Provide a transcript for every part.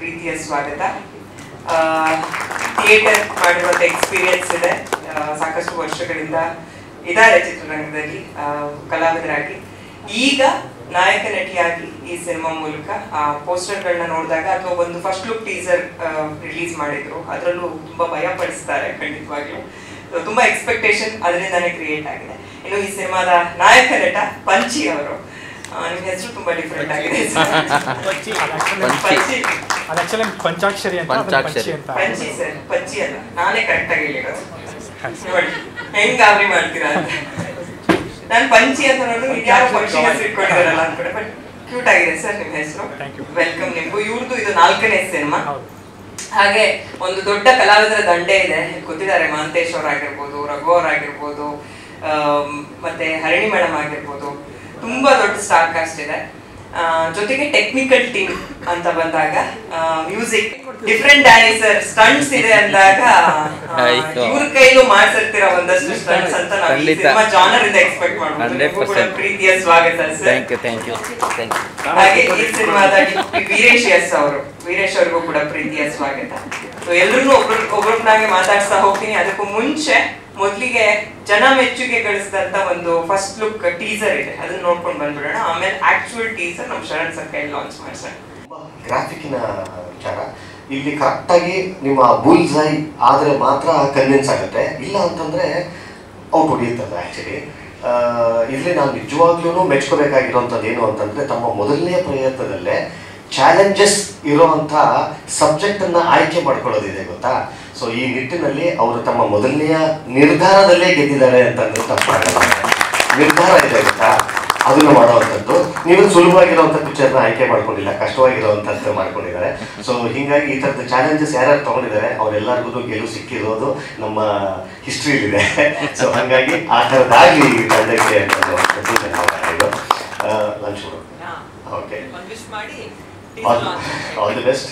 ಪ್ರೀತಿಯ ಸ್ವಾಗತ. ಥಿಯೇಟರ್ ಮಾಡಿರುವಂಥ ಎಕ್ಸ್ಪೀರಿಯನ್ಸ್ ಇದೆ, ಸಾಕಷ್ಟು ವರ್ಷಗಳಿಂದ ಇದ್ದಾರೆ ಚಿತ್ರರಂಗದಲ್ಲಿ ಕಲಾವಿದರಾಗಿ. ಈಗ ನಾಯಕ ನಟಿಯಾಗಿ ಈ ಸಿನಿಮಾ ಮೂಲಕ ಪೋಸ್ಟರ್ಗಳನ್ನ ನೋಡಿದಾಗ ಅಥವಾ ಒಂದು ಫಸ್ಟ್ ಲುಕ್ ಟೀಸರ್ ರಿಲೀಸ್ ಮಾಡಿದ್ರು, ಅದರಲ್ಲೂ ತುಂಬಾ ಭಯ ಪಡಿಸ್ತಾರೆ ಖಂಡಿತವಾಗ್ಲೂ. ತುಂಬಾ ಎಕ್ಸ್ಪೆಕ್ಟೇಷನ್ ಅದರಿಂದಾನೇ ಕ್ರಿಯೇಟ್ ಆಗಿದೆ. ಇನ್ನು ಈ ಸಿನಿಮಾದ ನಾಯಕ ನಟ ಪಂಚಿ ಅವರು, ನಿಮ್ಮ ಹೆಸರು ತುಂಬಾ ಡಿಫರೆಂಟ್ ಆಗಿದೆ. ಪಂಚಾಕ್ಷರಿ ಅಂತ ಪಂಚಿ ಸರ್, ಪಂಚಿ ಅಲ್ಲ, ನಾನೇ ಕರೆಕ್ಟ್ ಆಗಿ ಹೇಳಿರೋದು. ನೋಡಿ ಹೆಂಗ್ ಗಾಬರಿ ಮಾಡ್ತೀರಾ ಅಂತ. ನಾನು ಪಂಚಿ ಅಂತ ನೋಡಿದ್ರೆ ಇದ್ಯಾವ ಪಕ್ಷಿಗೆ ಹೆಸರು ಇಟ್ಕೊಂಡಿದ್ದಾರಲ್ಲ ಅನ್ಕೊಂಡೆ, ಬಟ್ ಕ್ಯೂಟ್ ಆಗಿದೆ ಸರ್ ನಿಮ್ಮ ಹೆಸರು. ವೆಲ್ಕಮ್ ನಿಮ್ಗೂ. ಇವ್ರದ್ದು ಇದು 4ನೇ ಸಿನಿಮಾ. ಹಾಗೆ ಒಂದು ದೊಡ್ಡ ಕಲಾವಿದರ ದಂಡೆ ಇದೆ, ಗೊತ್ತಿದ್ದಾರೆ. ಮಹಂತೇಶ್ ಅವರಾಗಿರ್ಬೋದು, ರಘು ಅವರಾಗಿರ್ಬೋದು, ಮತ್ತೆ ಹರಿಣಿ ಮೇಡಮ್ ಆಗಿರ್ಬೋದು, ತುಂಬಾ ದೊಡ್ಡ ಸ್ಟಾರ್ ಕಾಸ್ಟ್ ಇದೆ. ಜೊತೆಗೆ ಟೆಕ್ನಿಕಲ್ ಟೀಮ್ ಅಂತ ಬಂದಾಗ ಮ್ಯೂಸಿಕ್ ಡಿಫ್ರೆಂಟ್ ಡ್ಯಾನ್ಸರ್ ಸ್ಟಂಟ್ಸ್ ಇದೆ ಅಂದಾಗ ಇವ್ರ ಕೈಲೂ ಮಾಡ್ಸಿರ್ತೀರ ಒಂದಷ್ಟು ಸ್ಟಂಟ್ಸ್ ಅಂತ ನಾವು ಈ ಸಿನಿಮಾ ಜಾನರ್ ಇಂದ ಎಕ್ಸ್ಪೆಕ್ಟ್ ಮಾಡ್ಬೋದು. ಪ್ರೀತಿಯ ಸ್ವಾಗತ ಸರ್. ಹಾಗೆ ಈ ಸಿನಿಮಾದ ವೀರೇಶ್ ಅವ್ರಿಗೂ ಕೂಡ ಪ್ರೀತಿಯ ಸ್ವಾಗತ. ಎಲ್ರು ಒಬ್ರೊಬ್ಬನಾಗೆ ಮಾತಾಡ್ಸ್ತಾ ಹೋಗ್ತೀನಿ. ಅದಕ್ಕೂ ಮುಂಚೆ ಮೊದಲಿಗೆ ಜನ ಮೆಚ್ಚುಗೆ ಗಳಿಸಿದಂತ ಒಂದು ಫಸ್ಟ್ ಲುಕ್ ಟೀಸರ್ ಇದೆ, ಅದನ್ನ ನೋಡ್ಕೊಂಡು ಬಂದ್ಬಿಡೋಣ. ಆಮೇಲೆ ಆಕ್ಚುಯಲ್ ಟೀಸರ್ ನಮ್ಮ ಶರಣ್ ಸರ್ ಕೈ ಲಾಂಚ್ ಮಾಡ್ಸೋಣ. ಗ್ರಾಫಿಕ್ನ ವಿಚಾರ ಇಲ್ಲಿ ಕರೆಕ್ಟ್ ಆಗಿ ನಿಮ್ಮ ಬುಲ್ಸ್ ಐ ಆದ್ರೆ ಮಾತ್ರ ಕನ್ವಿನ್ಸ್ ಆಗುತ್ತೆ, ಇಲ್ಲ ಅಂತಂದ್ರೆ ಔಟ್ ಹೊಡಿಯುತ್ತದೆ. ಆಕ್ಚುಲಿ ಇಲ್ಲಿ ನಾವು ನಿಜವಾಗ್ಲೂ ಮೆಚ್ಕೋಬೇಕಾಗಿರೋಂಥದ್ದು ಏನು ಅಂತಂದ್ರೆ, ತಮ್ಮ ಮೊದಲನೇ ಪ್ರಯತ್ನದಲ್ಲೇ ಚಾಲೆಂಜಸ್ ಇರೋವಂಥ ಸಬ್ಜೆಕ್ಟ್ ಅನ್ನ ಆಯ್ಕೆ ಮಾಡ್ಕೊಳ್ಳೋದಿದೆ ಗೊತ್ತಾ. ಸೊ ಈ ನಿಟ್ಟಿನಲ್ಲಿ ಅವರು ತಮ್ಮ ಮೊದಲನೆಯ ನಿರ್ಧಾರದಲ್ಲೇ ಗೆದ್ದಿದ್ದಾರೆ ಅಂತಂದ್ರೆ ತಪ್ಪಾಗಲ್ಲ. ನಿರ್ಧಾರ ಇದೆ ಗೊತ್ತಾ, ಅದನ್ನ ಮಾಡುವಂಥದ್ದು. ನೀವು ಸುಲಭವಾಗಿರುವಂಥ ಪಿಕ್ಚರ್ನ ಆಯ್ಕೆ ಮಾಡ್ಕೊಂಡಿಲ್ಲ, ಕಷ್ಟವಾಗಿರುವಂಥದ್ದು ಮಾಡ್ಕೊಂಡಿದ್ದಾರೆ. ಸೊ ಹೀಗಾಗಿ ಈ ಥರದ ಚಾಲೆಂಜಸ್ ಯಾರ್ಯಾರು ತಗೊಂಡಿದ್ದಾರೆ ಅವರೆಲ್ಲರಿಗೂ ಗೆಲುವು ಸಿಕ್ಕಿರೋದು ನಮ್ಮ ಹಿಸ್ಟ್ರಿಲಿದೆ. ಸೊ ಹಾಗಾಗಿ ಆ ಥರದ್ದಾಗಲಿ ತಂಡಕ್ಕೆ ಅಂತಂದು lunch okay, all the best.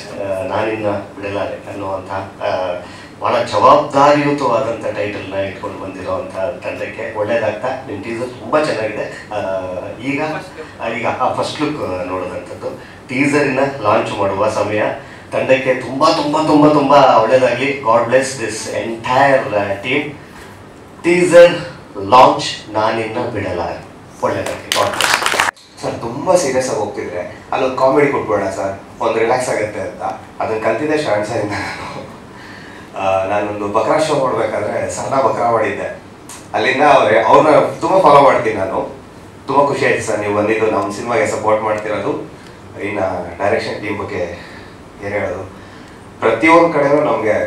ನಾನಿನ್ನ ಬಿಡಲಾರೆ ಅನ್ನುವಂಥ ಬಹಳ ಜವಾಬ್ದಾರಿಯುತವಾದಂಥ ಟೈಟಲ್ನ ಇಟ್ಕೊಂಡು ಬಂದಿರೋವಂಥ ತಂಡಕ್ಕೆ ಒಳ್ಳೇದಾಗ್ತಾ. ನಿಮ್ಮ ಟೀಸರ್ ತುಂಬ ಚೆನ್ನಾಗಿದೆ. ಈಗ ಫಸ್ಟ್ ಲುಕ್ ನೋಡೋದಂಥದ್ದು ಟೀಸರಿನ ಲಾಂಚ್ ಮಾಡುವ ಸಮಯ. ತಂಡಕ್ಕೆ ತುಂಬ ತುಂಬ ತುಂಬ ತುಂಬ ಒಳ್ಳೇದಾಗಲಿ. God bless this entire team. Teaser launch ನಾನಿನ್ನ ಬಿಡಲಾರೆ. ಒಳ್ಳೇದಾಗಲಿ. God bless sir. ತುಂಬ ಸೀರಿಯಸ್ ಆಗಿ ಹೋಗ್ತಿದ್ರೆ ಅಲ್ಲೊಂದು ಕಾಮಿಡಿ ಕೊಟ್ಬೇಡ ಸರ್, ಒಂದು ರಿಲ್ಯಾಕ್ಸ್ ಆಗುತ್ತೆ ಅಂತ ಅದನ್ನು ಕಲ್ತಿದ್ದೆ ಶರಣ್ ಸರಿಂದ. ನಾನೊಂದು ಬಕ್ರಾ ಶೋ ಮಾಡಬೇಕಾದ್ರೆ ಸಣ್ಣ ಬಕ್ರಾ ಮಾಡಿದ್ದೆ. ಅಲ್ಲಿಂದ ಅವ್ರನ್ನ ತುಂಬ ಫಾಲೋ ಮಾಡ್ತೀನಿ ನಾನು. ತುಂಬ ಖುಷಿ ಆಯ್ತು ಸರ್ ನೀವು ಬಂದಿದ್ದು, ನಮ್ಮ ಸಿನಿಮಾಗೆ ಸಪೋರ್ಟ್ ಮಾಡ್ತಿರೋದು. ಇನ್ನು ಡೈರೆಕ್ಷನ್ ಟೀಮ್ ಬಗ್ಗೆ ಏನು ಹೇಳೋದು, ಪ್ರತಿಯೊಂದು ಕಡೆನೂ ನಮಗೆ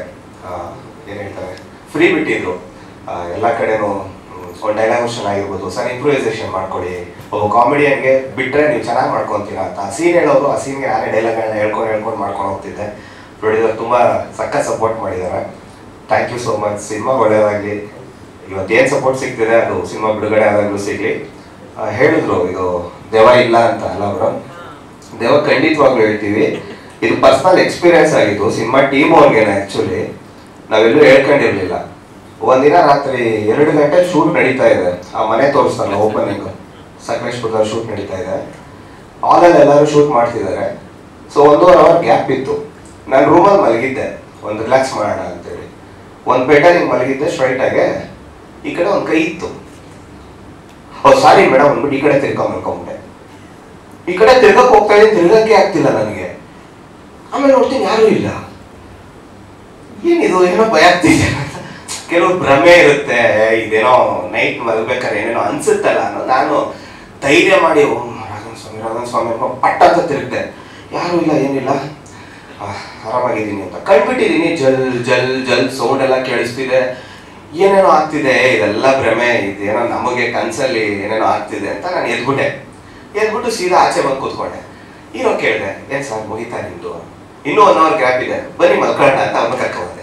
ಏನು ಹೇಳ್ತಾರೆ ಫ್ರೀ ಬಿಟ್ಟಿದ್ರು. ಎಲ್ಲ ಕಡೆನೂ ಒಂದು ಡೈಲಾಗ್ ವರ್ಷನ್ ಆಗಿರ್ಬೋದು, ಸರ್ ಇಂಪ್ರೂವೈಸೇಷನ್ ಮಾಡ್ಕೊಡಿ, ಒಬ್ಬ ಕಾಮಿಡಿಯನ್ಗೆ ಬಿಟ್ಟರೆ ನೀವು ಚೆನ್ನಾಗಿ ಮಾಡ್ಕೊತೀರಾ ಅಂತ. ಆ ಸೀನ್ ಹೇಳೋರು, ಆ ಸೀನ್ಗೆ ನಾನೇ ಡೈಲಾಗ್ಗಳನ್ನ ಹೇಳ್ಕೊಂಡು ಮಾಡ್ಕೊಂಡು ಹೋಗ್ತಿದ್ದೆ. ಪ್ರೊಡ್ಯೂಸರ್ ತುಂಬ ಸಖತ್ ಸಪೋರ್ಟ್ ಮಾಡಿದ್ದಾರೆ. Thank you so much. Cinema ಒಳ್ಳೆಯದಾಗಲಿ. ಇವತ್ತೇನು ಸಪೋರ್ಟ್ ಸಿಗ್ತಿದೆ ಅದು ಸಿನಿಮಾ ಬಿಡುಗಡೆ ಆದಾಗಲೂ ಸಿಗಲಿ. ಹೇಳಿದ್ರು ಇದು ದೆವ ಇಲ್ಲ ಅಂತ ಅಲ್ಲ ಅವರು, ದೆವ ಖಂಡಿತವಾಗ್ಲೂ ಹೇಳ್ತೀವಿ. ಇದು ಪರ್ಸನಲ್ ಎಕ್ಸ್ಪೀರಿಯನ್ಸ್ ಆಗಿತ್ತು ಸಿನಿಮಾ ಟೀಮ್ ಅವ್ರಿಗೇನೆ. ಆ್ಯಕ್ಚುಲಿ ನಾವೆಲ್ಲೂ ಹೇಳ್ಕೊಂಡಿರ್ಲಿಲ್ಲ. ಒಂದಿನ ರಾತ್ರಿ 2 ಗಂಟೆ ಶೂಟ್ ನಡೀತಾ ಇದೆ. ಆ ಮನೆ ತೋರಿಸ್ತಾರಲ್ಲ ಓಪನಿಂಗ್, ಸಕಲೇಶ್ಪುರದಲ್ಲಿ ಶೂಟ್ ನಡೀತಾ ಇದೆ. ಹಾಲಲ್ಲಿ ಎಲ್ಲರೂ ಶೂಟ್ ಮಾಡ್ತಿದ್ದಾರೆ. ಸೊ 1.5 ಅವರ್ ಗ್ಯಾಪ್ ಇತ್ತು. ನಾನು ರೂಮಲ್ಲಿ ಮಲಗಿದ್ದೆ, ಒಂದು ರಿಲ್ಯಾಕ್ಸ್ ಮಾಡೋಣ ಅಂತೇಳಿ. ಒಂದು ಬೆಡ್ಡಲ್ಲಿ ಹಿಂಗೆ ಮಲಗಿದ್ದೆ ಸ್ಟ್ರೈಟಾಗೆ. ಈ ಕಡೆ ಒಂದು ಕೈ ಇತ್ತು. ಸಾರಿ ಮೇಡಮ್ ಅಂದ್ಬಿಟ್ಟು ಈ ಕಡೆ ಮಲ್ಕೊಂಬಿಟ್ಟೆ. ಈ ಕಡೆ ತಿರ್ಗಕ್ಕೆ ಹೋಗ್ತಾ ಇದ್ದೀನಿ, ತಿರ್ಗಕ್ಕೆ ಆಗ್ತಿಲ್ಲ ನನಗೆ. ಆಮೇಲೆ ನೋಡ್ತೀನಿ ಯಾರೂ ಇಲ್ಲ. ಏನಿದು, ಏನೋ ಭಯ ಆಗ್ತಿದೆ. ಕೆಲವು ಭ್ರಮೆ ಇರುತ್ತೆ, ಇದೇನೋ ನೈಟ್ ಮಲಗ್ಬೇಕಾದ್ರೆ ಏನೇನೋ ಅನ್ಸುತ್ತಲ್ಲ ಅನ್ನೋ. ನಾನು ಧೈರ್ಯ ಮಾಡಿ ರಾಘವನ್ ಸ್ವಾಮಿ ಪಟ್ಟ ಅಂತ ತಿರುಗಿದೆ. ಯಾರೂ ಇಲ್ಲ, ಏನಿಲ್ಲ, ಆರಾಮಾಗಿದ್ದೀನಿ ಅಂತ ಕಳ್ಬಿಟ್ಟಿದ್ದೀನಿ. ಜಲ್ ಜಲ್ ಜಲ್ ಸೌಂಡ್ ಎಲ್ಲ ಕೇಳಿಸ್ತಿದೆ, ಏನೇನೋ ಆಗ್ತಿದೆ, ಇದೆಲ್ಲ ಭ್ರಮೆ, ಇದೇನೋ ನಮಗೆ ಕನ್ಸಲ್ಲಿ ಏನೇನೋ ಆಗ್ತಿದೆ ಅಂತ ನಾನು ಎದ್ಬಿಟ್ಟು ಸೀದಾ ಆಚೆ ಬಂದು ಕೂತ್ಕೊಂಡೆ. ಏನೋ ಕೇಳಿದೆ, ಏನ್ ಸರ್ ಮುಗಿತಾ ನಿಮ್ದು, ಇನ್ನೂ 1 ಅವರ್ ಗ್ಯಾಪ್ ಇದೆ, ಬನ್ನಿ ಮಲ್ಕೊಳ್ಳೋಣ ಅಂತ ಅವ್ರನ್ನ ಕರ್ಕೊಂಡೆ.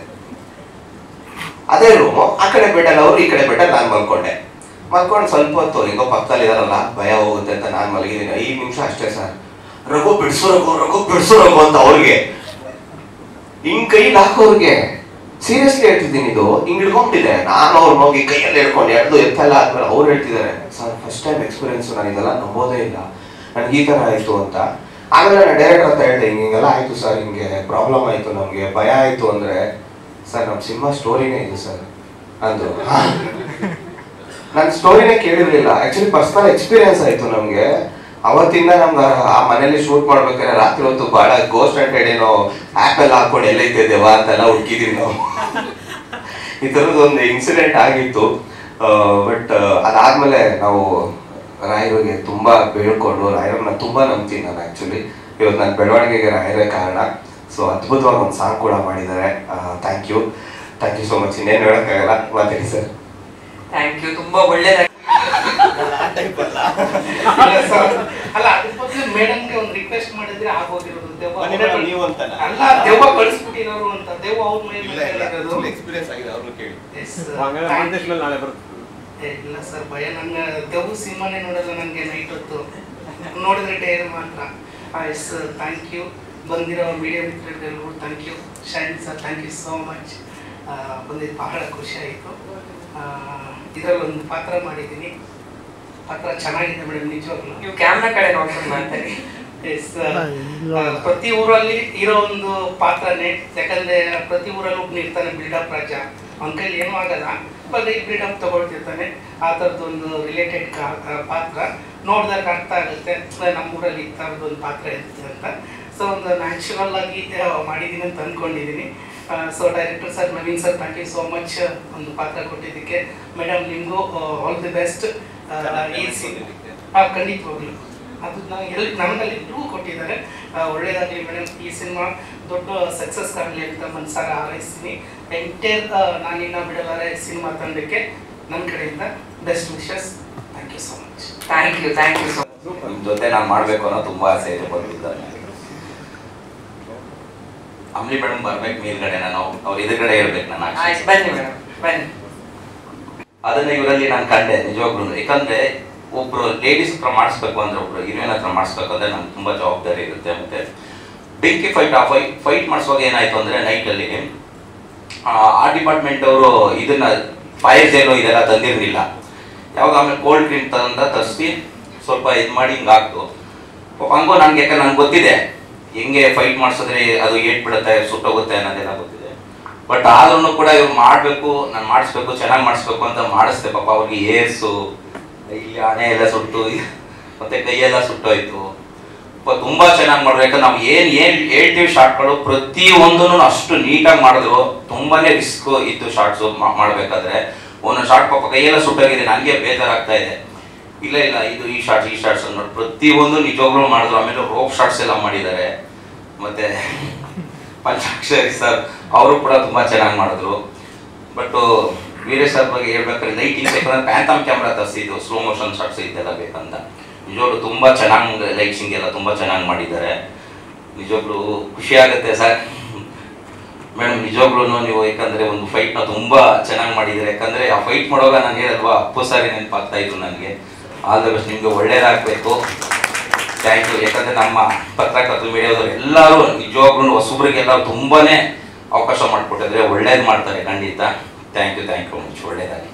ಅದೇ ರೂಮು, ಆ ಕಡೆ ಬೆಡ್ಡಲ್ಲಿ ಅವರು, ಈ ಕಡೆ ಬೆಡ್ಡಲ್ಲಿ ನಾನು ಮಲ್ಕೊಂಡು ಸ್ವಲ್ಪ ಹೊತ್ತು ಹಿಂಗೋ ಪಕ್ಕದಲ್ಲಿ ಇದಾರಲ್ಲ ಭಯ ಹೋಗುತ್ತೆ ಅಂತ ನಾನು ಮಲಗಿದ್ದೀನಿ. 5 ನಿಮಿಷ ಅಷ್ಟೇ ಸರ್. ರಘು ಬಿಡ್ಸು ಅಂತ ಅವ್ರಿಗೆ ಹಿಂಗ್ ಕೈಲಿ ಹಾಕೋರ್ಗೆ ಸೀರಿಯಸ್ಲಿ ಹೇಳ್ತಿದ್ದೀನಿ. ಇದು ಹಿಂಗ್ ಹಿಡ್ಕೊಂಬಿಟ್ಟಿದೆ. ನಾನು ಅವ್ರನ್ನ ಹೋಗಿ ಕೈಯಲ್ಲಿ ಹಿಡ್ಕೊಂಡು ಎತ್ತಲ್ಲ ಆದ್ಮೇಲೆ ಅವ್ರು ಹೇಳ್ತಿದ್ದಾರೆ, ಸರ್ ಫಸ್ಟ್ ಟೈಮ್ ಎಕ್ಸ್ಪೀರಿಯನ್ಸು, ನಾನು ಇದೆಲ್ಲ ನಂಬೋದೇ ಇಲ್ಲ, ನನಗೆ ಈ ಥರ ಆಯಿತು ಅಂತ. ಆಮೇಲೆ ನಾನು ಡೈರೆಕ್ಟರ್ ಅಂತ ಹೇಳಿದೆ, ಹಿಂಗೆಲ್ಲ ಆಯಿತು ಸರ್, ಹಿಂಗೆ ಪ್ರಾಬ್ಲಮ್ ಆಯಿತು, ನಮಗೆ ಭಯ ಆಯಿತು ಅಂದರೆ, ಸರ್ ನಮ್ಮ ಸಿನಿಮಾ ಸ್ಟೋರಿನೇ ಇದು ಸರ್ ಅಂದರು. ನನ್ನ ಸ್ಟೋರಿನೇ ಕೇಳಿರಲಿಲ್ಲ, ಆ್ಯಕ್ಚುಲಿ ಪರ್ಸ್ನಲ್ ಎಕ್ಸ್ಪೀರಿಯನ್ಸ್ ಆಯಿತು ನಮಗೆ. ಅವತ್ತಿಂದ ನಮ್ಗೆ ಆ ಮನೇಲಿ ಶೂಟ್ ಮಾಡ್ಬೇಕಾದ್ರೆ ರಾತ್ರಿ ಹೊತ್ತು ಭಾಳ ಗೋಸ್ಟ್ ಅಂಟೆಡ್ ಏನೋ ಆ್ಯಪೆಲ್ಲ ಹಾಕೊಂಡು ಎಲ್ಲೈತೆ ದೇವಾ ಅಂತೆಲ್ಲ ಹುಡುಕಿದೀವಿ ನಾವು. ಈ ಥರದ್ದು ಒಂದು ಇನ್ಸಿಡೆಂಟ್ ಆಗಿತ್ತು. ಬಟ್ ಅದಾದಮೇಲೆ ನಾವು ರಾಯರಿಗೆ ತುಂಬ ಬೇಡ್ಕೊಂಡು, ರಾಯರನ್ನ ತುಂಬ ನಂಬ್ತೀನಿ ನಾನು ಆ್ಯಕ್ಚುಲಿ. ಇವತ್ತು ನನ್ನ ಬೆಳವಣಿಗೆಗೆ ರಾಯರೇ ಕಾರಣ. ಸೊ ಅದ್ಭುತವಾಗಿ ಒಂದು ಸಾಂಗ್ ಕೂಡ ಮಾಡಿದ್ದಾರೆ. Thank you so much. ಇನ್ನೇನು ಹೇಳೋಕ್ಕಾಗಲ್ಲ, ಮಾತಾಡಿ ಸರ್. ಥ್ಯಾಂಕ್ ಯು, ತುಂಬ ಒಳ್ಳೇದಾಗಿ. ಅಲ್ಲ ಅದ್ರ ಬಗ್ಗೆ ಮೇಡಮ್ಗೆ ಒಂದು ರಿಕ್ವೆಸ್ಟ್ ಮಾಡಿದ್ರೆ ಆಗೋಗಿರೋದು. ನೀವು ಅಂತ ಅಲ್ಲ, ದೆವ್ವ ಕಳಿಸ್ಬಿಟ್ಟಿರೋರು ಅಂತ. ದೆವ್ವ ಅವ್ರ ಮೇಲೆ ಎಕ್ಸ್ಪೀರಿಯನ್ಸ್ ಆಗಿದೆ, ಅವ್ರನ್ನ ಕೇಳಿ. ಇಲ್ಲ ಸರ್, ಭಯ. ನನ್ನ ದೆವ್ವ ಸಿನಿಮಾನೇ ನೋಡಲ್ಲ ನನಗೆ ನೈಟ್ ಹೊತ್ತು, ನೋಡಿದ್ರೆ ಡೈರಿ ಮಾತ್ರ. Yes, thank you. ಬಂದಿರೋ ಮೀಡಿಯಾ ಮಿತ್ರರಿಗೆಲ್ಲರೂ thank you. Shine sir, thank you so much. ಬಂದಿದ್ದು ಬಹಳ ಖುಷಿ ಆಯಿತು. ಇದರಲ್ಲಿ ಒಂದು ಪಾತ್ರ ಮಾಡಿದ್ದೀನಿ. ಪಾತ್ರ ಚೆನ್ನಾಗಿದೆ ಮೇಡಮ್, ನಿಜವಾಗ್ಲೂ. ನೀವು ಕ್ಯಾಮ್ರಾ ಕಡೆ ನೋಡ್ಕೊಂಡು ಮಾತಾಡಿ. ಎಸ್, ಪ್ರತಿ ಊರಲ್ಲಿ ಇರೋ ಒಂದು ಪಾತ್ರನೇ. ಯಾಕಂದ್ರೆ ಪ್ರತಿ ಊರಲ್ಲೂ ಒಬ್ಬನು ಇರ್ತಾನೆ ಬಿಲ್ಡಪ್ ರಾಜ, ಅವನ ಕೈಲಿ ಏನೂ ಆಗಲ್ಲ, ಬಟ್ ಈ ಬಿಲ್ಡಪ್ ತಗೊಳ್ತಿರ್ತಾನೆ. ಆ ಥರದ್ದೊಂದು ರಿಲೇಟೆಡ್ ಪಾತ್ರ ನೋಡಿದಾಗ ಅರ್ಥ ಆಗುತ್ತೆ ನಮ್ಮೂರಲ್ಲಿ ಈ ಥರದ್ದೊಂದು ಪಾತ್ರ ಇರುತ್ತೆ ಅಂತ. ಸೊ ಒಂದು ನ್ಯಾಚುರಲ್ ಆಗಿ ಮಾಡಿದ್ದೀನಿ ಅಂತ ಅಂದ್ಕೊಂಡಿದ್ದೀನಿ. So director sir, Naveen sir, thank you so much ಒಂದು ಪಾತ್ರ ಕೊಟ್ಟಿದ್ದಕ್ಕೆ. ಮೇಡಮ್, ನಿಮಗೂ ಆಲ್ ದಿ ಬೆಸ್ಟ್. ಖಂಡಿತವಾಗ್ಲು ಅದನ್ನ ನಮಗಲ್ಲಿಗೂ ಕೊಟ್ಟಿದ್ದಾರೆ. ಒಳ್ಳೇದಾಗಲಿ ಮೇಡಮ್. ಈ ಸಿನಿಮಾ ದೊಡ್ಡ ಸಕ್ಸಸ್ ಆಗಲಿ ಅಂತ ಮನಸಾರ ಹಾರೈಸ್ತೀನಿ. ಎಂಟೈರ್ ನಾನಿನ್ನ ಬಿಡಲಾರೆ ಸಿನಿಮಾ ತಂಡಕ್ಕೆ ನನ್ನ ಕಡೆಯಿಂದ best wishes. Thank you so much. Thank you so much. ನಿಮ್ಮ ಜೊತೆ ನಾನು ಮಾಡಬೇಕು ಅನ್ನೋ ತುಂಬ ಆಸೆ ಇದೆ, ಬಂದಿದ್ದಾರೆ. ಅಮ್ಲಿ ಮೇಡಮ್ ಬರ್ಬೇಕು ಮೇಲ್ಗಡೆ, ನಾನು ಅವ್ರ ಎದುರುಗಡೆ ಇರ್ಬೇಕು. ನಾನು ಬನ್ನಿ ಮೇಡಮ್, ಬನ್ನಿ. ಅದನ್ನ ಇವರಲ್ಲಿ ನಾನು ಕಂಡೆ ನಿಜವಾಗ್ಲೂ. ಯಾಕಂದ್ರೆ ಒಬ್ರು ಲೇಡೀಸ್ ಹತ್ರ ಮಾಡಿಸ್ಬೇಕು ಅಂದ್ರೆ, ಒಬ್ರು ಹೀರೋಯಿನ್ ಹತ್ರ ಮಾಡಿಸ್ಬೇಕು ಅಂದ್ರೆ ನಮ್ಗೆ ತುಂಬಾ ಜವಾಬ್ದಾರಿ ಇರುತ್ತೆ. ಮತ್ತೆ ಬೆಂಕಿ ಫೈಟ್ ಮಾಡಿಸುವಾಗ ಏನಾಯ್ತು ಅಂದ್ರೆ, ನೈಟಲ್ಲಿ ಆ ಡಿಪಾರ್ಟ್ಮೆಂಟ್ ಅವರು ಇದನ್ನ ಫೈರ್ ಜೇಲು ಇದೆಲ್ಲ ತಂದಿರಲಿಲ್ಲ. ಯಾವಾಗ ಆಮೇಲೆ ಕೋಲ್ಡ್ ಕ್ರೀಮ್ ತರಿಸಿ ಸ್ವಲ್ಪ ಇದು ಮಾಡಿ ಹಿಂಗಾಗ್ತು. ಹಂಗೋ ನನಗೆ, ಯಾಕಂದ್ರೆ ನಂಗೆ ಗೊತ್ತಿದೆ ಹೆಂಗೆ ಫೈಟ್ ಮಾಡಿಸಿದ್ರೆ ಅದು ಏಟ್ ಬಿಡುತ್ತೆ, ಸುಟ್ಟೋಗುತ್ತೆ ಅನ್ನೋದೆಲ್ಲ ಗೊತ್ತಿದೆ. ಬಟ್ ಆದ್ರೂ ಕೂಡ ಇವ್ರು ಮಾಡಬೇಕು, ನಾನು ಮಾಡಿಸ್ಬೇಕು, ಚೆನ್ನಾಗಿ ಮಾಡಿಸ್ಬೇಕು ಅಂತ ಮಾಡಿಸ್ದೆ. ಪಾಪ ಅವ್ರಿಗೆ ಏರ್ಸು, ಇಲ್ಲಿ ಹಣೆ ಎಲ್ಲ ಸುಟ್ಟು, ಮತ್ತೆ ಕೈಯೆಲ್ಲ ಸುಟ್ಟೋಯ್ತು. ತುಂಬಾ ಚೆನ್ನಾಗಿ ಮಾಡಿದ್ರು. ಯಾಕಂದ್ರೆ ನಾವು ಏನ್ ಹೇಳ್ತೀವಿ ಶಾರ್ಟ್ಗಳು ಪ್ರತಿಯೊಂದನ್ನು ಅಷ್ಟು ನೀಟಾಗಿ ಮಾಡಿದ್ರು. ತುಂಬಾನೇ ರಿಸ್ಕ್ ಇತ್ತು ಶಾರ್ಟ್ಸ್ ಮಾಡ್ಬೇಕಾದ್ರೆ. ಒಂದೊಂದು ಶಾರ್ಟ್ ಪಾಪ ಕೈಯೆಲ್ಲ ಸುಟ್ಟೋಗಿದೆ, ನನಗೆ ಬೇಜಾರಾಗ್ತಾ ಇದೆ. ಇಲ್ಲ ಇದು ಈ ಶಾರ್ಟ್ಸ್ ನೋಡಿ ಪ್ರತಿಯೊಂದು ನಿಜವಾಗ್ಲೂ ಮಾಡಿದ್ರು. ಆಮೇಲೆ ರೋಪ್ ಶಾರ್ಟ್ಸ್ ಎಲ್ಲ ಮಾಡಿದ್ದಾರೆ. ಮತ್ತೆ ಪಂಚಾಕ್ಷರಿ ಸರ್ ಅವರು ಕೂಡ ತುಂಬಾ ಚೆನ್ನಾಗಿ ಮಾಡಿದ್ರು. ಬಟ್ ವೀರೇಶ್ ಸರ್ ಬಗ್ಗೆ ಹೇಳ್ಬೇಕಾದ್ರೆ ಲೈಟಿಂಗ್ಸ್, ಯಾಕಂದ್ರೆ ಪ್ಯಾಂಥಮ್ ಕ್ಯಾಮ್ರಾ ತರಿಸಿದ್ದು, ಸ್ಲೋ ಮೋಷನ್ ಶಾರ್ಟ್ಸ್ ಇದೆಲ್ಲ ಬೇಕಂತ. ನಿಜವಾಗ್ಲೂ ತುಂಬಾ ಚೆನ್ನಾಗಿ ಲೈಟ್ಸಿಂಗ್ ಎಲ್ಲ ತುಂಬಾ ಚೆನ್ನಾಗಿ ಮಾಡಿದ್ದಾರೆ. ನಿಜವಾಗ್ಲೂ ಖುಷಿ ಆಗುತ್ತೆ ಸರ್. ಮೇಡಮ್ ನಿಜವಾಗ್ಲೂ ನೀವು, ಯಾಕಂದ್ರೆ ಒಂದು ಫೈಟ್ನ ತುಂಬಾ ಚೆನ್ನಾಗಿ ಮಾಡಿದ್ದಾರೆ. ಯಾಕಂದ್ರೆ ಆ ಫೈಟ್ ಮಾಡುವಾಗ ನಾನು ಹೇಳಲ್ವಾ, ಅಪ್ಪು ಸಾರಿ ನೆನಪಾಗ್ತಾ ಇದ್ರು ನನಗೆ. ಆಲ್ ದ ಬೆಸ್ಟ್, ನಿಮ್ಗೆ ಒಳ್ಳೇದಾಗಬೇಕು. Thank you. ಯಾಕಂದ್ರೆ ನಮ್ಮ ಪತ್ರಕರ್ತರು, ಮೀಡಿಯಾದವರು ಎಲ್ಲರೂ ನಿಜವಾಗ್ಲೂ ಹೊಸಬ್ರಿಗೆಲ್ಲರೂ ತುಂಬಾನೇ ಅವಕಾಶ ಮಾಡಿಕೊಟ್ಟಿದ್ರೆ ಒಳ್ಳೇದು ಮಾಡ್ತಾರೆ ಖಂಡಿತ. Thank you much. ಒಳ್ಳೇದಾಗಿ.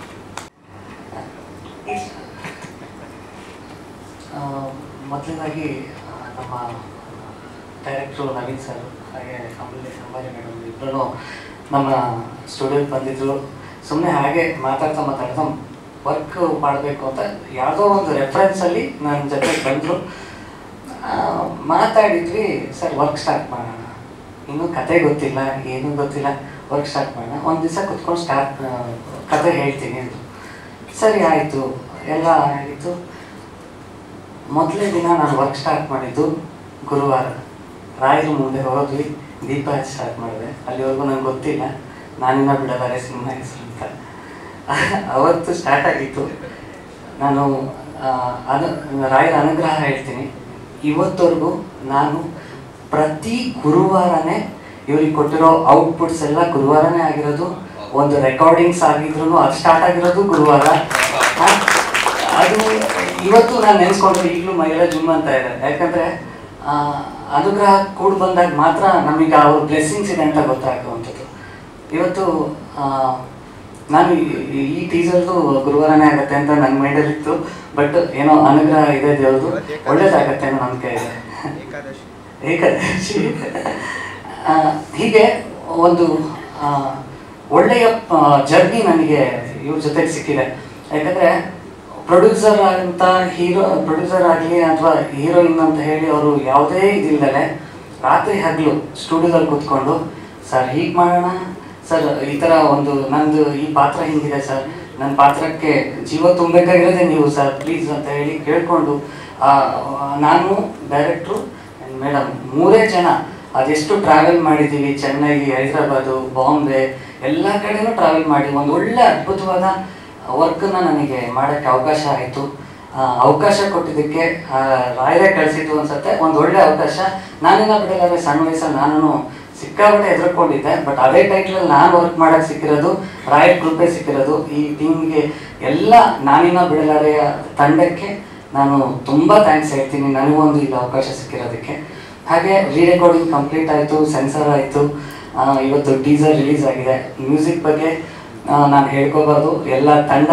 ಮೊದಲನೇದಾಗಿ ನಮ್ಮ ಡೈರೆಕ್ಟ್ರು ನವೀನ್ ಸರ್ ಹಾಗೆ ಅಂಬಾರಿ ಮೇಡಮ್ ಇಬ್ಬರು ನಮ್ಮ ಸ್ಟುಡಿಯೋಗೆ ಬಂದಿದ್ರು. ಸುಮ್ಮನೆ ಹಾಗೆ ಮಾತಾಡ್ತಾ ವರ್ಕ್ ಮಾಡಬೇಕು ಅಂತ ಯಾವುದೋ ಒಂದು ರೆಫರೆನ್ಸಲ್ಲಿ ನನ್ನ ಜೊತೆಗೆ ಬಂದರು. ಮಾತಾಡಿದ್ವಿ, ಸರ್ ವರ್ಕ್ ಸ್ಟಾರ್ಟ್ ಮಾಡೋಣ, ಇನ್ನೂ ಕತೆ ಗೊತ್ತಿಲ್ಲ, ಏನೂ ಗೊತ್ತಿಲ್ಲ, ವರ್ಕ್ ಸ್ಟಾರ್ಟ್ ಮಾಡೋಣ, ಒಂದು ದಿವಸ ಕುತ್ಕೊಂಡು ಕತೆ ಹೇಳ್ತೀನಿ ಅಂದರು. ಸರಿ ಆಯಿತು, ಎಲ್ಲ ಆಗಿತ್ತು. ಮೊದಲನೇ ದಿನ ನಾನು ವರ್ಕ್ ಸ್ಟಾರ್ಟ್ ಮಾಡಿದ್ದು ಗುರುವಾರ. ರಾಯರು ಮುಂದೆ ಹೋದ್ವಿ, ದೀಪ ಸ್ಟಾರ್ಟ್ ಮಾಡಿದೆ. ಅಲ್ಲಿವರೆಗೂ ನಂಗೆ ಗೊತ್ತಿಲ್ಲ ನಾನಿನ್ನ ಬಿಡಲಾರೆ ಸಿನಿಮಾ ಹೆಸರು ಅಂತ. ಅವತ್ತು ಸ್ಟಾರ್ಟ್ ಆಗಿತ್ತು. ನಾನು ರಾಯರ ಅನುಗ್ರಹ ಹೇಳ್ತೀನಿ, ಇವತ್ತವರೆಗೂ ನಾನು ಪ್ರತಿ ಗುರುವಾರನೇ ಇವ್ರಿಗೆ ಕೊಟ್ಟಿರೋ ಔಟ್ಪುಟ್ಸ್ ಎಲ್ಲ ಗುರುವಾರನೇ ಆಗಿರೋದು. ಒಂದು ರೆಕಾರ್ಡಿಂಗ್ಸ್ ಆಗಿದ್ರು ಅದು ಸ್ಟಾರ್ಟ್ ಆಗಿರೋದು ಗುರುವಾರ. ಅದು ಇವತ್ತು ನಾನು ನೆನೆಸ್ಕೊಂಡ್ರೆ ಈಗಲೂ ಮೈಯೆಲ್ಲ ಜುಮ್ ಅಂತ ಇದೆ. ಯಾಕಂದರೆ ಅನುಗ್ರಹ ಕೂಡ ಬಂದಾಗ ಮಾತ್ರ ನಮಗೆ ಅವ್ರ ಬ್ಲೆಸ್ಸಿಂಗ್ಸ್ ಇದೆ ಅಂತ ಗೊತ್ತಾಗುವಂಥದ್ದು. ಇವತ್ತು ನಾನು ಈ ಟೀಸರ್ದು ಗುರುವಾರನೇ ಆಗುತ್ತೆ ಅಂತ ನನ್ನ ಮೈಂಡಲ್ಲಿತ್ತು. ಬಟ್ ಏನೋ ಅನುಗ್ರಹ ಇದೆ, ದೇವ್ರದು ಒಳ್ಳೇದಾಗತ್ತೆ ಅನ್ನೋ ನಂಬಿಕೆ ಇದೆ. ಏಕಾದಶಿ. ಹೀಗೆ ಒಂದು ಒಳ್ಳೆಯ ಜರ್ನಿ ನನಗೆ ಇವ್ರ ಜೊತೆಗೆ ಸಿಕ್ಕಿದೆ. ಯಾಕಂದರೆ ಪ್ರೊಡ್ಯೂಸರ್ ಪ್ರೊಡ್ಯೂಸರ್ ಆಗಲಿ ಅಥವಾ ಹೀರೋಯಿನ್ ಅಂತ ಹೇಳಿ ಅವರು ಯಾವುದೇ ಇದಿಲ್ಲದೆ ರಾತ್ರಿ ಹಗಲು ಸ್ಟುಡಿಯೋದಲ್ಲಿ ಕೂತ್ಕೊಂಡು ಸರ್ ಹೀಗೆ ಮಾಡೋಣ ಸರ್, ಈ ಥರ ಒಂದು ನಂದು ಈ ಪಾತ್ರ ಹಿಂಗಿದೆ ಸರ್, ನನ್ನ ಪಾತ್ರಕ್ಕೆ ಜೀವ ತುಂಬಬೇಕಾಗಿರೋದೆ ನೀವು ಸರ್ ಪ್ಲೀಸ್ ಅಂತ ಹೇಳಿ ಕೇಳಿಕೊಂಡು ನಾನು ಡೈರೆಕ್ಟ್ರು ಮೇಡಮ್ 3 ಜನ ಅದೆಷ್ಟು ಟ್ರಾವೆಲ್ ಮಾಡಿದ್ದೀವಿ, ಚೆನ್ನೈ, ಹೈದರಾಬಾದು, ಬಾಂಬೆ ಎಲ್ಲ ಕಡೆನೂ ಟ್ರಾವೆಲ್ ಮಾಡಿ ಒಂದು ಒಳ್ಳೆ ಅದ್ಭುತವಾದ ವರ್ಕನ್ನು ನನಗೆ ಮಾಡೋಕ್ಕೆ ಅವಕಾಶ ಆಯಿತು. ಅವಕಾಶ ಕೊಟ್ಟಿದ್ದಕ್ಕೆ ರಾಯರೇ ಕಳಿಸಿದ್ದು ಅನ್ಸುತ್ತೆ, ಒಂದು ಒಳ್ಳೆ ಅವಕಾಶ. ನಾನಿನ್ನ ಬಿಡಲಾರೆ ಸಣ್ಣ ವಯಸ್ಸಲ್ಲಿ ನಾನು ಸಿಕ್ಕಾಪಟ್ಟೆ ಎದುರ್ಕೊಂಡಿದ್ದೆ, ಬಟ್ ಅದೇ ಟೈಟ್ಲಲ್ಲಿ ನಾನು ವರ್ಕ್ ಮಾಡೋಕ್ಕೆ ಸಿಕ್ಕಿರೋದು ರಾಯರ್ ಕೃಪೆ ಸಿಕ್ಕಿರೋದು. ಈ ಟೀಮ್ಗೆ ಎಲ್ಲ ನಾನಿನ್ನ ಬಿಡಲಾರೆಯ ತಂಡಕ್ಕೆ ನಾನು ತುಂಬ ಥ್ಯಾಂಕ್ಸ್ ಹೇಳ್ತೀನಿ, ನನಗೊಂದು ಈಗ ಅವಕಾಶ ಸಿಕ್ಕಿರೋದಕ್ಕೆ. ಹಾಗೆ ರೀರೆಕಾರ್ಡಿಂಗ್ ಕಂಪ್ಲೀಟ್ ಆಯಿತು, ಸೆನ್ಸರ್ ಆಯಿತು, ಇವತ್ತು ಟೀಸರ್ ರಿಲೀಸ್ ಆಗಿದೆ. ಮ್ಯೂಸಿಕ್ ಬಗ್ಗೆ ನಾನು ಹೇಳ್ಕೋಬಾರ್ದು, ಎಲ್ಲ ತಂಡ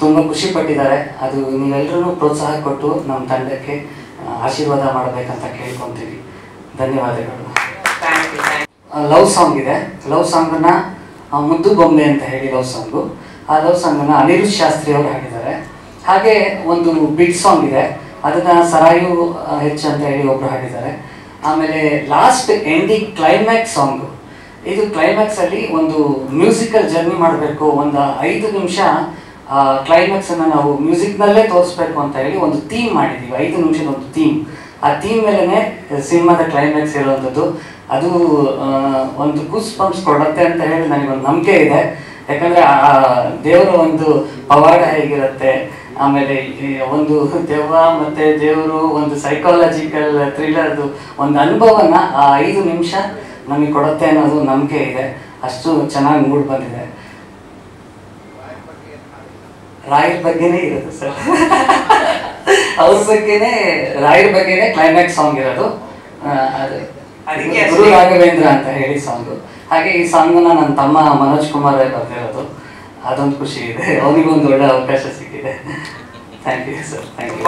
ತುಂಬ ಖುಷಿ ಪಟ್ಟಿದ್ದಾರೆ. ಅದು ನೀವೆಲ್ಲರೂ ಪ್ರೋತ್ಸಾಹ ಕೊಟ್ಟು ನಮ್ಮ ತಂಡಕ್ಕೆ ಆಶೀರ್ವಾದ ಮಾಡಬೇಕಂತ ಕೇಳ್ಕೊತೀವಿ. ಧನ್ಯವಾದಗಳು. ಲವ್ ಸಾಂಗ್ ಇದೆ. ಲವ್ ಸಾಂಗನ್ನು ಮುದ್ದು ಬೊಂಬೆ ಅಂತ ಹೇಳಿ ಲವ್ ಸಾಂಗು. ಆ ಲವ್ ಸಾಂಗನ್ನು ಅನಿರುದ್ಧ್ ಶಾಸ್ತ್ರಿ ಅವರು ಹಾಡಿದ್ದಾರೆ. ಹಾಗೆ ಒಂದು ಬಿಟ್ ಸಾಂಗ್ ಇದೆ, ಅದನ್ನು ಸರಾಯು ಹೆಚ್ ಅಂತ ಹೇಳಿ ಒಬ್ಬರು ಹಾಡಿದ್ದಾರೆ. ಆಮೇಲೆ ಲಾಸ್ಟ್ ಎಂಡಿಂಗ್ ಕ್ಲೈಮ್ಯಾಕ್ಸ್ ಸಾಂಗು. ಇದು ಕ್ಲೈಮ್ಯಾಕ್ಸಲ್ಲಿ ಒಂದು ಮ್ಯೂಸಿಕಲ್ ಜರ್ನಿ ಮಾಡಬೇಕು, ಒಂದು 5 ನಿಮಿಷ ಕ್ಲೈಮ್ಯಾಕ್ಸನ್ನು ನಾವು ಮ್ಯೂಸಿಕ್ನಲ್ಲೇ ತೋರಿಸ್ಬೇಕು ಅಂತ ಹೇಳಿ ಒಂದು ಥೀಮ್ ಮಾಡಿದ್ದೀವಿ, 5 ನಿಮಿಷದ ಒಂದು ಥೀಮ್. ಆ ಥೀಮ್ ಮೇಲೇ ಸಿನಿಮಾದ ಕ್ಲೈಮ್ಯಾಕ್ಸ್ ಇರುವಂಥದ್ದು. ಅದು ಒಂದು ಗೂಸ್ ಬಂಪ್ಸ್ ಕೊಡುತ್ತೆ ಅಂತ ಹೇಳಿ ನನಗೊಂದು ನಂಬಿಕೆ ಇದೆ. ಯಾಕಂದರೆ ಆ ದೇವರ ಒಂದು ಪವಾಡ ಹೇಗಿರುತ್ತೆ, ಆಮೇಲೆ ಒಂದು ದೆವ್ವ ಮತ್ತು ದೇವರು ಒಂದು ಸೈಕಾಲಜಿಕಲ್ ಥ್ರಿಲ್ಲರ್ದು ಒಂದು ಅನುಭವನ ಆ 5 ನಿಮಿಷ ನಮಗೆ ಕೊಡುತ್ತೆ ಅನ್ನೋದು ನಂಬಿಕೆ ಇದೆ. ಅಷ್ಟು ಚೆನ್ನಾಗಿ ಮೂಡ್ ಬಂದಿದೆ. ರಾಯರ್ ಬಗ್ಗೆನೇ ಇರೋದು ಸರ್, ಅವ್ರ ಬಗ್ಗೆನೇ, ರಾಯರ್ ಬಗ್ಗೆನೇ ಕ್ಲೈಮ್ಯಾಕ್ಸ್ ಸಾಂಗ್ ಇರೋದು. ಗುರು ರಾಘವೇಂದ್ರ ಅಂತ ಹೇಳಿ ಸಾಂಗು. ಹಾಗೆ ಈ ಸಾಂಗನ್ನ ನನ್ನ ತಮ್ಮ ಮನೋಜ್ ಕುಮಾರ್ ಬರ್ತಿರೋದು, ಅದೊಂದು ಖುಷಿ ಇದೆ. ಅವನಿಗೊಂದು ಒಳ್ಳೆ ಅವಕಾಶ ಸಿಕ್ಕಿದೆ. Thank you sir, thank you.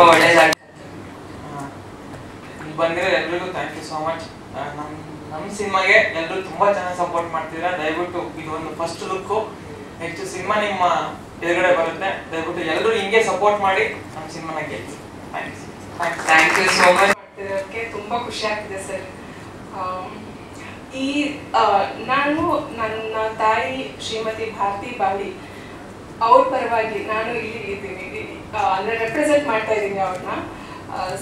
ಬಂದಿರೋ ಎಲ್ರಿಗೂ ಥ್ಯಾಂಕ್ ಯು ಸೋ ಮಚ್. ನಮ್ಮ ಸಿನಿಮಾಗೆ ಎಲ್ಲರೂ ತುಂಬ ಚೆನ್ನಾಗಿ ಸಪೋರ್ಟ್ ಮಾಡ್ತಿದ್ದೀರಾ. ದಯವಿಟ್ಟು ಇದು ಒಂದು ಫಸ್ಟ್ ಲುಕ್ಕು, ನೆಕ್ಸ್ಟ್ ಸಿನಿಮಾ ನಿಮ್ಮ ಎದುರುಗಡೆ ಬರುತ್ತೆ. ದಯವಿಟ್ಟು ಎಲ್ಲರೂ ಹಿಂಗೆ ಸಪೋರ್ಟ್ ಮಾಡಿ ನಮ್ಮ ಸಿನಿಮಾನ ಗೆಲ್ಲಿ. Thank you so much. ತುಂಬ ಖುಷಿ ಆಗ್ತಿದೆ ಸರ್. ನಾನು ನನ್ನ ತಾಯಿ ಶ್ರೀಮತಿ ಭಾರತಿ ಬಾಳಿ ಅವ್ರ ಪರವಾಗಿ ನಾನು ಇಲ್ಲಿ ಇದ್ದೀನಿ, ಅಂದರೆ ರೆಪ್ರೆಸೆಂಟ್ ಮಾಡ್ತಾ ಇದ್ದೀನಿ ಅವ್ರನ್ನ.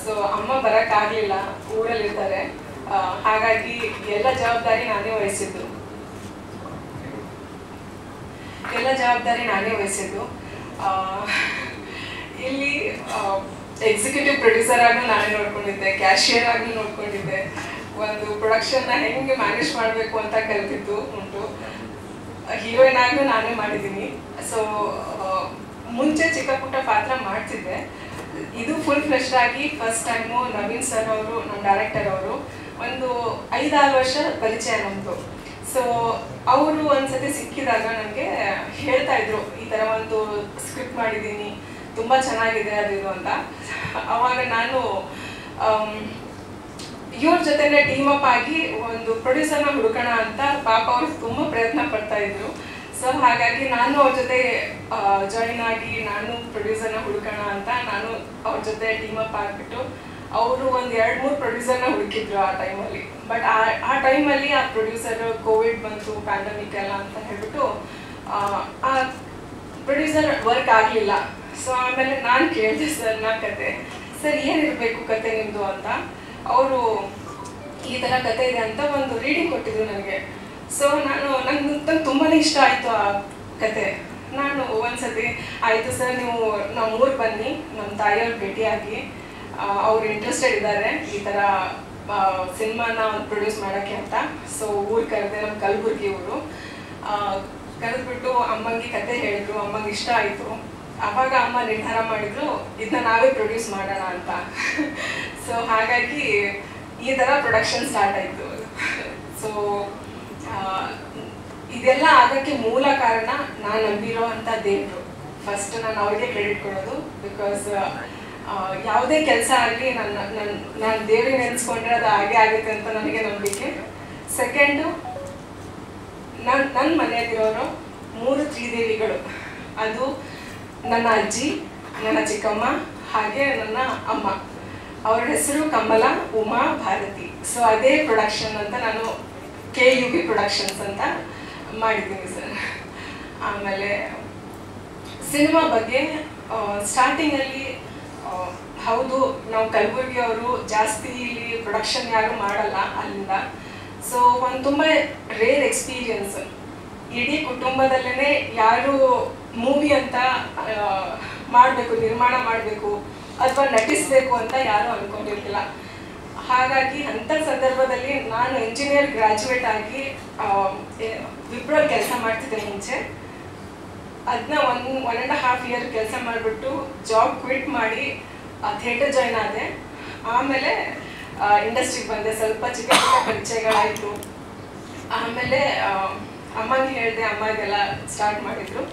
ಸೊ ಅಮ್ಮ ಬರೋಕ್ಕಾಗಲಿಲ್ಲ, ಊರಲ್ಲಿರ್ತಾರೆ. ಹಾಗಾಗಿ ಎಲ್ಲ ಜವಾಬ್ದಾರಿ ನಾನೇ ವಹಿಸಿದ್ದು. ಇಲ್ಲಿ ಎಕ್ಸಿಕ್ಯೂಟಿವ್ ಪ್ರೊಡ್ಯೂಸರ್ ಆಗಿ ನಾನೇ ನೋಡ್ಕೊಂಡಿದ್ದೆ, ಕ್ಯಾಶಿಯರ್ ಆಗಿ ನೋಡ್ಕೊಂಡಿದ್ದೆ. ಒಂದು ಪ್ರೊಡಕ್ಷನ್ನ ಹೆಂಗೆ ಮ್ಯಾನೇಜ್ ಮಾಡಬೇಕು ಅಂತ ಕಲಿತಿದ್ದು ಉಂಟು. ಹೀರೋಯಿನ್ ಆಗಿ ನಾನೇ ಮಾಡಿದ್ದೀನಿ. ಸೊ ಮುಂಚೆ ಚಿಕ್ಕ ಪುಟ್ಟ ಪಾತ್ರ ಮಾಡ್ತಿದ್ದೆ. ಇದು ಫುಲ್ ಫ್ಲೆಶ್ ಆಗಿ ಫಸ್ಟ್ ಟೈಮು ನವೀನ್ ಸರ್ ಅವರು, ನಮ್ಮ ಡೈರೆಕ್ಟರ್ ಅವರು, ಒಂದು 5-6 ವರ್ಷ ಪರಿಚಯ ನಮ್ಮದು. ಸೊ ಅವರು ಒಂದ್ಸತಿ ಸಿಕ್ಕಿದಾಗ ನನಗೆ ಹೇಳ್ತಾ ಇದ್ರು, ಈ ಥರ ಒಂದು ಸ್ಕ್ರಿಪ್ಟ್ ಮಾಡಿದ್ದೀನಿ, ತುಂಬ ಚೆನ್ನಾಗಿದೆ ಅದು ಇದು ಅಂತ. ಅವಾಗ ನಾನು ಇವ್ರ ಜೊತೆನೆ ಟೀಮ್ ಅಪ್ ಆಗಿ ಒಂದು ಪ್ರೊಡ್ಯೂಸರ್ನ ಹುಡುಕೋಣ ಅಂತ ಪಾಪ ಅವರು ತುಂಬ ಪ್ರಯತ್ನ ಪಡ್ತಾ ಇದ್ರು. ಸೊ ಹಾಗಾಗಿ ನಾನು ಅವ್ರ ಜೊತೆ ಜಾಯಿನ್ ಆಗಿ ನಾನು ಪ್ರೊಡ್ಯೂಸರ್ನ ಹುಡುಕೋಣ ಅಂತ ನಾನು ಅವ್ರ ಜೊತೆ ಟೀಮ್ ಅಪ್ ಆಗಿಬಿಟ್ಟು, ಅವರು ಒಂದು 2-3 ಪ್ರೊಡ್ಯೂಸರ್ನ ಹುಡುಕಿದ್ರು ಆ ಟೈಮಲ್ಲಿ. ಬಟ್ ಆ ಟೈಮಲ್ಲಿ ಆ ಪ್ರೊಡ್ಯೂಸರ್ ಕೋವಿಡ್ ಬಂತು, ಪ್ಯಾಂಡಮಿಕ್ ಎಲ್ಲ ಅಂತ ಹೇಳ್ಬಿಟ್ಟು ಆ ಪ್ರೊಡ್ಯೂಸರ್ ವರ್ಕ್ ಆಗಲಿಲ್ಲ. ಸೊ ಆಮೇಲೆ ನಾನು ಕೇಳಿದೆ ಸರ್ನ ಕತೆ, ಸರ್ ಏನಿರಬೇಕು ಕತೆ ನಿಮ್ಮದು ಅಂತ. ಅವರು ಈ ಥರ ಕತೆ ಇದೆ ಅಂತ ಒಂದು ರೀಡಿಂಗ್ ಕೊಟ್ಟಿದ್ರು ನನಗೆ. ಸೊ ನಂಗೆ ತುಂಬಾ ಇಷ್ಟ ಆಯಿತು ಆ ಕತೆ. ನಾನು ಒಂದ್ಸತಿ ಆಯಿತು ಸರ್, ನೀವು ನಮ್ಮ ಊರಿಗೆ ಬನ್ನಿ, ನಮ್ಮ ತಾಯಿಯವ್ರು ಭೇಟಿಯಾಗಿ, ಅವ್ರು ಇಂಟ್ರೆಸ್ಟೆಡ್ ಇದ್ದಾರೆ ಈ ಥರ ಸಿನಿಮಾನ ಪ್ರೊಡ್ಯೂಸ್ ಮಾಡೋಕ್ಕೆ ಅಂತ. ಸೊ ಊರು ಕರೆದೆ, ನಮ್ಮ ಕಲಬುರ್ಗಿ ಊರು. ಕರೆದ್ಬಿಟ್ಟು ಅಮ್ಮಂಗೆ ಕತೆ ಹೇಳಿದ್ರು, ಅಮ್ಮಂಗೆ ಇಷ್ಟ ಆಯಿತು. ಆವಾಗ ಅಮ್ಮ ನಿರ್ಧಾರ ಮಾಡಿದ್ರು, ಇದನ್ನ ನಾವೇ ಪ್ರೊಡ್ಯೂಸ್ ಮಾಡೋಣ ಅಂತ. ಸೊ ಹಾಗಾಗಿ ಈ ಥರ ಪ್ರೊಡಕ್ಷನ್ ಸ್ಟಾರ್ಟ್ ಆಯಿತು. ಸೊ ಇದೆಲ್ಲ ಆಗೋಕ್ಕೆ ಮೂಲ ಕಾರಣ ನಾನು ನಂಬಿರೋ ಅಂಥ ದೇವರು. ಫಸ್ಟ್ ನಾನು ಅವ್ರಿಗೆ ಕ್ರೆಡಿಟ್ ಕೊಡೋದು. ಬಿಕಾಸ್ ಯಾವುದೇ ಕೆಲಸ ಆಗಲಿ ನಾನು ದೇವ್ರಿಗೆ ನೆನೆಸ್ಕೊಂಡ್ರೆ ಅದು ಹಾಗೆ ಆಗುತ್ತೆ ಅಂತ ನನಗೆ ನಂಬಿಕೆ. ಸೆಕೆಂಡು, ನನ್ನ ಮನೆಯಲ್ಲಿರೋರು 3 ತ್ರಿದೇವಿಗಳು. ಅದು ನನ್ನ ಅಜ್ಜಿ, ನನ್ನ ಚಿಕ್ಕಮ್ಮ, ಹಾಗೆ ನನ್ನ ಅಮ್ಮ. ಅವ್ರ ಹೆಸರು ಕಮಲ, ಉಮಾ, ಭಾರತಿ. ಸೊ ಅದೇ ಪ್ರೊಡಕ್ಷನ್ ಅಂತ ನಾನು KUB ಪ್ರೊಡಕ್ಷನ್ಸ್ ಅಂತ ಮಾಡಿದ್ದೀನಿ ಸರ್. ಆಮೇಲೆ ಸಿನಿಮಾ ಬಗ್ಗೆ ಸ್ಟಾರ್ಟಿಂಗಲ್ಲಿ ಹೌದು, ನಾವು ಕಲಬುರ್ಗಿ ಅವರು ಜಾಸ್ತಿ ಇಲ್ಲಿ ಪ್ರೊಡಕ್ಷನ್ ಯಾರು ಮಾಡಲ್ಲ ಅಲ್ಲಿಂದ. ಸೊ ಒಂದು ತುಂಬ ರೇರ್ ಎಕ್ಸ್ಪೀರಿಯನ್ಸ್. ಇಡೀ ಕುಟುಂಬದಲ್ಲೇ ಯಾರು ಮೂವಿ ಅಂತ ಮಾಡಬೇಕು, ನಿರ್ಮಾಣ ಮಾಡಬೇಕು ಅಥವಾ ನಟಿಸಬೇಕು ಅಂತ ಯಾರೂ ಅಂದ್ಕೊಂಡಿರ್ಲಿಲ್ಲ. ಹಾಗಾಗಿ ಅಂಥ ಸಂದರ್ಭದಲ್ಲಿ ನಾನು ಇಂಜಿನಿಯರ್ ಗ್ರ್ಯಾಜುಯೇಟ್ ಆಗಿ ವಿಪ್ರಲ್ಲಿ ಕೆಲಸ ಮಾಡ್ತಿದ್ದೆ ಮುಂಚೆ. ಅದನ್ನ 1.5 ಇಯರ್ ಕೆಲಸ ಮಾಡಿಬಿಟ್ಟು ಜಾಬ್ ಕ್ವಿಟ್ ಮಾಡಿ ಥಿಯೇಟರ್ ಜಾಯ್ನ್ ಆದೆ. ಆಮೇಲೆ ಇಂಡಸ್ಟ್ರಿಗೆ ಬಂದೆ. ಸ್ವಲ್ಪ ಚಿಕ್ಕ ಚಿಕ್ಕ ಪರಿಚಯಗಳಾಯಿತು. ಆಮೇಲೆ ಅಮ್ಮನಿಗೆ ಹೇಳಿದೆ, ಅಮ್ಮ ಇದೆಲ್ಲ ಸ್ಟಾರ್ಟ್ ಮಾಡಿದ್ರು.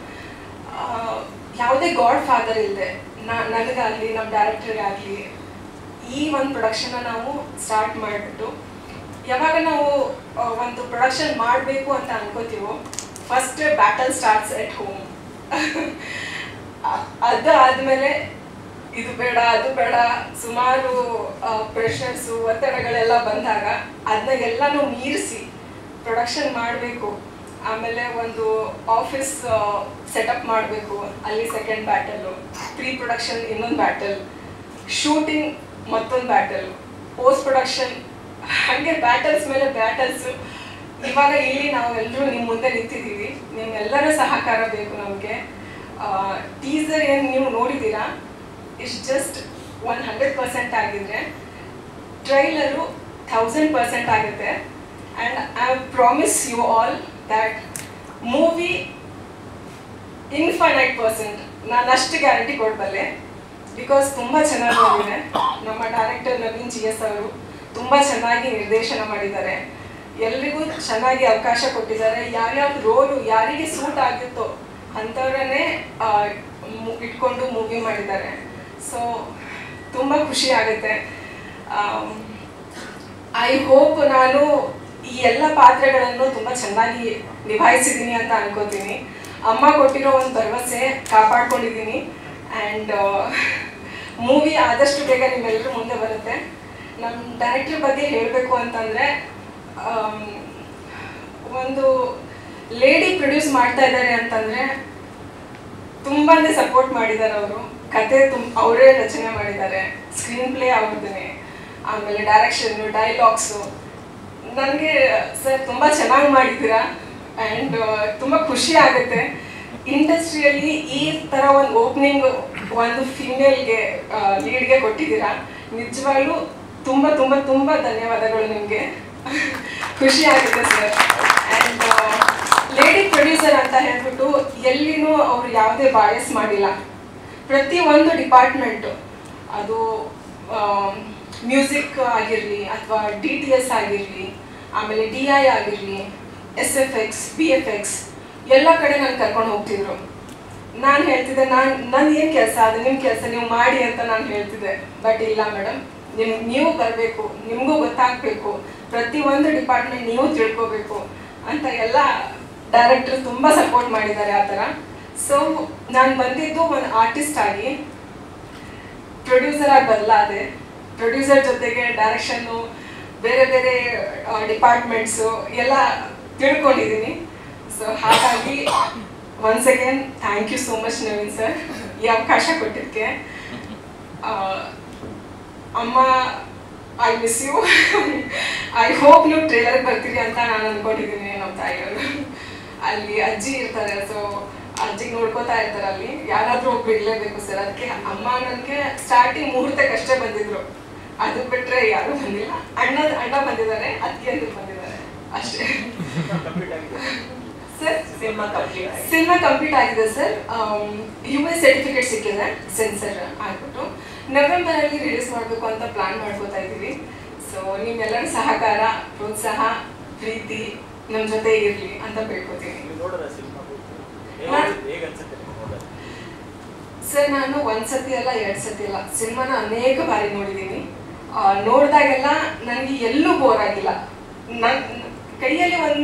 ಯಾವುದೇ ಗಾಡ್ ಫಾದರ್ ಇಲ್ಲದೆ ನನಗಾಗಲಿ ನಮ್ಮ ಡೈರೆಕ್ಟರ್ಗಾಗಲಿ ಈ ಒಂದು ಪ್ರೊಡಕ್ಷನ್ನ ನಾವು ಸ್ಟಾರ್ಟ್ ಮಾಡಿಬಿಟ್ಟು, ಯಾವಾಗ ನಾವು ಒಂದು ಪ್ರೊಡಕ್ಷನ್ ಮಾಡಬೇಕು ಅಂತ ಅನ್ಕೋತೀವೋ first battle starts at home. ಅದು ಆದಮೇಲೆ ಇದು ಬೇಡ ಅದು ಬೇಡ ಸುಮಾರು ಪ್ರೆಷರ್ಸು ಒತ್ತಡಗಳೆಲ್ಲ ಬಂದಾಗ ಅದನ್ನ ಎಲ್ಲನೂ ಮೀರಿಸಿ ಪ್ರೊಡಕ್ಷನ್ ಮಾಡಬೇಕು. ಆಮೇಲೆ ಒಂದು ಆಫೀಸ್ ಸೆಟಪ್ ಮಾಡಬೇಕು, ಅಲ್ಲಿ ಸೆಕೆಂಡ್ ಬ್ಯಾಟಲು, ಪ್ರೀ ಪ್ರೊಡಕ್ಷನ್ ಇನ್ನೊಂದು ಬ್ಯಾಟಲ್, ಶೂಟಿಂಗ್ ಮತ್ತೊಂದು ಬ್ಯಾಟಲ್, ಪೋಸ್ಟ್ ಪ್ರೊಡಕ್ಷನ್, ಹಾಗೆ ಬ್ಯಾಟಲ್ಸ್ ಮೇಲೆ ಬ್ಯಾಟಲ್ಸು. ಇವಾಗ ಇಲ್ಲಿ ನಾವೆಲ್ಲರೂ ನಿಮ್ಮ ಮುಂದೆ ನಿಂತಿದ್ದೀವಿ. ನಿಮ್ಮೆಲ್ಲರ ಸಹಕಾರ ಬೇಕು ನಮಗೆ. ಟೀಸರ್ ಏನು ನೀವು ನೋಡಿದ್ದೀರಾ, ಇಟ್ಸ್ ಜಸ್ಟ್ 100% ಆಗಿದ್ರೆ ಟ್ರೈಲರು 1000% ಆಗುತ್ತೆ. And I promise you all that movie infinite%. ನಾನು ಅಷ್ಟು ಗ್ಯಾರಂಟಿ ಕೊಡಬಲ್ಲೆ. ಬಿಕಾಸ್ ತುಂಬ ಚೆನ್ನಾಗಿ ಬಂದಿದೆ. ನಮ್ಮ ಡೈರೆಕ್ಟರ್ ನವೀನ್ GS ಅವರು ತುಂಬ ಚೆನ್ನಾಗಿ ನಿರ್ದೇಶನ ಮಾಡಿದ್ದಾರೆ. ಎಲ್ರಿಗೂ ಚೆನ್ನಾಗಿ ಅವಕಾಶ ಕೊಟ್ಟಿದ್ದಾರೆ. ಯಾವ್ಯಾವ ರೋಲು ಯಾರಿಗೆ ಸೂಟ್ ಆಗಿತ್ತೋ ಅಂಥವ್ರನ್ನೇ ಇಟ್ಕೊಂಡು ಮೂವಿ ಮಾಡಿದ್ದಾರೆ. ಸೊ ತುಂಬ ಖುಷಿ ಆಗುತ್ತೆ. ಐ ಹೋಪ್ ನಾನು ಈ ಎಲ್ಲ ಪಾತ್ರಗಳನ್ನು ತುಂಬ ಚೆನ್ನಾಗಿ ನಿಭಾಯಿಸಿದ್ದೀನಿ ಅಂತ ಅನ್ಕೋತೀನಿ. ಅಮ್ಮ ಕೊಟ್ಟಿರೋ ಒಂದು ಭರವಸೆ ಕಾಪಾಡ್ಕೊಂಡಿದ್ದೀನಿ. ಆ್ಯಂಡ್ ಮೂವಿ ಆದಷ್ಟು ಬೇಗ ನಿಮ್ಮೆಲ್ಲರೂ ಮುಂದೆ ಬರುತ್ತೆ. ನಮ್ಮ ಡೈರೆಕ್ಟರ್ ಬಗ್ಗೆ ಹೇಳಬೇಕು ಅಂತಂದರೆ, ಒಂದು ಲೇಡಿ ಪ್ರೊಡ್ಯೂಸ್ ಮಾಡ್ತಾ ಇದ್ದಾರೆ ಅಂತಂದರೆ ತುಂಬಾ ಸಪೋರ್ಟ್ ಮಾಡಿದ್ದಾರೆ ಅವರು. ಕತೆ ಅವರೇ ರಚನೆ ಮಾಡಿದ್ದಾರೆ, ಸ್ಕ್ರೀನ್ ಪ್ಲೇ ಅವ್ರದ್ದೇ, ಆಮೇಲೆ ಡೈರೆಕ್ಷನ್ನು, ಡೈಲಾಗ್ಸು. ನನಗೆ ಸರ್ ತುಂಬ ಚೆನ್ನಾಗಿ ಮಾಡಿದ್ದೀರಾ. ಆ್ಯಂಡ್ ತುಂಬ ಖುಷಿ ಆಗುತ್ತೆ. ಇಂಡಸ್ಟ್ರಿಯಲ್ಲಿ ಈ ಥರ ಒಂದು ಓಪನಿಂಗ್ ಒಂದು ಫಿಮೇಲ್ಗೆ ಲೀಡ್ಗೆ ಕೊಟ್ಟಿದ್ದೀರಾ. ನಿಜವಾಗ್ಲೂ ತುಂಬ ತುಂಬ ತುಂಬ ಧನ್ಯವಾದಗಳು ನಿಮಗೆ. ಖುಷಿ ಆಗುತ್ತೆ ಸರ್. ಆ್ಯಂಡ್ ಲೇಡಿ ಪ್ರೊಡ್ಯೂಸರ್ ಅಂತ ಹೇಳ್ಬಿಟ್ಟು ಎಲ್ಲಿನೂ ಅವರು ಯಾವುದೇ ಬಾಯಸ್ ಮಾಡಿಲ್ಲ. ಪ್ರತಿಯೊಂದು ಡಿಪಾರ್ಟ್ಮೆಂಟು, ಅದು ಮ್ಯೂಸಿಕ್ ಆಗಿರಲಿ ಅಥವಾ DTS ಆಗಿರಲಿ, ಆಮೇಲೆ DI ಆಗಿರಲಿ, SFX, BFX ಎಲ್ಲ ಕಡೆ ನಾನು ಕರ್ಕೊಂಡು ಹೋಗ್ತಿದ್ರು. ನಾನು ಹೇಳ್ತಿದ್ದೆ, ನನ್ನ ಏನು ಕೆಲಸ, ಅದು ನಿಮ್ಮ ಕೆಲಸ, ನೀವು ಮಾಡಿ ಅಂತ ನಾನು ಹೇಳ್ತಿದ್ದೆ. ಬಟ್ ಇಲ್ಲ ಮೇಡಮ್, ನೀವು ಬರಬೇಕು, ನಿಮಗೂ ಗೊತ್ತಾಗಬೇಕು, ಪ್ರತಿಯೊಂದು ಡಿಪಾರ್ಟ್ಮೆಂಟ್ ನೀವು ತಿಳ್ಕೋಬೇಕು ಅಂತ ಎಲ್ಲ ಡೈರೆಕ್ಟರ್ ತುಂಬ ಸಪೋರ್ಟ್ ಮಾಡಿದ್ದಾರೆ ಆ ಥರ. ಸೊ ನಾನು ಬಂದಿದ್ದು ಒಂದು ಆರ್ಟಿಸ್ಟ್ ಆಗಿ ಪ್ರೊಡ್ಯೂಸರ್ ಆಗಿ ಬದಲಾದೆ. ಪ್ರೊಡ್ಯೂಸರ್ ಜೊತೆಗೆ ಡೈರೆಕ್ಷನ್ನು, ಬೇರೆ ಬೇರೆ ಡಿಪಾರ್ಟ್ಮೆಂಟ್ಸು ಎಲ್ಲ ತಿಳ್ಕೊಂಡಿದ್ದೀನಿ. ಸೊ ಹಾಗಾಗಿ once again thank you so much Naveen sir ಈ ಅವಕಾಶ ಕೊಟ್ಟಿದ್ದಕ್ಕೆ. ಅಮ್ಮ, I miss you. I hope ನೀವು ಟ್ರೇಲರ್ ಬರ್ತೀರಿ ಅಂತ ನಾನು ಅಂದ್ಕೊಂಡಿದ್ದೀನಿ. ನಮ್ಮ ತಾಯಿಯವರು ಅಲ್ಲಿ ಅಜ್ಜಿ ಇರ್ತಾರೆ, ಸೊ ಅಜ್ಜಿಗೆ ನೋಡ್ಕೋತಾ ಇರ್ತಾರೆ. ಅಲ್ಲಿ ಯಾರಾದರೂ ಒಬ್ರು ಇರಲೇಬೇಕು ಸರ್. ಅದಕ್ಕೆ ಅಮ್ಮ ನನಗೆ ಸ್ಟಾರ್ಟಿಂಗ್ ಮುಹೂರ್ತಕ್ಕಷ್ಟೇ ಬಂದಿದ್ರು, ಅದು ಬಿಟ್ಟರೆ ಯಾರೂ ಬಂದಿಲ್ಲ. ಅಣ್ಣ ಬಂದಿದ್ದಾರೆ, ಅತ್ತಿಗೆ ಅಂತ ಬಂದಿದ್ದಾರೆ ಅಷ್ಟೇ ಸರ್. ಸಿನಿಮಾ ಕಂಪ್ಲೀಟ್ ಆಗಿದೆ ಸರ್. US ಸರ್ಟಿಫಿಕೇಟ್ ಸಿಕ್ಕಿದೆ, ಸೆನ್ಸರ್ ಆಗ್ಬಿಟ್ಟು. ನವೆಂಬರಲ್ಲಿ ರಿಲೀಸ್ ಮಾಡಬೇಕು ಅಂತ ಪ್ಲಾನ್ ಮಾಡ್ಕೋತಾ ಇದ್ದೀವಿ. ಸೊ ನಿಮ್ಮೆಲ್ಲರ ಸಹಕಾರ, ಪ್ರೋತ್ಸಾಹ, ಪ್ರೀತಿ ನಮ್ಮ ಜೊತೆ ಇರಲಿ ಅಂತ ಬೇಡ್ಕೋತೀನಿ. ಸರ್ ನಾನು ಒಂದ್ಸತಿ ಅಲ್ಲ 2 ಸತಿ ಅಲ್ಲ ಸಿನಿಮಾನ ಅನೇಕ ಬಾರಿ ನೋಡಿದ್ದೀನಿ. ನೋಡಿದಾಗೆಲ್ಲ ನನಗೆ ಎಲ್ಲೂ ಬೋರ್ ಆಗಿಲ್ಲ. ನನ್ನ ಕೈಯಲ್ಲಿ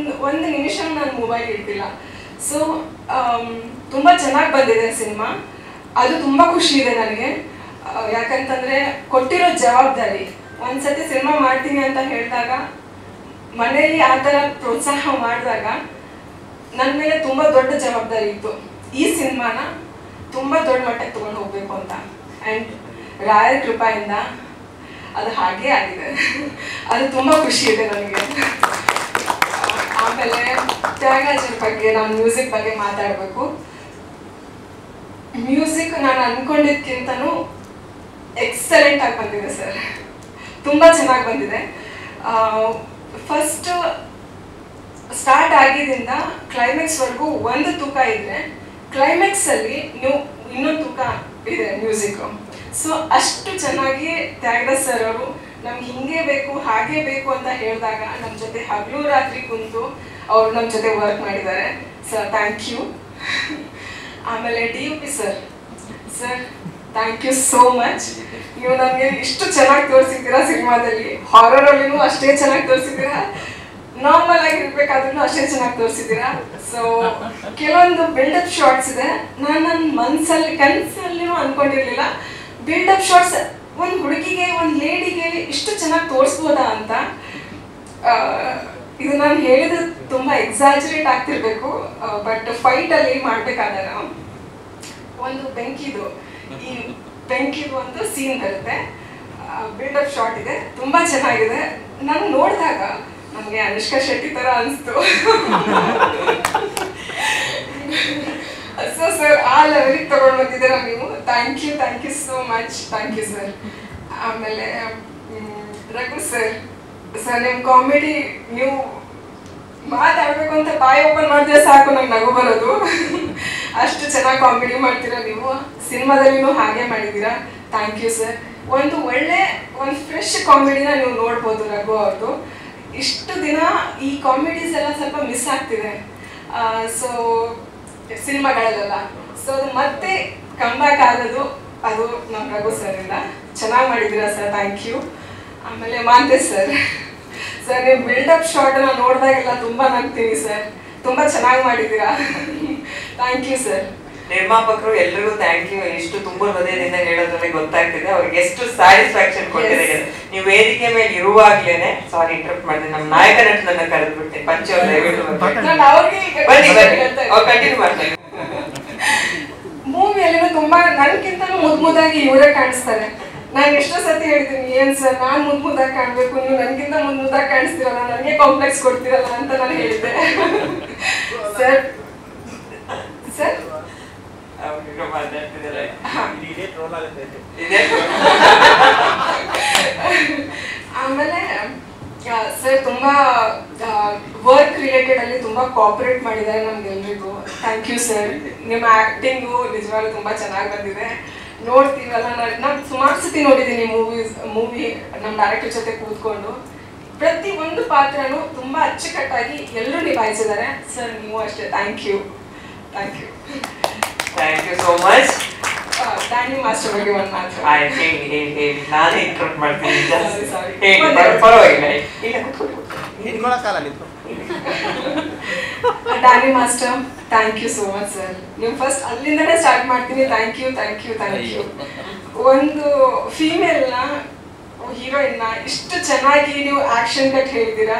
ಒಂದು ನಿಮಿಷ ನಾನು ಮೊಬೈಲ್ ಇಡ್ತಿಲ್ಲ. ಸೊ ತುಂಬ ಚೆನ್ನಾಗಿ ಬಂದಿದೆ ಸಿನಿಮಾ. ಅದು ತುಂಬ ಖುಷಿ ಇದೆ ನನಗೆ. ಯಾಕಂತಂದರೆ ಕೊಟ್ಟಿರೋ ಜವಾಬ್ದಾರಿ, ಒಂದ್ಸತಿ ಸಿನಿಮಾ ಮಾಡ್ತೀನಿ ಅಂತ ಹೇಳಿದಾಗ ಮನೆಯಲ್ಲಿ ಆ ಥರ ಪ್ರೋತ್ಸಾಹ ಮಾಡಿದಾಗ ನನ್ನ ಮೇಲೆ ತುಂಬ ದೊಡ್ಡ ಜವಾಬ್ದಾರಿ ಇತ್ತು. ಈ ಸಿನಿಮಾನ ತುಂಬ ದೊಡ್ಡ ಮಟ್ಟಕ್ಕೆ ತೊಗೊಂಡು ಹೋಗಬೇಕು ಅಂತ. ಆ್ಯಂಡ್ ರಾಯರ ಕೃಪೆಯಿಂದ ಅದು ಹಾಗೇ ಆಗಿದೆ. ಅದು ತುಂಬ ಖುಷಿ ಇದೆ ನನಗೆ. ಆಮೇಲೆ ತ್ಯಾಗರಾಜರ ಬಗ್ಗೆ, ನಾನು ಮ್ಯೂಸಿಕ್ ಬಗ್ಗೆ ಮಾತಾಡಬೇಕು. ಮ್ಯೂಸಿಕ್ ನಾನು ಅಂದ್ಕೊಂಡಿದ್ದಕ್ಕಿಂತನೂ ಎಕ್ಸಲೆಂಟ್ ಆಗಿ ಬಂದಿದೆ ಸರ್. ತುಂಬ ಚೆನ್ನಾಗಿ ಬಂದಿದೆ. ಫಸ್ಟ್ ಸ್ಟಾರ್ಟ್ ಆಗಿದ್ದರಿಂದ ಕ್ಲೈಮ್ಯಾಕ್ಸ್ವರೆಗೂ ಒಂದು ತೂಕ ಇದ್ರೆ, ಕ್ಲೈಮ್ಯಾಕ್ಸಲ್ಲಿ ನೀವು ಇನ್ನೊಂದು ತೂಕ ಇದೆ ಮ್ಯೂಸಿಕ್. ಸೊ ಅಷ್ಟು ಚೆನ್ನಾಗಿ ತ್ಯಾಗರಾಜ್ ಸರ್ ಅವರು ನಮ್ಗೆ ಹಿಂಗೆ ಬೇಕು ಹಾಗೆ ಬೇಕು ಅಂತ ಹೇಳಿದಾಗ ನಮ್ಮ ಜೊತೆ ಹಗಲು ರಾತ್ರಿ ಕುಂತು ಅವರು ನಮ್ಮ ಜೊತೆ ವರ್ಕ್ ಮಾಡಿದ್ದಾರೆ. Sir thank you. ಆಮೇಲೆ DOP sir thank you so much. ನೀವು ನನಗೆ ಇಷ್ಟು ಚೆನ್ನಾಗಿ ತೋರಿಸಿದ್ದೀರಾ ಸಿನಿಮಾದಲ್ಲಿ. ಹಾರರಲ್ಲಿನೂ ಅಷ್ಟೇ ಚೆನ್ನಾಗಿ ತೋರಿಸಿದ್ದೀರಾ, ನಾರ್ಮಲ್ ಆಗಿರ್ಬೇಕಾದ್ರೂ ಅಷ್ಟೇ ಚೆನ್ನಾಗಿ ತೋರಿಸಿದ್ದೀರಾ. ಸೊ ಕೆಲವೊಂದು ಬಿಲ್ಡಪ್ ಶಾರ್ಟ್ಸ್ ಇದೆ, ನಾನು ನನ್ನ ಮನಸ್ಸಲ್ಲಿ ಕನಸಲ್ಲಿನೂ ಅಂದ್ಕೊಂಡಿರಲಿಲ್ಲ. ಬಿಲ್ಡಪ್ ಶಾರ್ಟ್ಸ್ ಒಂದು ಹುಡುಗಿಗೆ, ಒಂದು ಲೇಡಿಗೆ ಇಷ್ಟು ಚೆನ್ನಾಗಿ ತೋರಿಸ್ಬೋದಾ ಅಂತ. ಇದು ನಾನು ಹೇಳಿದ್ರೆ ತುಂಬ ಎಕ್ಸಾಜರೇಟ್ ಆಗ್ತಿರ್ಬೇಕು, ಬಟ್ ಫೈಟಲ್ಲಿ ಮಾಡಬೇಕಾದಾಗ ಒಂದು ಬೆಂಕಿದು ಒಂದು ಸೀನ್ ಬರುತ್ತೆ, ಬಿಲ್ಡಪ್ ಶಾರ್ಟ್ ಇದೆ, ತುಂಬ ಚೆನ್ನಾಗಿದೆ. ನಾನು ನೋಡಿದಾಗ ನಮಗೆ ಅನುಷ್ಕಾ ಶೆಟ್ಟಿ ಥರ ಅನಿಸ್ತು. ಸೊ ಸರ್ ಆ ಲೆವೆಲಿಗೆ ತಗೊಂಡು ಬಂದಿದ್ದೀರಾ ನೀವು. Thank you so much. Thank you sir. ಆಮೇಲೆ ರಘು ಸರ್ ನಿಮ್ಮ ಕಾಮಿಡಿ, ನೀವು ಮಾತಾಡಬೇಕು ಅಂತ ಬಾಯಿ ಓಪನ್ ಮಾಡಿದ್ರೆ ಸಾಕು ನಂಗೆ ನಗು ಬರೋದು. ಅಷ್ಟು ಚೆನ್ನಾಗಿ ಕಾಮಿಡಿ ಮಾಡ್ತೀರಾ ನೀವು. ಸಿನಿಮಾದಲ್ಲಿನೂ ಹಾಗೆ ಮಾಡಿದ್ದೀರಾ. Thank you sir. ಒಂದು ಫ್ರೆಶ್ ಕಾಮಿಡಿನ ನೀವು ನೋಡ್ಬೋದು ರಘು ಅವ್ರದ್ದು. ಇಷ್ಟು ದಿನ ಈ ಕಾಮಿಡೀಸ್ ಎಲ್ಲ ಸ್ವಲ್ಪ ಮಿಸ್ ಆಗ್ತಿದೆ ಸೊ ಸಿನಿಮಾಗಳಲ್ಲೆಲ್ಲ. ಸೊ ಅದು ಮತ್ತೆ ಕಮ್ಬ್ಯಾಕ್ ಆಗೋದು ಅದು ನಮ್ಮ ರಘು ಸರಿಂದ. ಚೆನ್ನಾಗಿ ಮಾಡಿದ್ದೀರಾ ಸರ್. Thank you. ಆಮೇಲೆ ಮಾಂತೇಶ್ ಸರ್ ನೀವು ಬಿಲ್ಡಪ್ ಶಾರ್ಟ್ನ ನೋಡಿದಾಗೆಲ್ಲ ತುಂಬ ನಗ್ತೀನಿ ಸರ್. ತುಂಬ ಚೆನ್ನಾಗಿ ಮಾಡಿದ್ದೀರಾ. Thank you sir. ನಿರ್ಮಾಪಕರು ಎಲ್ರಿಗೂ ಥ್ಯಾಂಕ್ ಯು. ಇಷ್ಟು ತುಂಬ ಹೃದಯದಿಂದ ಹೇಳೋದ್ರಲ್ಲಿ ಗೊತ್ತಾಗ್ತಿದೆ ಅವ್ರಿಗೆ ಎಷ್ಟು ಸ್ಯಾಟಿಸ್ಫ್ಯಾಕ್ಷನ್ ಕೊಟ್ಟಿದೆ. ನೀವು ವೇದಿಕೆ ಮೇಲೆ ಇರುವಾಗ್ಲೇನೆ, ಸಾರಿ ಇಂಟರಪ್ಟ್ ಮಾಡಿದೆ, ನಮ್ಮ ನಾಯಕ ನಟನನ್ನ ಕರೆದು ಬಿಡ್ತೀನಿ. ಪಂಚ ಅವ್ರು ದಯವಿಟ್ಟು ಕಂಟಿನ್ಯೂ ಮಾಡ್ತಾರೆ. ಮೂವಿಯಲ್ಲಿನೂ ತುಂಬಾ ನನಗಿಂತಲೂ ಮುದ್ದಾಗಿ ಇವರೇ ಕಾಣಿಸ್ತಾರೆ. ನಾನು ಎಷ್ಟೋ ಸತಿ ಹೇಳ್ತೀನಿ, ಏನ್ ಸರ್ ನಾನು ಮುದ್ದಾಗಿ ಕಾಣ್ಬೇಕು, ನೀವು ನನಗಿಂತ ಮುದ್ದಾಗಿ ಕಾಣಿಸ್ತಿರಲ್ಲ, ನನಗೆ ಕಾಂಪ್ಲೆಕ್ಸ್ ಕೊಡ್ತಿರಲ್ಲ ಅಂತ ನಾನು ಹೇಳಿದ್ದೆ. ಸರ್ ಆಮೇಲೆ ಸರ್ ತುಂಬಾ ವರ್ಕ್ ರಿಲೇಟೆಡ್ ಅಲ್ಲಿ ತುಂಬಾ ಕೋಆಪರೇಟ್ ಮಾಡಿದ್ದಾರೆ ನಮ್ಗೆಲ್ರಿಗೂ. Thank you sir. ನಿಮ್ಮ ಆಕ್ಟಿಂಗು ನಿಜವಾಗ್ಲೂ ತುಂಬಾ ಚೆನ್ನಾಗಿ ಬಂದಿದೆ. ನೋಡ್ತೀವಲ್ಲ, ನಾನು ಸುಮಾರು ಸತಿ ನೋಡಿದ್ದೀನಿ ಮೂವಿ ನಮ್ಮ ಡೈರೆಕ್ಟರ್ ಜೊತೆ ಕೂತ್ಕೊಂಡು. ಪ್ರತಿ ಒಂದು ಪಾತ್ರನೂ ತುಂಬಾ ಅಚ್ಚುಕಟ್ಟಾಗಿ ಎಲ್ಲರೂ ನಿಭಾಯಿಸಿದ್ದಾರೆ ಸರ್. ನೀವು ಅಷ್ಟೇ. Thank you so much. Danny master ಬಗ್ಗೆ ಒಂದು ಮಾತು ನಾನೇ ಇಂಟರಪ್ಟ್ ಮಾಡ್ತೀನಿ. Danny master thank you so much sir. ನೀವು ಫಸ್ಟ್ ಅಲ್ಲಿಂದನೇ ಸ್ಟಾರ್ಟ್ ಮಾಡ್ತೀನಿ. Thank you. ಒಂದು ಫೀಮೇಲ್ನ ಹೀರೋಯಿನ್ನ ಇಷ್ಟು ಚೆನ್ನಾಗಿ ನೀವು ಆಕ್ಷನ್ ಕಟ್ ಹೇಳಿದ್ದೀರಾ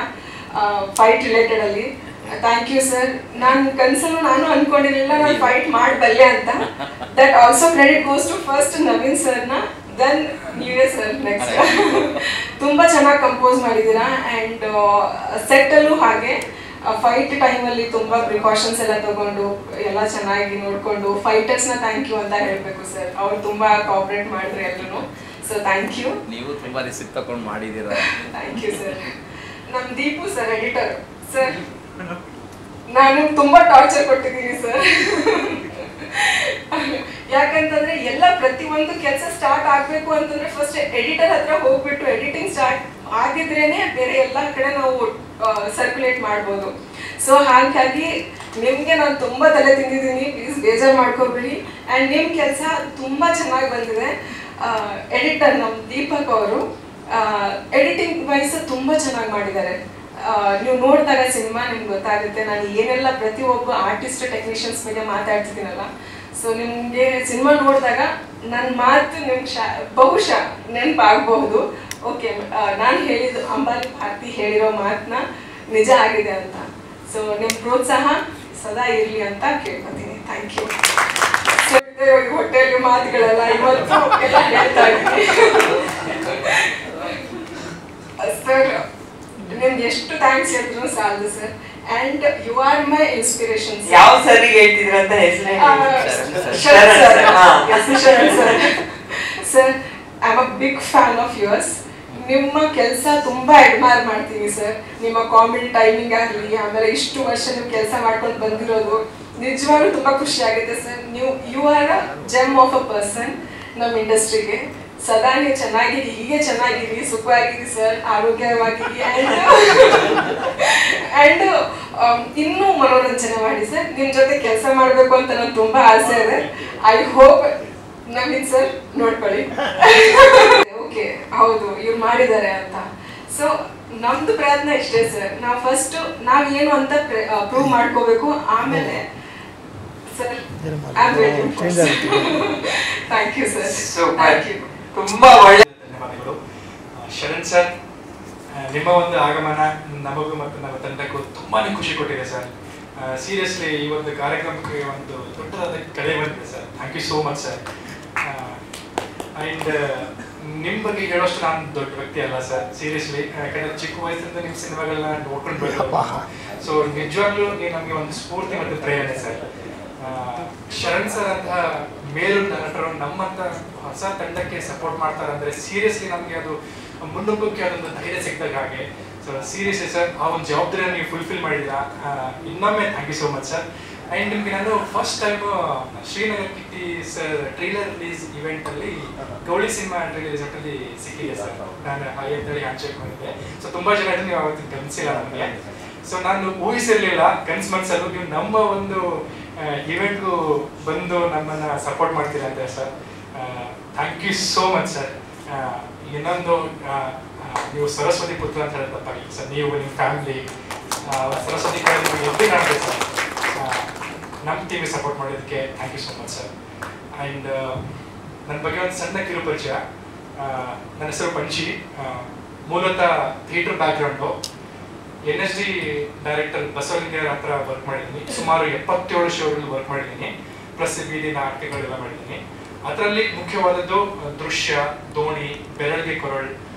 ಫೈಟ್ ರಿಲೇಟೆಡ್ ಅಲ್ಲಿ. Thank you sir. ನಾನು ಕನಸಲ್ಲೂ ನಾನು ಅನ್ಕೊಂಡಿರಲಿಲ್ಲ ನಾನು ಫೈಟ್ ಮಾಡಬಲ್ಲೆ ಅಂತ. That also credit goes to first Naveen ಸರ್ನ, ದೆನ್ ನೀವೇ ಸರ್ ನೆಕ್ಸ್ಟ್. ತುಂಬ ಚೆನ್ನಾಗಿ ಕಂಪೋಸ್ ಮಾಡಿದ್ದೀರಾ. ಆ್ಯಂಡ್ ಸೆಟ್ಟಲ್ಲೂ ಹಾಗೆ ಫೈಟ್ ಟೈಮಲ್ಲಿ ತುಂಬ ಪ್ರಿಕಾಷನ್ಸ್ ಎಲ್ಲ ತಗೊಂಡು ಎಲ್ಲ ಚೆನ್ನಾಗಿ ನೋಡಿಕೊಂಡು ಫೈಟರ್ಸ್ನ ಥ್ಯಾಂಕ್ ಯು ಅಂತ ಹೇಳಬೇಕು ಸರ್. ಅವ್ರು ತುಂಬ ಕೋಆಪರೇಟ್ ಮಾಡಿದ್ರು ಎಲ್ಲರೂ. So thank you. ನೀವು ತುಂಬ ರಿಸಿಪ್ಟ್ ತಗೊಂಡು ಮಾಡಿದ್ದೀರಾ. Thank you sir. ನಮ್ಮ ದೀಪು ಸರ್ ಎಡಿಟರ್ ಸರ್, ನಾನು ತುಂಬಾ ಟಾರ್ಚರ್ ಕೊಟ್ಟಿದ್ದೀನಿ ಸರ್. ಯಾಕಂತಂದ್ರೆ ಎಲ್ಲ ಪ್ರತಿಯೊಂದು ಕೆಲಸ ಸ್ಟಾರ್ಟ್ ಆಗ್ಬೇಕು ಅಂತಂದ್ರೆ ಫಸ್ಟ್ ಎಡಿಟರ್ ಹತ್ರ ಹೋಗ್ಬಿಟ್ಟು ಎಡಿಟಿಂಗ್ ಸ್ಟಾರ್ಟ್ ಆಗಿದ್ರೇನೆ ಬೇರೆ ಎಲ್ಲ ಕಡೆ ನಾವು ಸರ್ಕ್ಯುಲೇಟ್ ಮಾಡ್ಬೋದು. ಸೊ ಹಾಗಾಗಿ ನಿಮಗೆ ನಾನು ತುಂಬ ತಲೆ ತಿಂದಿದ್ದೀನಿ, ಪ್ಲೀಸ್ ಬೇಜಾರು ಮಾಡ್ಕೋಬೇಡಿ. ಆ್ಯಂಡ್ ನಿಮ್ಮ ಕೆಲಸ ತುಂಬ ಚೆನ್ನಾಗಿ ಬಂದಿದೆ. ಎಡಿಟರ್ ನಮ್ಮ ದೀಪಕ್ ಅವರು ಎಡಿಟಿಂಗ್ ವೈಸ್ ತುಂಬ ಚೆನ್ನಾಗಿ ಮಾಡಿದ್ದಾರೆ. ನೀವು ನೋಡಿದಾಗ ಸಿನಿಮಾ ನಿಮ್ಗೆ ಗೊತ್ತಾಗುತ್ತೆ ನಾನು ಏನೆಲ್ಲ ಪ್ರತಿಯೊಬ್ಬ ಆರ್ಟಿಸ್ಟ್ ಟೆಕ್ನಿಷಿಯನ್ಸ್ ಬಗ್ಗೆ ಮಾತಾಡ್ತಿದ್ದೀನಲ್ಲ. ಸೊ ನಿಮಗೆ ಸಿನಿಮಾ ನೋಡಿದಾಗ ನನ್ನ ಮಾತು ನಿಮ್ಗೆ ಬಹುಶಃ ನೆನಪಾಗಬಹುದು. ಓಕೆ, ನಾನು ಹೇಳಿದ್ದು ಅಂಬಾಲಿ ಭಾರತಿ ಹೇಳಿರೋ ಮಾತನ್ನ ನಿಜ ಆಗಿದೆ ಅಂತ. ಸೊ ನಿಮ್ಮ ಪ್ರೋತ್ಸಾಹ ಸದಾ ಇರಲಿ ಅಂತ ಕೇಳ್ಕೊತೀನಿ. Thank you. ಹೊಟ್ಟೆಯಲ್ಲಿ ಮಾತುಗಳೆಲ್ಲ ಇವತ್ತು ಎಲ್ಲ ಹೇಳ್ತಾ ಇದ್ದೀನಿ ಸರ್. ನಿಮ್ಗೆ ಎಷ್ಟು ಥ್ಯಾಂಕ್ಸ್ ಹೇಳಿದ್ರು ಸಾಲದು sir. And you are my inspiration. ಯಾವ ಸರ್ ಹೇಳ್ತಿದ್ರ ಅಂತ ಹೆಸರು? Sir, I am a big fan of yours. ನಿಮ್ಮ ಕೆಲಸ ತುಂಬಾ ಅಡ್ಮೈರ್ ಮಾಡ್ತೀನಿ ಸರ್. ನಿಮ್ಮ ಕಾಮಿಡಿ ಟೈಮಿಂಗ್ ಆಗಲಿ, ಆಮೇಲೆ ಇಷ್ಟು ವರ್ಷ ನೀವು ಕೆಲಸ ಮಾಡ್ಕೊಂಡು ಬಂದಿರೋದು ನಿಜವಾಗ್ಲೂ ತುಂಬಾ ಖುಷಿ ಆಗುತ್ತೆ sir. You are a gem of a person ನಮ್ಮ ಇಂಡಸ್ಟ್ರಿಗೆ. ಸದಾ ನೀವು ಚೆನ್ನಾಗಿರಿ, ಹೀಗೆ ಚೆನ್ನಾಗಿರಿ, ಸುಖವಾಗಿರಿ ಸರ್, ಆರೋಗ್ಯವಾಗಿರಿ. ಆ್ಯಂಡ್ ಇನ್ನೂ ಮನೋರಂಜನೆ ಮಾಡಿ ಸರ್. ನಿಮ್ಮ ಜೊತೆ ಕೆಲಸ ಮಾಡಬೇಕು ಅಂತ ನನಗೆ ತುಂಬಾ ಆಸೆ ಇದೆ. ಐ ಹೋಪ್ ನವೀನ್ ಸರ್ ನೋಡ್ಕೊಳ್ಳಿ. ಓಕೆ, ಹೌದು ಇವ್ರು ಮಾಡಿದ್ದಾರೆ ಅಂತ. ಸೊ ನಮ್ದು ಪ್ರಯತ್ನ ಇಷ್ಟೇ ಸರ್. ನಾವು ಫಸ್ಟ್ ನಾವೇನು ಅಂತ ಪ್ರೂವ್ ಮಾಡ್ಕೋಬೇಕು. ಆಮೇಲೆ sir thank you sir. Thank you. ತುಂಬಾ ಒಳ್ಳೆ ಧನ್ಯವಾದಗಳು ಶರಣ್ ಸರ್. ನಿಮ್ಮ ಒಂದು ಆಗಮನ ನಮಗೂ ಮತ್ತು ನಮ್ಮ ತಂಡಕ್ಕೂ ತುಂಬಾನೇ ಖುಷಿ ಕೊಟ್ಟಿದೆ ಸರ್. ಸೀರಿಯಸ್ಲಿ ಈ ಒಂದು ಕಾರ್ಯಕ್ರಮಕ್ಕೆ ಒಂದು ದೊಡ್ಡದಾದ ಕಲೆ ಬಂದಿದೆ sir. Thank you so much sir. And ನಿಮ್ಮ ಬಗ್ಗೆ ಹೇಳೋಷ್ಟು ನಾನು ದೊಡ್ಡ ವ್ಯಕ್ತಿ ಅಲ್ಲ ಸರ್, ಸೀರಿಯಸ್ಲಿ. ಯಾಕಂದ್ರೆ ಚಿಕ್ಕ ವಯಸ್ಸಿಂದ ನಿಮ್ಮ ಸಿನಿಮಾಗಳನ್ನ ನೋಡ್ಕೊಂಡು ಬರೋದು. ಸೊ ನಿಜವಾಗ್ಲೂ ನೀವು ನಮಗೆ ಒಂದು ಸ್ಫೂರ್ತಿ ಮತ್ತು ಪ್ರೇರಣೆ ಸರ್. ಶರಣ್ ಸರ್ ಅಂತ ಮೇಲು ನಟರು ನಮ್ಮಂತ ಹೊಸ ತಂಡಕ್ಕೆ ಸಪೋರ್ಟ್ ಮಾಡ್ತಾರೆ ಅಂದ್ರೆ ಸೀರಿಯಸ್ಲಿ ನಮಗೆ ಅದು ಮುನ್ನುಗ್ಗೋಕ್ಕೆ ಅದೊಂದು ಧೈರ್ಯ ಸಿಕ್ಕಿದಾಗ ಹಾಗೆ. ಸೊ ಸೀರಿಯಸ್ಲಿ ಸರ್, ಆ ಒಂದು ಜವಾಬ್ದಾರಿಯನ್ನು ನೀವು ಫುಲ್ಫಿಲ್ ಮಾಡಿದ್ದೀರಾ. ಇನ್ನೊಮ್ಮೆ thank you so much sir. And ನಿಮಗೆ ನಾನು first time Srinagar Kitty sir trailer release ಇವೆಂಟಲ್ಲಿ ಗೌಳಿ ಸಿನಿಮಾ ಟ್ರೈಲರ್ ರಿಸಲ್ಟಲ್ಲಿ ಸಿಕ್ಕಿದೆ ಸರ್. ನಾನು ಹಾಯ್ ಅಂತೇಳಿ ಹ್ಯಾಂಡ್ಶೇಕ್ ಮಾಡಿದ್ದೆ. ಸೊ ತುಂಬ ಜನ ನೀವು ಅವತ್ತಿನ ಗಮನಿಸಿಲ್ಲ ನನಗೆ. ಸೊ ನಾನು ಊಹಿಸಿರ್ಲಿಲ್ಲ ಕನ್ಸ್ ಮನ್ಸಲ್ಲೂ ನೀವು ನಮ್ಮ ಒಂದು ಇವೆಂಟ್ಗೂ ಬಂದು ನಮ್ಮನ್ನ ಸಪೋರ್ಟ್ ಮಾಡ್ತೀರಾ ಅಂತ sir. Thank you so much sir. ಇನ್ನೊಂದು ನೀವು ಸರಸ್ವತಿ ಪುತ್ರ ಅಂತ ಹೇಳೋದು ತಪ್ಪಾಗಿಲ್ಲ ಸರ್. ನೀವು ನಿಮ್ಮ ಫ್ಯಾಮಿಲಿ ಸರಸ್ವತಿ ಕಡೆ ನಿಮಗೆ ಎದ್ದು ಕಾಣಬೇಕು ಸರ್. ನಮ್ಮ ಟೀಮಿಗೆ ಸಪೋರ್ಟ್ ಮಾಡೋದಕ್ಕೆ thank you so much sir. And ನನ್ನ ಬಗ್ಗೆ ಒಂದು ಸಣ್ಣ ಕಿರು ಪರಿಚಯ. ನನ್ನ ಹೆಸರು ಪಂಚಿ. ಮೂಲತಃ ಥಿಯೇಟರ್ ಬ್ಯಾಕ್ಗ್ರೌಂಡು. NSD ಡೈರೆಕ್ಟರ್ ಬಸವಲಿಂಗರ ಹತ್ರ ವರ್ಕ್ ಮಾಡಿದ್ದೀನಿ. ಸುಮಾರು 77 ಶೋಗಳಲ್ಲಿ ವರ್ಕ್ ಮಾಡಿದ್ದೀನಿ. ಪ್ಲಸ್ ಬೀದಿ ನಾಟಕಗಳೆಲ್ಲ ಮಾಡಿದ್ದೀನಿ. ಅದರಲ್ಲಿ ಮುಖ್ಯವಾದದ್ದು ದೃಶ್ಯ, ದೋಣಿ, ಬೆರಳಿಗೆ ಕೊರಳ್,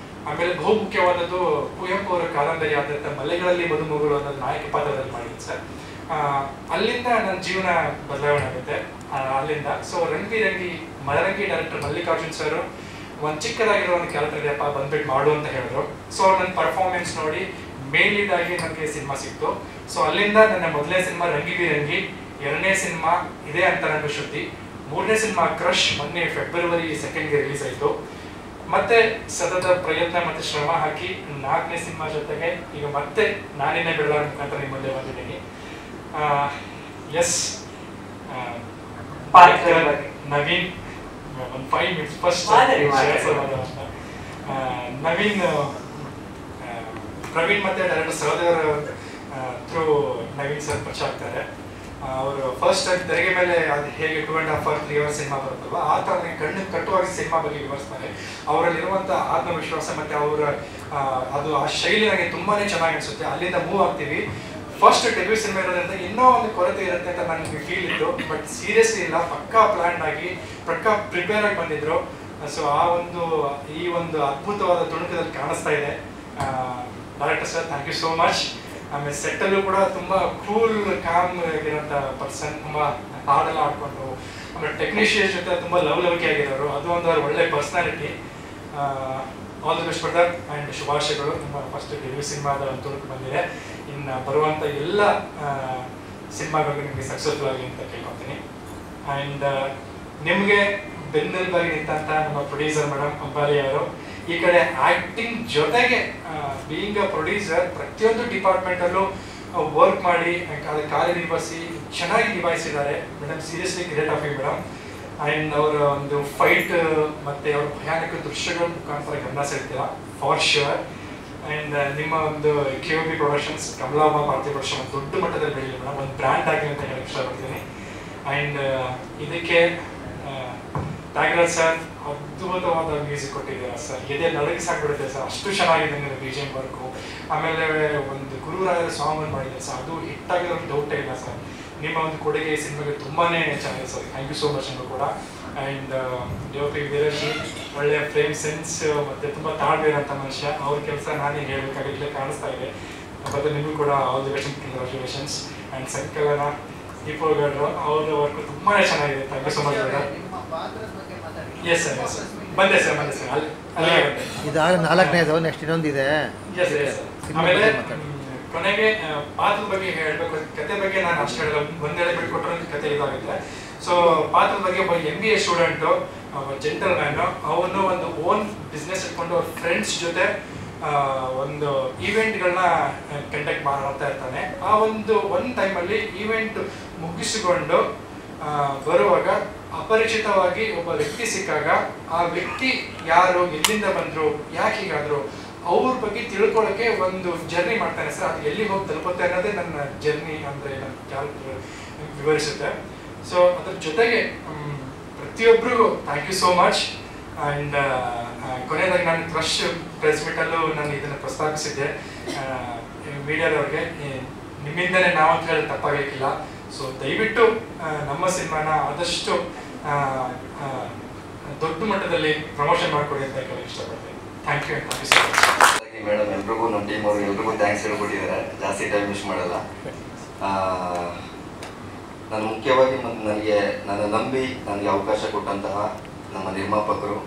ಆಮೇಲೆ ಬಹು ಮುಖ್ಯವಾದದ್ದು ಕುವೆಂಪು ಅವರ ಕಾದಂಬರಿ ಆದಂಥ ಮಲೆಗಳಲ್ಲಿ ಮದುಮಗಳು ಅನ್ನೋದು ನಾಯಕ ಪಾತ್ರದಲ್ಲಿ ಮಾಡಿದ್ದೀನಿ ಸರ್. ಅಲ್ಲಿಂದ ನನ್ನ ಜೀವನ ಬದಲಾವಣೆ ಆಗುತ್ತೆ ಅಲ್ಲಿಂದ. ಸೊ ರಂಗಿ ಮದರಂಗಿ ಡೈರೆಕ್ಟರ್ ಮಲ್ಲಿಕಾರ್ಜುನ್ ಸರ್ ಒಂದು ಚಿಕ್ಕದಾಗಿರೋ ಒಂದು ಕ್ಯಾರೆಕ್ಟರ್ ಇದೆಯಪ್ಪ ಬಂದ್ಬಿಟ್ಟು ಮಾಡು ಅಂತ ಹೇಳಿದ್ರು. ಸೊ ನನ್ನ ಪರ್ಫಾರ್ಮೆನ್ಸ್ ನೋಡಿ ಮೇನ್ ಲೀಡ್ ಆಗಿ ನನಗೆ ಸಿನಿಮಾ ಸಿಕ್ತು. ಸೊ ಅಲ್ಲಿಂದ ನನ್ನ ಮೊದಲನೇ ಸಿನಿಮಾ ರಂಗಿ ಬಿರಂಗಿ, ಎರಡನೇ ಸಿನಿಮಾ ಇದೇ ಅಂತ ನನ್ನ ಶ್ರುತಿ, ಮೂರನೇ ಸಿನಿಮಾ ಕ್ರಶ್ ಮೊನ್ನೆ ಫೆಬ್ರವರಿ 2ಗೆ ರಿಲೀಸ್ ಆಯಿತು. ಮತ್ತೆ ಸತತ ಪ್ರಯತ್ನ ಮತ್ತು ಶ್ರಮ ಹಾಕಿ 4ನೇ ಸಿನಿಮಾ ಜೊತೆಗೆ ಈಗ ಮತ್ತೆ ನಾನಿನ್ನೇ ಬೆಳಗಾವಿ ಮುಖಾಂತರ ನಿಮ್ಮ ಮುಂದೆ ಬಂದಿದ್ದೀನಿ. ಎಸ್, ನವೀನ್ ಒಂದು 5 minutes ಫಸ್ಟ್ ನವೀನ್ ಪ್ರವೀಣ್ ಮತ್ತೆ ಡೈರೆಕ್ಟರ್ ಸಹೋದರ ಥ್ರೂ ನವೀನ್ ಸರ್ ಪರಿಚಯ ಆಗ್ತಾರೆ. ಅವರು ಫಸ್ಟ್ ಆಗಿ ತೆರೆಗೆ ಮೇಲೆ ಅದು ಹೇಗೆ 2.5 or 3 hours ಸಿನಿಮಾ ಬರುತ್ತಲ್ವ ಆ ಥರ ಕಣ್ಣು ಕಟ್ಟುವಾಗಿ ಸಿನಿಮಾ ಬಗ್ಗೆ ವಿವರಿಸ್ತಾರೆ. ಅವರಲ್ಲಿರುವಂಥ ಆತ್ಮವಿಶ್ವಾಸ ಮತ್ತು ಅವರ ಅದು ಆ ಶೈಲಿ ನನಗೆ ತುಂಬಾ ಚೆನ್ನಾಗಿ ಅನಿಸುತ್ತೆ. ಅಲ್ಲಿಂದ ಮೂವ್ ಆಗ್ತೀವಿ. ಫಸ್ಟ್ ಡೆಬ್ಯೂ ಸಿನಿಮಾ ಇರೋದ್ರಿಂದ ಇನ್ನೂ ಒಂದು ಕೊರತೆ ಇರುತ್ತೆ ಅಂತ ನನಗೆ ಫೀಲ್ ಇತ್ತು. ಬಟ್ ಸೀರಿಯಸ್ಲಿ ಇಲ್ಲ, ಪಕ್ಕಾ ಪ್ಲ್ಯಾನ್ ಆಗಿ ಪಕ್ಕಾ ಪ್ರಿಪೇರ್ ಆಗಿ ಬಂದಿದ್ರು. ಸೊ ಈ ಒಂದು ಅದ್ಭುತವಾದ ತುಣುಕದಲ್ಲಿ ಕಾಣಿಸ್ತಾ ಇದೆ. Director sir thank you so much. ಆಮೇಲೆ ಸೆಟ್ಟಲ್ಲೂ ಕೂಡ ತುಂಬ ಕೂಲ್ ಕಾಮ್ ಆಗಿರೋಂಥ ಪರ್ಸನ್, ತುಂಬ ಹಾಡೆಲ್ಲ ಆಡ್ಕೊಂಡು, ಆಮೇಲೆ ಟೆಕ್ನಿಷಿಯನ್ಸ್ ಜೊತೆ ತುಂಬ ಲವಲವಿಕೆ ಆಗಿರೋರು, ಅದು ಒಂದು ಒಳ್ಳೆ personality. All the best brother and ಶುಭಾಶಯಗಳು. ನಿಮ್ಮ ಫಸ್ಟ್ ಡೆಬ್ಯೂ ಸಿನಿಮಾದ ತುಣುಕು ಬಂದಿದೆ. ಇನ್ನು ಬರುವಂಥ ಎಲ್ಲ ಸಿನಿಮಾಗಳು ನಿಮಗೆ ಸಕ್ಸಸ್ಫುಲ್ ಆಗಲಿ ಅಂತ ಕೇಳ್ಕೊತೀನಿ. ಆ್ಯಂಡ್ ನಿಮಗೆ ಬೆನ್ನೆಲುಬಾಗಿ ನಿಂತಹ ನಮ್ಮ ಪ್ರೊಡ್ಯೂಸರ್ ಮೇಡಮ್ ಅಂಬಾಲಿ ಅವರು ಈ ಕಡೆ ಆಕ್ಟಿಂಗ್ ಜೊತೆಗೆ ಬೀಯಿಂಗ್ ಅ ಪ್ರೊಡ್ಯೂಸರ್ ಪ್ರತಿಯೊಂದು ಡಿಪಾರ್ಟ್ಮೆಂಟಲ್ಲೂ ವರ್ಕ್ ಮಾಡಿ ಕಾರ್ಯನಿರ್ವಹಿಸಿ ಚೆನ್ನಾಗಿ ನಿಭಾಯಿಸಿದ್ದಾರೆ madam. Seriously great of you madam. And ಅವರ ಒಂದು ಫೈಟ್ ಮತ್ತು ಅವರ ಭಯಾನಕ ದೃಶ್ಯಗಳ ಮುಖಾಂತರ ಗಮನ ಸೆಳ್ತೀರಾ ಫಾರ್ ಶ್ಯೂರ್. ಆ್ಯಂಡ್ ನಿಮ್ಮ ಒಂದು KOB ಪ್ರೊಡಕ್ಷನ್ಸ್, ಕಮಲಾಂಬ ಭಾರತಿ ಪ್ರೊಡಕ್ಷನ್ ಒಂದು ದೊಡ್ಡ ಮಟ್ಟದಲ್ಲಿ ಬೆಳೀಲಿ ಮೇಡಮ್, ಒಂದು ಬ್ರ್ಯಾಂಡ್ ಆಗಲಿ ಅಂತ ಹೇಳಕ್ಕೆ ಇಷ್ಟಪಡ್ತೀನಿ. ಆ್ಯಂಡ್ ಇದಕ್ಕೆ ತ್ಯಾಗರಾಜ್ ಸರ್ ಅದ್ಭುತವಾದ ಮ್ಯೂಸಿಕ್ ಕೊಟ್ಟಿದ್ದೀರಾ ಸರ್, ಎದೆ ನಡಗಿಸಾಕ್ಬಿಡುತ್ತೆ ಸರ್, ಅಷ್ಟು ಚೆನ್ನಾಗಿದೆ ನಿಮ್ಮ BGM ವರ್ಕು. ಆಮೇಲೆ ಒಂದು ಗುರುರಾಯರ ಸಾಂಗ್ ಮಾಡಿದ್ದಾರೆ ಸರ್, ಅದು ಹಿಟ್ಟಾಗಿರೋ ಡೌಟೇ ಇಲ್ಲ ಸರ್. ನಿಮ್ಮ ಒಂದು ಕೊಡುಗೆ ಈ ಸಿನಿಮಾಗೆ ತುಂಬಾ ಚೆನ್ನಾಗಿದೆ sir. Thank you so much ನಿಮಗೂ ಕೂಡ. ಆ್ಯಂಡ್ DOP ವೀರಜಿ ಒಳ್ಳೆಯ ಫ್ರೇಮ್ ಸೆನ್ಸ್ ಮತ್ತು ತುಂಬ ತಾಳ್ಮೆ ಇರೋಂಥ ಮನುಷ್ಯ. ಅವ್ರ ಕೆಲಸ ನಾನೇ ಹೇಳಬೇಕಾಗಿಲ್ಲ, ಕಾಣಿಸ್ತಾ ಇದೆ. ಮತ್ತು ನಿಮಗೂ ಕೂಡ all the best, congratulations. And ಸಂಕಲನ ದೀಪೋಗೌಡರು, ಅವ್ರ ವರ್ಕು ತುಂಬಾ ಚೆನ್ನಾಗಿದೆ. Thank you so much madam. Yes sir, yes sir, ಬಂದೆ ಸರ್, ಬಂದೆ ಸರ್, ಅಲ್ಲೇ ಬಂದೆ. ಇದಾಗ 4ನೇದು, ನೆಕ್ಸ್ಟ್ ಇನ್ನೊಂದಿದೆ. Yes yes. ಆಮೇಲೆ ಕೊನೆಗೆ ಪಾತ್ರದ ಬಗ್ಗೆ ಹೇಳಬೇಕು. ಕತೆ ಬಗ್ಗೆ ನಾನು ಅಷ್ಟು ಹೇಳಲ್ಲ, ಒಂದೆಡೆ ಬಿಟ್ಕೊಟ್ರೆ ಕತೆ ಇದಾಗುತ್ತೆ. ಸೊ ಪಾತ್ರದ ಬಗ್ಗೆ ಒಬ್ಬ MBA ಸ್ಟೂಡೆಂಟು, ಜೆಂಟಲ್ ಮ್ಯಾನು, ಅವನು ಒಂದು ಓನ್ ಬಿಸ್ನೆಸ್ ಇಟ್ಕೊಂಡು ಅವ್ರ ಫ್ರೆಂಡ್ಸ್ ಜೊತೆ ಒಂದು ಈವೆಂಟ್ಗಳನ್ನ ಕಂಡಕ್ಟ್ ಮಾಡ್ತಾ ಇರ್ತಾನೆ. ಆ ಒಂದು ಟೈಮಲ್ಲಿ ಈವೆಂಟ್ ಮುಗಿಸಿಕೊಂಡು ಬರುವಾಗ ಅಪರಿಚಿತವಾಗಿ ಒಬ್ಬ ವ್ಯಕ್ತಿ ಸಿಕ್ಕಾಗ ಆ ವ್ಯಕ್ತಿ ಯಾರು, ಎಲ್ಲಿಂದ ಬಂದರು, ಯಾಕೆ ಹೀಗಾದರು, ಅವ್ರ ಬಗ್ಗೆ ತಿಳ್ಕೊಳ್ಳೋಕ್ಕೆ ಒಂದು ಜರ್ನಿ ಮಾಡ್ತಾನೆ ಸರ್. ಅದು ಎಲ್ಲಿ ಹೋಗಿ ತಲುಪುತ್ತೆ ಅನ್ನೋದೇ ನನ್ನ ಜರ್ನಿ ಅಂದರೆ ನನ್ನ ಕ್ಯಾರೆಕ್ಟರ್ ವಿವರಿಸುತ್ತೆ. ಸೊ ಅದ್ರ ಜೊತೆಗೆ ಪ್ರತಿಯೊಬ್ಬರಿಗೂ thank you so much. And ಕೊನೆಯದಾಗಿ ನಾನು ಕ್ರಶ್ ಪ್ರೆಸ್ ಮೀಟಲ್ಲೂ ನಾನು ಇದನ್ನು ಪ್ರಸ್ತಾಪಿಸಿದ್ದೆ ಮೀಡಿಯಾದವ್ರಿಗೆ. ನಿಮ್ಮಿಂದಲೇ ನಾವಂತ ಹೇಳಿ ತಪ್ಪಾಗಲಿಕ್ಕಿಲ್ಲ. ಸೊ ದಯವಿಟ್ಟು ನಮ್ಮ ಸಿನಿಮಾನ ಆದಷ್ಟು ದೊಡ್ಡ ಮಟ್ಟದಲ್ಲಿ ಪ್ರಮೋಷನ್ ಮಾಡಿಕೊಡಿ ಅಂತ ಹೇಳಕ್ಕೆ ಇಷ್ಟಪಡ್ತೀನಿ. Thank you so much madam. ಎಲ್ರಿಗೂ ನಮ್ಮ ಟೀಮ್ ಅವ್ರಿಗೆ ಎಲ್ರಿಗೂ ಥ್ಯಾಂಕ್ಸ್ ಹೇಳ್ಕೊಟ್ಟಿದ್ದಾರೆ. ಜಾಸ್ತಿ ಟೈಮ್ ಮಿಸ್ ಮಾಡಲ್ಲ. ನಾನು ಮುಖ್ಯವಾಗಿ ನನ್ನ ನಂಬಿ ನನಗೆ ಅವಕಾಶ ಕೊಟ್ಟಂತಹ ನಮ್ಮ ನಿರ್ಮಾಪಕರು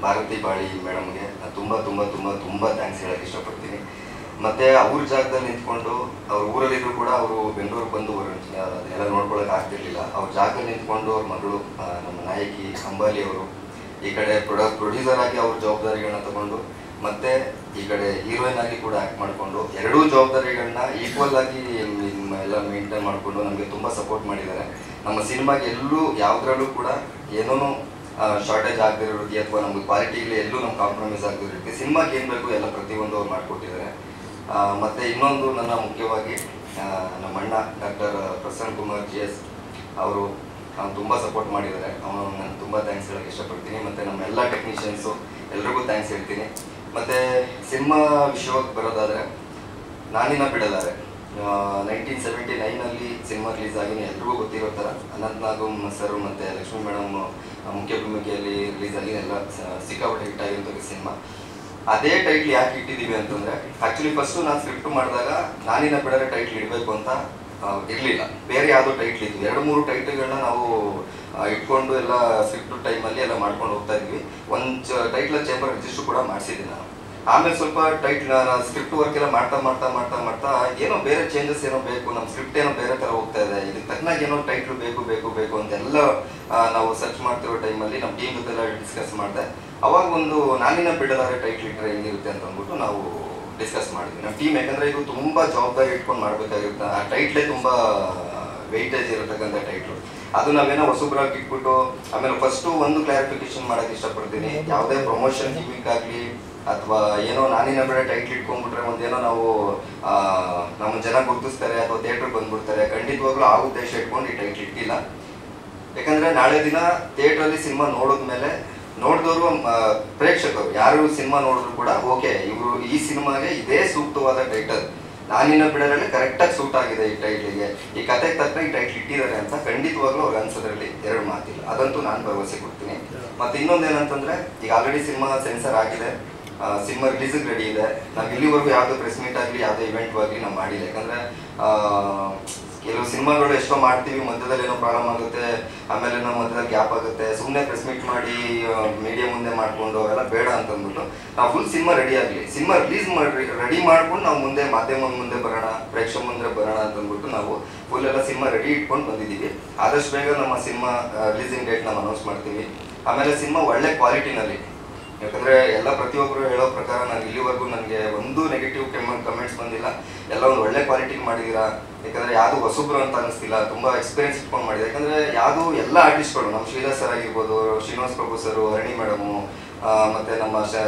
ಭಾರತಿ ಬಾಳಿ ಮೇಡಮ್ಗೆ ನಾನು ತುಂಬ ತುಂಬ ತುಂಬ ತುಂಬ ಥ್ಯಾಂಕ್ಸ್ ಹೇಳೋಕ್ಕೆ ಇಷ್ಟಪಡ್ತೀನಿ. ಮತ್ತು ಅವ್ರ ಜಾಗದಲ್ಲಿ ನಿಂತ್ಕೊಂಡು ಅವ್ರ ಊರಲ್ಲಿದ್ದರೂ ಕೂಡ ಅವರು ಬೆಂಗಳೂರಿಗೆ ಬಂದು ಅದನ್ನೆಲ್ಲ ನೋಡ್ಕೊಳ್ಳೋಕೆ ಆಗ್ತಿರ್ಲಿಲ್ಲ. ಅವ್ರ ಜಾಗದಲ್ಲಿ ನಿಂತ್ಕೊಂಡು ಅವ್ರ ಮಗಳು ನಮ್ಮ ನಾಯಕಿ ಅಂಬಾಲಿ ಅವರು ಈ ಕಡೆ ಪ್ರೊಡ್ಯೂಸರ್ ಆಗಿ ಅವ್ರ ಜವಾಬ್ದಾರಿಗಳನ್ನ ತಗೊಂಡು ಮತ್ತು ಈ ಕಡೆ ಹೀರೋಯಿನ್ ಆಗಿ ಕೂಡ ಆ್ಯಕ್ಟ್ ಮಾಡಿಕೊಂಡು ಎರಡೂ ಜವಾಬ್ದಾರಿಗಳನ್ನ ಈಕ್ವಲ್ ಆಗಿ ಎಲ್ಲ ಮೇಂಟೈನ್ ಮಾಡಿಕೊಂಡು ನಮಗೆ ತುಂಬ ಸಪೋರ್ಟ್ ಮಾಡಿದ್ದಾರೆ. ನಮ್ಮ ಸಿನಿಮಾಗೆ ಎಲ್ಲೂ ಯಾವುದ್ರಲ್ಲೂ ಕೂಡ ಏನೂ ಶಾರ್ಟೇಜ್ ಆಗದಿರೋ ರೀತಿ ಅಥವಾ ನಮ್ಗೆ ಕ್ವಾಲಿಟಿಲಿ ಎಲ್ಲೂ ನಮ್ಗೆ ಕಾಂಪ್ರಮೈಸ್ ಆಗದಿರೋ ರೀತಿ ಸಿನಿಮಾಗೆ ಏನು ಬೇಕು ಎಲ್ಲ ಪ್ರತಿಯೊಂದು ಅವ್ರು ಮಾಡಿಕೊಟ್ಟಿದ್ದಾರೆ. ಮತ್ತು ಇನ್ನೊಂದು ನನ್ನ ಮುಖ್ಯವಾಗಿ ನಮ್ಮ ಅಣ್ಣ ಡಾಕ್ಟರ್ ಪ್ರಸನ್ನ ಕುಮಾರ್ GS ಅವರು ತುಂಬ ಸಪೋರ್ಟ್ ಮಾಡಿದ್ದಾರೆ. ಅವನು ನಾನು ತುಂಬ ಥ್ಯಾಂಕ್ಸ್ ಹೇಳೋಕ್ಕೆ ಇಷ್ಟಪಡ್ತೀನಿ. ಮತ್ತು ನಮ್ಮ ಎಲ್ಲ ಟೆಕ್ನಿಷಿಯನ್ಸು ಎಲ್ರಿಗೂ ಥ್ಯಾಂಕ್ಸ್ ಹೇಳ್ತೀನಿ. ಮತ್ತು ಸಿನಿಮಾ ವಿಷಯಕ್ಕೆ ಬರೋದಾದರೆ ನಾನಿನ್ನ ಬಿಡಲಾರೆ 1979 ಸಿನಿಮಾ ರಿಲೀಸ್ ಆಗಿ ಎಲ್ರಿಗೂ ಗೊತ್ತಿರೋ ಥರ ಅನಂತ್ ನಾಗಮ್ ಸರ್ ಮತ್ತು ಲಕ್ಷ್ಮೀ ಮೇಡಮ್ ಮುಖ್ಯ ಭೂಮಿಕೆಯಲ್ಲಿ ರಿಲೀಸ್ ಆಗಿ ಎಲ್ಲ ಸಿಕ್ಕಾಪಟ್ಟೆ ಹಿಟ್ ಆಗಿರೋಂಥ ಸಿನಿಮಾ. ಅದೇ ಟೈಟ್ಲ್ ಯಾಕೆ ಇಟ್ಟಿದ್ದೀವಿ ಅಂತಂದರೆ ಆ್ಯಕ್ಚುಲಿ ಫಸ್ಟು ನಾನು ಸ್ಕ್ರಿಪ್ಟ್ ಮಾಡಿದಾಗ ನಾನಿನ್ನ ಬಿಡರೆ ಟೈಟ್ಲ್ ಇಡಬೇಕು ಅಂತ ಇರಲಿಲ್ಲ. ಬೇರೆ ಯಾವುದೋ ಟೈಟ್ಲ್ ಇದ್ವಿ, 2-3 ಟೈಟ್ಲ್ಗಳನ್ನ ನಾವು ಇಟ್ಕೊಂಡು ಎಲ್ಲ ಸ್ಕ್ರಿಪ್ಟ್ ಟೈಮಲ್ಲಿ ಎಲ್ಲ ಮಾಡ್ಕೊಂಡು ಹೋಗ್ತಾ ಇದ್ವಿ. ಒಂದು ಟೈಟ್ಲ ಚೇಂಬರ್ ರಿಜಿಸ್ಟ್ರು ಕೂಡ ಮಾಡಿಸಿದ್ದೀನಿ ನಾನು. ಆಮೇಲೆ ಸ್ವಲ್ಪ ಟೈಟ್ಲ್ ಸ್ಕ್ರಿಪ್ಟ್ ವರ್ಕ್ ಎಲ್ಲ ಮಾಡ್ತಾ ಏನೋ ಬೇರೆ ಚೇಂಜಸ್ ಏನೋ ಬೇಕು, ನಮ್ಮ ಸ್ಕ್ರಿಪ್ಟ್ ಏನೋ ಬೇರೆ ಥರ ಹೋಗ್ತಾ ಇದೆ, ಇದಕ್ಕೆ ತಕ್ಕನಾಗ ಏನೋ ಟೈಟ್ಲು ಬೇಕು ಅಂತೆಲ್ಲ ನಾವು ಸರ್ಚ್ ಮಾಡ್ತಿರೋ ಟೈಮಲ್ಲಿ ನಮ್ಮ ಟೀಮ್ ಜೊತೆಲ್ಲ ಡಿಸ್ಕಸ್ ಮಾಡಿದೆ. ಅವಾಗ ಒಂದು ನಾನಿನ್ನ ಬಿಡಲಾರೆ ಟೈಟ್ಲ್ ಇಟ್ಟರೆ ಹೆಂಗಿರುತ್ತೆ ಅಂತ ಅಂದ್ಬಿಟ್ಟು ನಾವು ಡಿಸ್ಕಸ್ ಮಾಡಿದ್ವಿ ನಮ್ಮ ಟೀಮ್. ಯಾಕಂದರೆ ಇದು ತುಂಬ ಜವಾಬ್ದಾರಿ ಇಟ್ಕೊಂಡು ಮಾಡಬೇಕಾಗಿರುತ್ತೆ. ಆ ಟೈಟ್ಲೇ ತುಂಬ ವೆಯ್ಟೇಜ್ ಇರತಕ್ಕಂಥ ಟೈಟ್ಲು. ಅದು ನಾವೇನೋ ಹೊಸಬ್ರಾಗಿ ಇಟ್ಬಿಟ್ಟು ಆಮೇಲೆ ಫಸ್ಟು ಒಂದು ಕ್ಲಾರಿಫಿಕೇಶನ್ ಮಾಡೋಕ್ಕೆ ಇಷ್ಟಪಡ್ತೀನಿ. ಯಾವುದೇ ಪ್ರಮೋಷನ್ ಗಿಮಿಕ್ ಆಗಲಿ ಅಥವಾ ಏನೋ ನಾನಿನ್ನ ಬೇಡ ಟೈಟ್ಲ್ ಇಟ್ಕೊಂಡ್ಬಿಟ್ರೆ ಒಂದೇನೋ ನಾವು ನಮ್ಮ ಜನ ಗುರುತಿಸ್ತಾರೆ ಅಥವಾ ಥಿಯೇಟ್ರಿಗೆ ಬಂದ್ಬಿಡ್ತಾರೆ, ಖಂಡಿತವಾಗ್ಲೂ ಆ ಉದ್ದೇಶ ಇಟ್ಕೊಂಡು ಈ ಟೈಟ್ಲ್ ಇಟ್ಟಿಲ್ಲ. ಯಾಕಂದರೆ ನಾಳೆ ದಿನ ಥಿಯೇಟ್ರಲ್ಲಿ ಸಿನಿಮಾ ನೋಡಿದ್ಮೇಲೆ ನೋಡಿದವರು ಪ್ರೇಕ್ಷಕರು ಯಾರು ಸಿನಿಮಾ ನೋಡಿದ್ರು ಕೂಡ ಓಕೆ ಇವರು ಈ ಸಿನಿಮಾಗೆ ಇದೇ ಸೂಕ್ತವಾದ ಟೈಟಲ್, ನಾನಿನ್ನ ಬಿಡೋದ್ರಲ್ಲಿ ಕರೆಕ್ಟಾಗಿ ಸೂಟ್ ಆಗಿದೆ ಈ ಟೈಟ್ಲಿಗೆ, ಈ ಕತೆಗೆ ತಕ್ಕ ಈ ಟೈಟ್ಲ್ ಇಟ್ಟಿದ್ದಾರೆ ಅಂತ ಖಂಡಿತವಾಗ್ಲೂ ಅವ್ರಿಗೆ ಅನ್ಸೋದ್ರಲ್ಲಿ ಎರಡು ಮಾತಿಲ್ಲ. ಅದಂತೂ ನಾನು ಭರವಸೆ ಕೊಡ್ತೀನಿ. ಮತ್ತು ಇನ್ನೊಂದೇನಂತಂದರೆ ಈಗ ಆಲ್ರೆಡಿ ಸಿನಿಮಾ ಸೆನ್ಸರ್ ಆಗಿದೆ, ಸಿನಿಮಾ ರಿಲೀಸಿಗೆ ರೆಡಿ ಇದೆ. ನಾವು ಇಲ್ಲಿವರೆಗೂ ಯಾವುದೇ ಪ್ರೆಸ್ ಮೀಟ್ ಆಗಲಿ ಯಾವುದೇ ಇವೆಂಟ್ ಆಗಲಿ ನಾವು ಮಾಡಿಲ್ಲ. ಯಾಕಂದರೆ ಕೆಲವು ಸಿನಿಮಾಗಳು ಎಷ್ಟೋ ಮಾಡ್ತೀವಿ, ಮಧ್ಯದಲ್ಲಿ ಏನೋ ಪ್ರಾಬ್ಲಮ್ ಆಗುತ್ತೆ, ಆಮೇಲೆ ನಾವು ಮಧ್ಯದಲ್ಲಿ ಗ್ಯಾಪ್ ಆಗುತ್ತೆ, ಸುಮ್ಮನೆ ಪ್ರೆಸ್ ಮೀಟ್ ಮಾಡಿ ಮೀಡಿಯಾ ಮುಂದೆ ಮಾಡಿಕೊಂಡು ಅವೆಲ್ಲ ಬೇಡ ಅಂತಂದ್ಬಿಟ್ಟು ನಾವು ಫುಲ್ ಸಿನಿಮಾ ರೆಡಿ ಆಗಲಿ, ಸಿನಿಮಾ ರಿಲೀಸ್ ಮಾಡಿ ರೆಡಿ ಮಾಡ್ಕೊಂಡು ನಾವು ಮುಂದೆ ಮಾಧ್ಯಮದ ಮುಂದೆ ಬರೋಣ, ಪ್ರೇಕ್ಷಕ ಮುಂದೆ ಬರೋಣ ಅಂತಂದ್ಬಿಟ್ಟು ನಾವು ಫುಲ್ ಎಲ್ಲ ಸಿನಿಮಾ ರೆಡಿ ಇಟ್ಕೊಂಡು ಬಂದಿದ್ದೀವಿ. ಆದಷ್ಟು ಬೇಗ ನಮ್ಮ ಸಿನಿಮಾ ರಿಲೀಸಿಂಗ್ ಡೇಟ್ ನಾವು ಅನೌನ್ಸ್ ಮಾಡ್ತೀವಿ. ಆಮೇಲೆ ಸಿನಿಮಾ ಒಳ್ಳೆ ಕ್ವಾಲಿಟಿನಲ್ಲಿ ಯಾಕಂದರೆ ಎಲ್ಲ ಪ್ರತಿಯೊಬ್ಬರು ಹೇಳೋ ಪ್ರಕಾರ ನಾನು ಇಲ್ಲಿವರೆಗೂ ನನಗೆ ಒಂದು ನೆಗೆಟಿವ್ ಕಮೆಂಟ್ಸ್ ಬಂದಿಲ್ಲ, ಎಲ್ಲ ಒಂದು ಒಳ್ಳೆ ಕ್ವಾಲಿಟಿಗೆ ಮಾಡಿದ್ದೀರಾ. ಯಾಕಂದರೆ ಯಾವುದು ಹೊಸಬ್ರು ಅಂತ ಅನ್ನಿಸ್ತಿಲ್ಲ, ತುಂಬ ಎಕ್ಸ್ಪೀರಿಯನ್ಸ್ ಇಟ್ಕೊಂಡು ಮಾಡಿದೆ. ಯಾಕಂದರೆ ಯಾವುದು ಎಲ್ಲ ಆರ್ಟಿಸ್ಟ್ಗಳು, ನಮ್ಮ ಶ್ರೀಧರ್ ಸರ್ ಆಗಿರ್ಬೋದು, ಶ್ರೀನಿವಾಸ್ ಪ್ರಭು ಸರು, ಹರಣಿ ಮೇಡಮು, ಮತ್ತು ನಮ್ಮ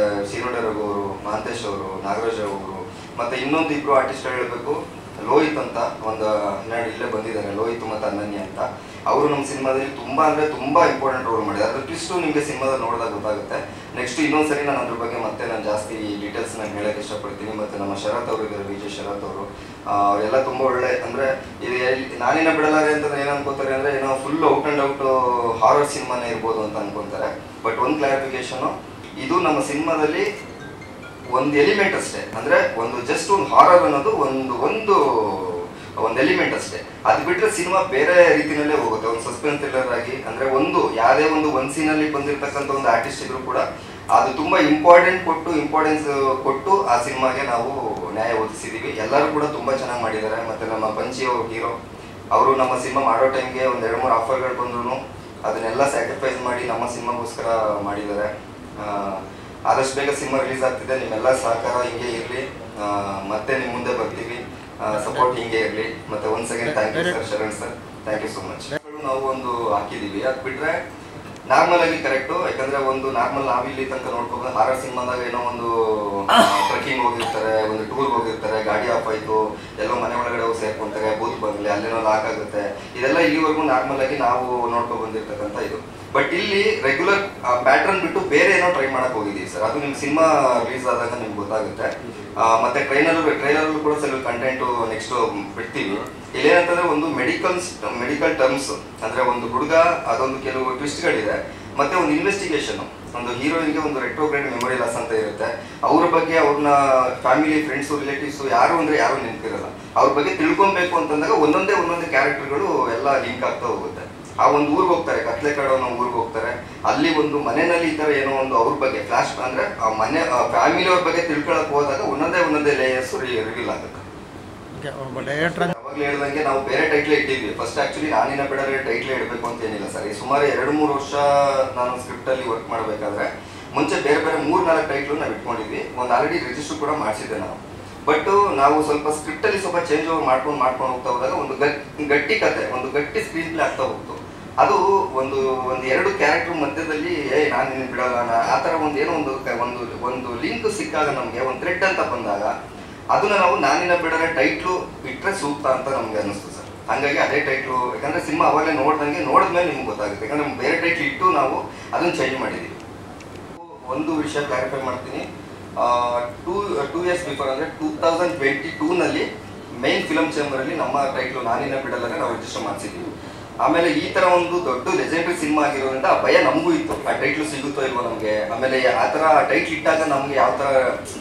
ಶ್ರೀನುಡ ರಘು ಅವರು, ಮಹಾಂತೇಶ್ ಅವರು, ನಾಗರಾಜ್ ಅವರು, ಮತ್ತು ಇನ್ನೊಂದು ಇಬ್ಬರು ಆರ್ಟಿಸ್ಟ್ಗಳು ಹೇಳಬೇಕು, ಲೋಹಿತ್ ಅಂತ ಒಂದು 12 ಇಲ್ಲೇ ಬಂದಿದ್ದಾರೆ, ಲೋಹಿತ್ ಮತ್ತು ಅನನ್ಯ ಅಂತ. ಅವರು ನಮ್ಮ ಸಿನಿಮಾದಲ್ಲಿ ತುಂಬ ಅಂದರೆ ತುಂಬ ಇಂಪಾರ್ಟೆಂಟ್ ರೋಲ್ ಮಾಡಿದ್ದಾರೆ. ಅದ್ರ ಟ್ವಿಸ್ಟು ನಿಮಗೆ ಸಿನಿಮಾದಲ್ಲಿ ನೋಡಿದಾಗ ಗೊತ್ತಾಗುತ್ತೆ. ನೆಕ್ಸ್ಟ್ ಇನ್ನೊಂದು ನಾನು ಅದ್ರ ಬಗ್ಗೆ ಮತ್ತೆ ನಾನು ಜಾಸ್ತಿ ಡೀಟೇಲ್ಸ್ ನಾನು ಹೇಳೋಕ್ಕೆ ಇಷ್ಟಪಡ್ತೀನಿ. ಮತ್ತು ನಮ್ಮ ಶರತ್ ಅವರು ಇದ್ದಾರೆ, ವಿಜಯ್ ಶರತ್ ಅವರು, ಅವರೆಲ್ಲ ತುಂಬ ಒಳ್ಳೆ, ಅಂದರೆ ಇದು ನಾನೇನ ಬಿಡಲಾರೆ ಅಂತಂದ್ರೆ ಏನು ಅನ್ಕೋತಾರೆ ಅಂದರೆ ಏನೋ full out and out horror ಸಿನಿಮಾನೇ ಇರ್ಬೋದು ಅಂತ ಅನ್ಕೊತಾರೆ. ಬಟ್ ಒಂದು ಕ್ಲಾರಿಫಿಕೇಶನು, ಇದು ನಮ್ಮ ಸಿನಿಮಾದಲ್ಲಿ ಒಂದು ಎಲಿಮೆಂಟ್ ಅಷ್ಟೇ, ಅಂದರೆ ಒಂದು ಜಸ್ಟ್ ಒಂದು ಹಾರರ್ ಅನ್ನೋದು ಒಂದು ಎಲಿಮೆಂಟ್ ಅಷ್ಟೇ. ಅದು ಬಿಟ್ಟರೆ ಸಿನಿಮಾ ಬೇರೆ ರೀತಿಯಲ್ಲೇ ಹೋಗುತ್ತೆ, ಒಂದು ಸಸ್ಪೆನ್ಸ್ ಥ್ರಿಲ್ಲರ್ ಆಗಿ. ಅಂದರೆ ಯಾವುದೇ ಒಂದು ಸೀನಲ್ಲಿ ಬಂದಿರತಕ್ಕಂಥ ಒಂದು ಆರ್ಟಿಸ್ಟ್ ಇದ್ರು ಕೂಡ ಅದು ತುಂಬ ಇಂಪಾರ್ಟೆನ್ಸ್ ಕೊಟ್ಟು ಆ ಸಿನಿಮಾಗೆ ನಾವು ನ್ಯಾಯ ಒದಗಿಸಿದ್ದೀವಿ. ಎಲ್ಲರೂ ಕೂಡ ತುಂಬ ಚೆನ್ನಾಗಿ ಮಾಡಿದ್ದಾರೆ. ಮತ್ತು ನಮ್ಮ ಪಂಚಿ ಅವರು ಹೀರೋ, ಅವರು ನಮ್ಮ ಸಿನಿಮಾ ಮಾಡೋ ಟೈಮ್ಗೆ ಒಂದು 2-3 ಆಫರ್ಗಳು ಬಂದ್ರು ಅದನ್ನೆಲ್ಲ ಸ್ಯಾಕ್ರಿಫೈಸ್ ಮಾಡಿ ನಮ್ಮ ಸಿನಿಮಾಗೋಸ್ಕರ ಮಾಡಿದ್ದಾರೆ. ಆದಷ್ಟು ಬೇಗ ಸಿನಿಮಾ ರಿಲೀಸ್ ಆಗ್ತಿದೆ. ನಿಮ್ಮೆಲ್ಲ ಸಹಕಾರ ಹಿಂಗೆ ಇರಲಿ, ಮತ್ತೆ ನಿಮ್ಮ ಮುಂದೆ ಬರ್ತೀವಿ, ಸಪೋರ್ಟ್ ಹಿಂಗೆ ಇರಲಿ. ಮತ್ತು once again thank you sir, Sharan sir, thank you so much. ನಾವು ಒಂದು ಹಾಕಿದ್ದೀವಿ, ಅದು ಬಿಟ್ಟರೆ ನಾರ್ಮಲ್ ಆಗಿ ಕರೆಕ್ಟು. ಯಾಕಂದರೆ ಒಂದು ನಾರ್ಮಲ್ ನಾವಿಲ್ಲಿ ತನಕ ನೋಡ್ಕೊಂಡು ಹಾರರ್ ಸಿನಿಮಾದಾಗ ಏನೋ ಒಂದು ಟ್ರೆಕ್ಕಿಂಗ್ ಹೋಗಿರ್ತಾರೆ, ಒಂದು ಟೂರ್ಗೆ ಹೋಗಿರ್ತಾರೆ, ಗಾಡಿ ಆಫ್ ಆಯಿತು, ಎಲ್ಲೋ ಮನೆ ಒಳಗಡೆ ಹೋಗಿ ಸೇರ್ಕೊಂತಾರೆ, ಬೂತ್ ಬಂಗಲೆ, ಅಲ್ಲೇನೋ ಲಾಕ್ ಆಗುತ್ತೆ, ಇದೆಲ್ಲ ಇಲ್ಲಿವರೆಗೂ ನಾರ್ಮಲ್ ಆಗಿ ನಾವು ನೋಡ್ಕೊಂಡು ಬಂದಿರ್ತಕ್ಕಂಥ ಇದು. ಬಟ್ ಇಲ್ಲಿ ರೆಗ್ಯುಲರ್ ಪ್ಯಾಟ್ರನ್ ಬಿಟ್ಟು ಬೇರೆ ಏನೋ ಟ್ರೈ ಮಾಡಕ್ಕೆ ಹೋಗಿದ್ದೀವಿ ಸರ್. ಅದು ನಿಮ್ಮ ಸಿನಿಮಾ ರಿಲೀಸ್ ಆದಾಗ ನಿಮ್ಗೆ ಗೊತ್ತಾಗುತ್ತೆ. ಮತ್ತು ಟ್ರೈಲರ್ಲ್ಲೂ ಕೂಡ ಸ್ವಲ್ಪ ಕಂಟೆಂಟು ನೆಕ್ಸ್ಟ್ ಬಿಡ್ತೀವಿ. ಇಲ್ಲೇನಂತಂದರೆ ಒಂದು ಮೆಡಿಕಲ್ ಟರ್ಮ್ಸ್, ಅಂದರೆ ಒಂದು ಹುಡುಗ, ಅದೊಂದು ಕೆಲವು ಟ್ವಿಸ್ಟ್ಗಳಿದೆ. ಮತ್ತು ಒಂದು ಇನ್ವೆಸ್ಟಿಗೇಷನು, ಒಂದು ಹೀರೋಯಿನ್ಗೆ ಒಂದು ರೆಟ್ರೋಗ್ರೇಡ್ ಮೆಮೊರಿ ಲಾಸ್ ಅಂತ ಇರುತ್ತೆ. ಅವ್ರ ಬಗ್ಗೆ ಅವ್ರನ್ನ ಫ್ಯಾಮಿಲಿ, ಫ್ರೆಂಡ್ಸು, ರಿಲೇಟಿವ್ಸು ಯಾರು ನೆನಪಿರಲ್ಲ. ಅವ್ರ ಬಗ್ಗೆ ತಿಳ್ಕೊಬೇಕು ಅಂತಂದಾಗ ಒಂದೊಂದೇ ಕ್ಯಾರೆಕ್ಟರ್ಗಳು ಎಲ್ಲ ಲಿಂಕ್ ಆಗ್ತಾ ಹೋಗುತ್ತೆ. ಆ ಒಂದು ಊರಿಗೆ ಹೋಗ್ತಾರೆ, ಕತ್ಲೆಕಾಡು ಅನ್ನೋ ಊರಿಗೆ ಹೋಗ್ತಾರೆ. ಅಲ್ಲಿ ಒಂದು ಮನೆಯಲ್ಲಿ ಈ ಥರ ಏನೋ ಒಂದು ಅವ್ರ ಬಗ್ಗೆ ಫ್ಲಾಶ್, ಅಂದರೆ ಆ ಮನೆ ಫ್ಯಾಮಿಲಿಯವ್ರ ಬಗ್ಗೆ ತಿಳ್ಕೊಳಕ್ಕೆ ಹೋದಾಗ ಒಂದೊಂದೇ ಲೇಯರ್ಸ್ ರಿವೀಲ್ ಆಗುತ್ತೆ. ಅವಾಗಲೇ ಹೇಳ್ದಂಗೆ ನಾವು ಬೇರೆ ಟೈಟ್ಲೇ ಇಟ್ಟಿದ್ವಿ. ಫಸ್ಟ್ ಆ್ಯಕ್ಚುಲಿ ನಾನಿನ ಬಿಡರೆ ಟೈಟ್ಲೇ ಇಡಬೇಕು ಅಂತ ಏನಿಲ್ಲ ಸರ್. ಸುಮಾರು 2-3 ವರ್ಷ ನಾನು ಸ್ಕ್ರಿಪ್ಟಲ್ಲಿ ವರ್ಕ್ ಮಾಡಬೇಕಾದ್ರೆ ಮುಂಚೆ ಬೇರೆ 3-4 ಟೈಟ್ಲು ನಾವು ಇಟ್ಕೊಂಡಿದ್ವಿ. ಒಂದು ಆಲ್ರೆಡಿ ರಿಜಿಸ್ಟರ್ ಕೂಡ ಮಾಡಿಸಿದ್ದೆ ನಾವು. ಬಟ್ ನಾವು ಸ್ವಲ್ಪ ಸ್ಕ್ರಿಪ್ಟಲ್ಲಿ ಸ್ವಲ್ಪ ಚೇಂಜ್ ಓವರ್ ಮಾಡ್ಕೊಂಡು ಹೋಗ್ತಾ ಹೋದಾಗ ಒಂದು ಗಟ್ಟಿ ಕತೆ, ಒಂದು ಗಟ್ಟಿ ಸ್ಕ್ರೀನ್ ಪ್ಲೇ ಆಗ್ತಾ ಹೋಗ್ತು. ಅದು ಒಂದು 2 ಕ್ಯಾರೆಕ್ಟರ್ ಮಧ್ಯದಲ್ಲಿ ನಾನು ನಿನ್ನ ಬಿಡಲ್ಲ ಆ ಥರ ಒಂದು ಲಿಂಕ್ ಸಿಕ್ಕಾಗ, ನಮಗೆ ಒಂದು ಥ್ರೆಡ್ ಅಂತ ಬಂದಾಗ ಅದನ್ನ ನಾವು ನಾನಿನ ಬಿಡರೆ ಟೈಟ್ಲು ಇಟ್ಟರೆ ಸೂಕ್ತ ಅಂತ ನಮಗೆ ಅನ್ನಿಸ್ತು ಸರ್. ಹಾಗಾಗಿ ಅದೇ ಟೈಟ್ಲು, ಯಾಕಂದರೆ ಸಿನಿಮಾ ಅವಾಗಲೇ ನೋಡಿದ್ಮೇಲೆ ನಿಮ್ಗೆ ಗೊತ್ತಾಗುತ್ತೆ. ಯಾಕಂದರೆ ಬೇರೆ ಟೈಟ್ಲ್ ಇಟ್ಟು ನಾವು ಅದನ್ನು ಚೇಂಜ್ ಮಾಡಿದ್ದೀವಿ. ಒಂದು ವಿಷಯ ಕ್ಲಾರಿಫೈ ಮಾಡ್ತೀನಿ. 2 years ಬಿಫೋರ್, ಅಂದರೆ 2022ನಲ್ಲಿ ಮೈನ್ ಫಿಲಮ್ ಚೇಂಬರಲ್ಲಿ ನಮ್ಮ ಟೈಟ್ಲು ನಾನಿನ ಬಿಡಲ್ಲೇ ನಾವು ರಿಜಿಸ್ಟರ್ ಮಾಡಿಸಿದ್ದೀವಿ. ಆಮೇಲೆ ಈ ಥರ ಒಂದು ದೊಡ್ಡ ಲೆಜೆಂಡರಿ ಸಿನಿಮಾ ಆಗಿರೋದ್ರಿಂದ ಆ ಭಯ ನಮಗೂ ಇತ್ತು, ಆ ಟೈಟ್ಲು ಸಿಗುತ್ತೋ ಇಲ್ವೋ ನಮಗೆ. ಆಮೇಲೆ ಆ ಥರ ಟೈಟ್ಲ್ ಇಟ್ಟಾಗ ನಮಗೆ ಯಾವ ಥರ